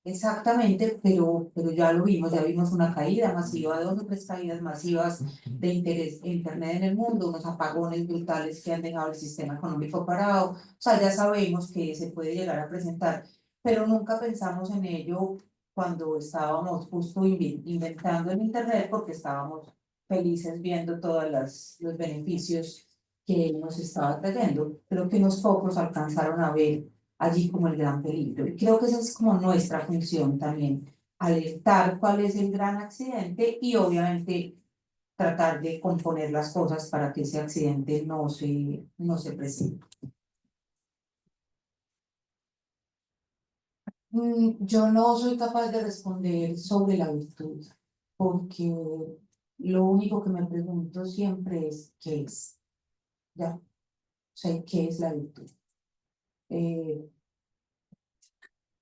exactamente, pero ya lo vimos, ya vimos una caída masiva, 2 o 3 caídas masivas de Internet en el mundo, unos apagones brutales que han dejado el sistema económico parado. O sea, ya sabemos que se puede llegar a presentar, pero nunca pensamos en ello cuando estábamos justo inventando el Internet, porque estábamos felices viendo todos los beneficios que nos estaba trayendo, pero que unos pocos alcanzaron a ver allí como el gran peligro. Y creo que esa es como nuestra función también, alertar cuál es el gran accidente y obviamente tratar de componer las cosas para que ese accidente no se presente. Yo no soy capaz de responder sobre la virtud, porque lo único que me pregunto siempre es ¿qué es? ¿Ya? O sea, ¿qué es la virtud?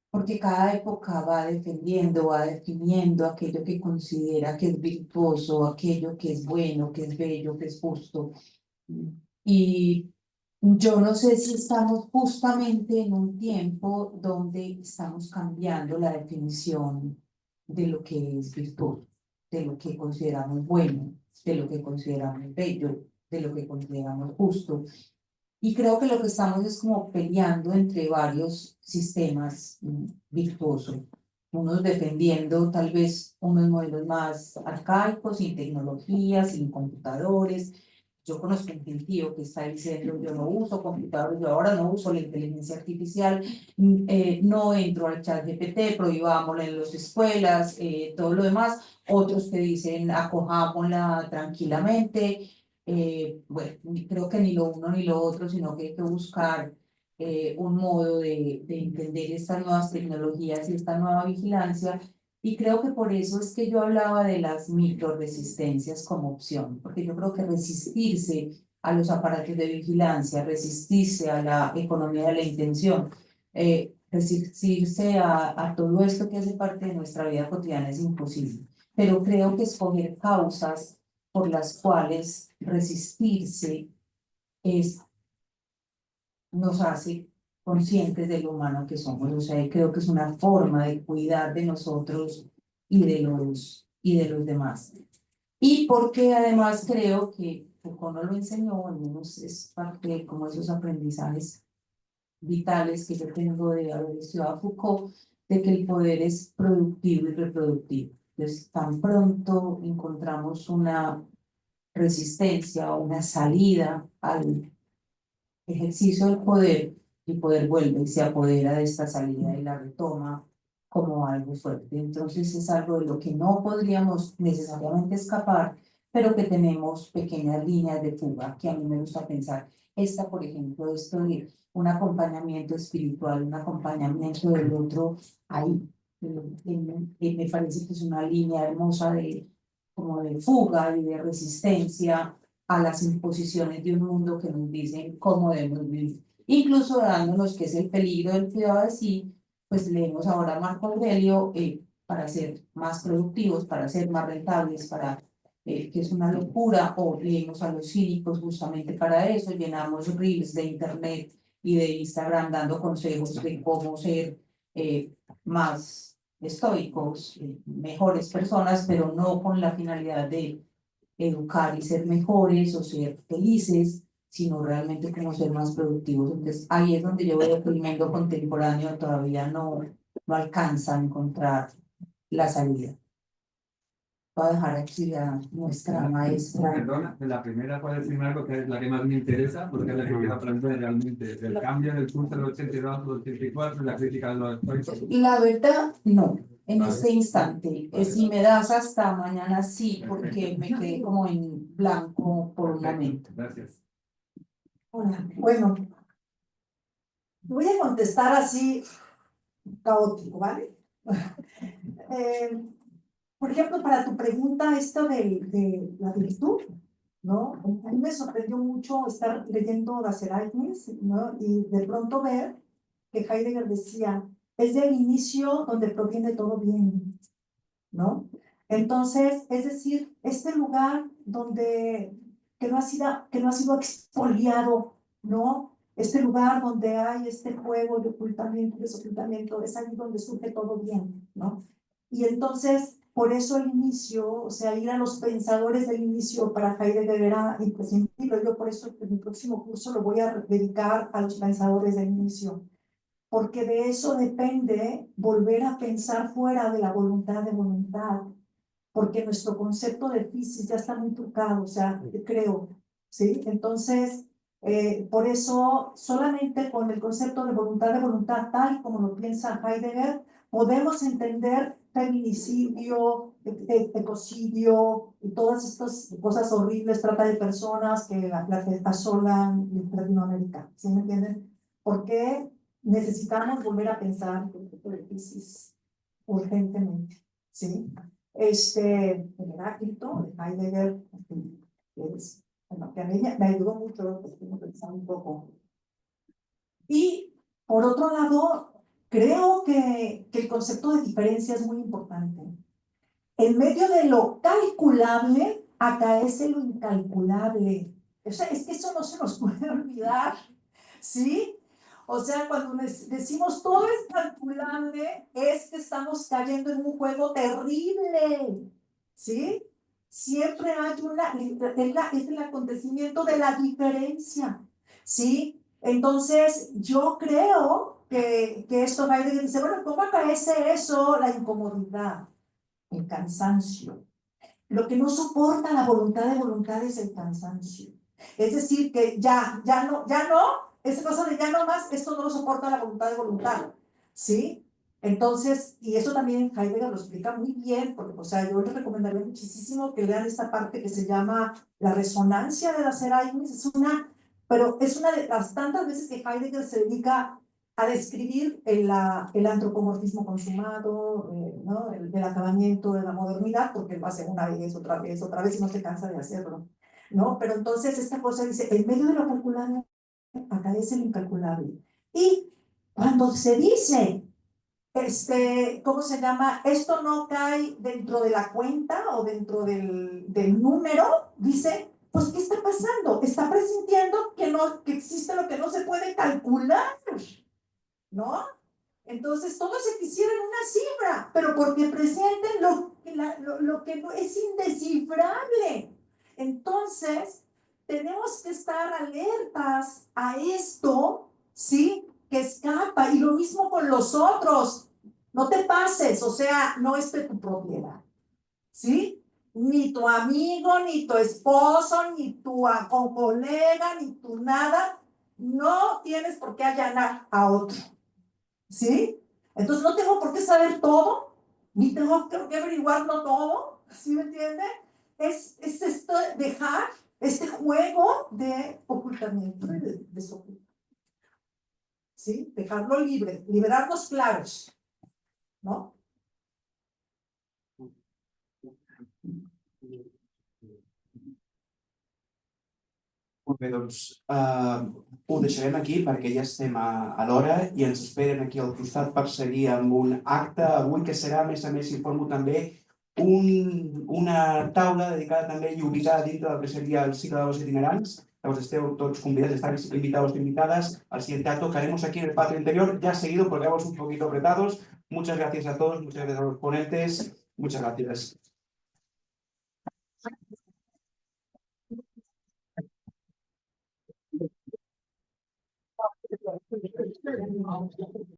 Porque cada época va defendiendo, va definiendo aquello que considera que es virtuoso, aquello que es bueno, que es bello, que es justo. Y yo no sé si estamos justamente en un tiempo donde estamos cambiando la definición de lo que es virtud, de lo que consideramos bueno, de lo que consideramos bello, de lo que consideramos justo. Y creo que lo que estamos es como peleando entre varios sistemas virtuosos, unos defendiendo tal vez unos modelos más arcaicos, sin tecnologías, sin computadores, yo conozco un gentío que está diciendo, yo no uso computadores, yo ahora no uso la inteligencia artificial, no entro al chat GPT, prohibámosla en las escuelas, todo lo demás. Otros que dicen, acojámosla tranquilamente. Bueno, creo que ni lo uno ni lo otro, sino que hay que buscar un modo de entender estas nuevas tecnologías y esta nueva vigilancia. Y creo que por eso es que yo hablaba de las microresistencias como opción, porque yo creo que resistirse a los aparatos de vigilancia, resistirse a la economía de la intención, resistirse a todo esto que hace parte de nuestra vida cotidiana es imposible. Pero creo que escoger causas por las cuales resistirse nos hace conscientes de lo humano que somos. O sea, creo que es una forma de cuidar de nosotros y de los demás. Y porque además creo que Foucault no lo enseñó, al menos es parte de como esos aprendizajes vitales que yo tengo de haber estudiado a Foucault, de que el poder es productivo y reproductivo. Entonces, tan pronto encontramos una resistencia o una salida al ejercicio del poder, el poder vuelve y se apodera de esta salida y la retoma como algo fuerte. Entonces es algo de lo que no podríamos necesariamente escapar, pero que tenemos pequeñas líneas de fuga que a mí me gusta pensar. Esta, por ejemplo, esto de un acompañamiento espiritual, un acompañamiento del otro ahí. Me parece que es una línea hermosa de, como de fuga y de resistencia a las imposiciones de un mundo que nos dicen cómo debemos vivir. Incluso dándonos que es el peligro del cuidado de sí, pues leemos ahora a Marco Aurelio para ser más productivos, para ser más rentables, para que es una locura, o leemos a los cínicos justamente para eso, llenamos reels de internet y de Instagram dando consejos de cómo ser más estoicos, mejores personas, pero no con la finalidad de educar y ser mejores o ser felices, sino realmente como ser más productivos. Entonces ahí es donde yo veo que el mundo contemporáneo todavía no alcanza a encontrar la salida. Voy a dejar aquí a nuestra maestra. Perdona, de la primera puedes decirme algo que es la que más me interesa, porque es la que quiero aprender realmente. El cambio del curso del 82 al 84 y la crítica de los estoicos. La verdad, no. En Vale. este instante, Vale. si me das hasta mañana, sí, porque me quedé como en blanco por un momento. Gracias. Hola, bueno, voy a contestar así caótico, ¿vale? Por ejemplo, para tu pregunta, esto de la virtud, ¿no? A mí me sorprendió mucho estar leyendo Das Ereignis, ¿no? Y de pronto ver que Heidegger decía, es del inicio donde proviene todo bien, ¿no? Entonces, es decir, este lugar donde que no ha sido expoliado, ¿no? Este lugar donde hay este juego de ocultamiento y desocultamiento, es ahí donde surge todo bien, ¿no? Y entonces, por eso el inicio, o sea, ir a los pensadores del inicio para Heidegger era imprescindible. Yo por eso en mi próximo curso lo voy a dedicar a los pensadores del inicio, porque de eso depende volver a pensar fuera de la voluntad de voluntad, porque nuestro concepto de physis ya está muy trucado, o sea, creo, ¿sí? Entonces, por eso, solamente con el concepto de voluntad tal como lo piensa Heidegger, podemos entender feminicidio, ecocidio y todas estas cosas horribles, trata de personas que asolan Latinoamérica, ¿sí me entienden? Porque necesitamos volver a pensar el physis urgentemente, ¿sí? El Heráclito de Heidegger, bueno, que a mí me ayudó mucho, pensar un poco. Y por otro lado, creo que el concepto de diferencia es muy importante. En medio de lo calculable, acaece lo incalculable. O sea, es que eso no se nos puede olvidar, ¿sí? O sea, cuando decimos todo es calculable, es que estamos cayendo en un juego terrible, ¿sí? Siempre hay es el acontecimiento de la diferencia, ¿sí? Entonces, yo creo que esto Heidegger dice, bueno, ¿cómo acaece eso? La incomodidad, el cansancio. Lo que no soporta la voluntad de voluntad es el cansancio. Es decir, que ya no, esa cosa de ya no más, esto no lo soporta la voluntad de voluntad, ¿sí? Entonces, y eso también Heidegger lo explica muy bien, porque, o sea, yo les recomendaría muchísimo que lean esta parte que se llama la resonancia de las Ereignis, pero es una de las tantas veces que Heidegger se dedica a describir el antropomorfismo consumado, ¿no? El acabamiento de la modernidad, porque lo hace una vez, otra vez, y no se cansa de hacerlo, ¿no? Pero entonces esta cosa dice, en medio de lo calculable, aparece lo incalculable. Y cuando se dice, ¿cómo se llama? Esto no cae dentro de la cuenta o dentro del número, dice, pues, ¿qué está pasando? Está presintiendo que existe lo que no se puede calcular, ¿no? Entonces, todo se quisiera en una cifra, pero porque presenten lo que no es indescifrable. Entonces, tenemos que estar alertas a esto, ¿sí? Que escapa. Y lo mismo con los otros. No te pases, o sea, no es de tu propiedad, ¿sí? Ni tu amigo, ni tu esposo, ni tu colega, ni tu nada. No tienes por qué allanar a otro. ¿Sí? Entonces no tengo por qué saber todo, ni tengo que averiguarlo todo, ¿sí me entiende? Es esto, dejar este juego de ocultamiento, de desocultamiento, ¿sí? Dejarlo libre, liberarnos claros, ¿no? Molt bé, doncs ho deixarem aquí perquè ja estem a l'hora i ens esperen aquí al costat per seguir amb un acte avui que serà, a més, informo també, una taula dedicada també i ubicada dintre del que seria el cicle de los itinerants. Llavors esteu tots convidats, estáis invitados, invitadas al siguiente acto que haremos aquí en el patio interior, ya seguido porque vamos un poquito apretados. Muchas gracias a todos, muchas gracias a los ponentes, muchas gracias.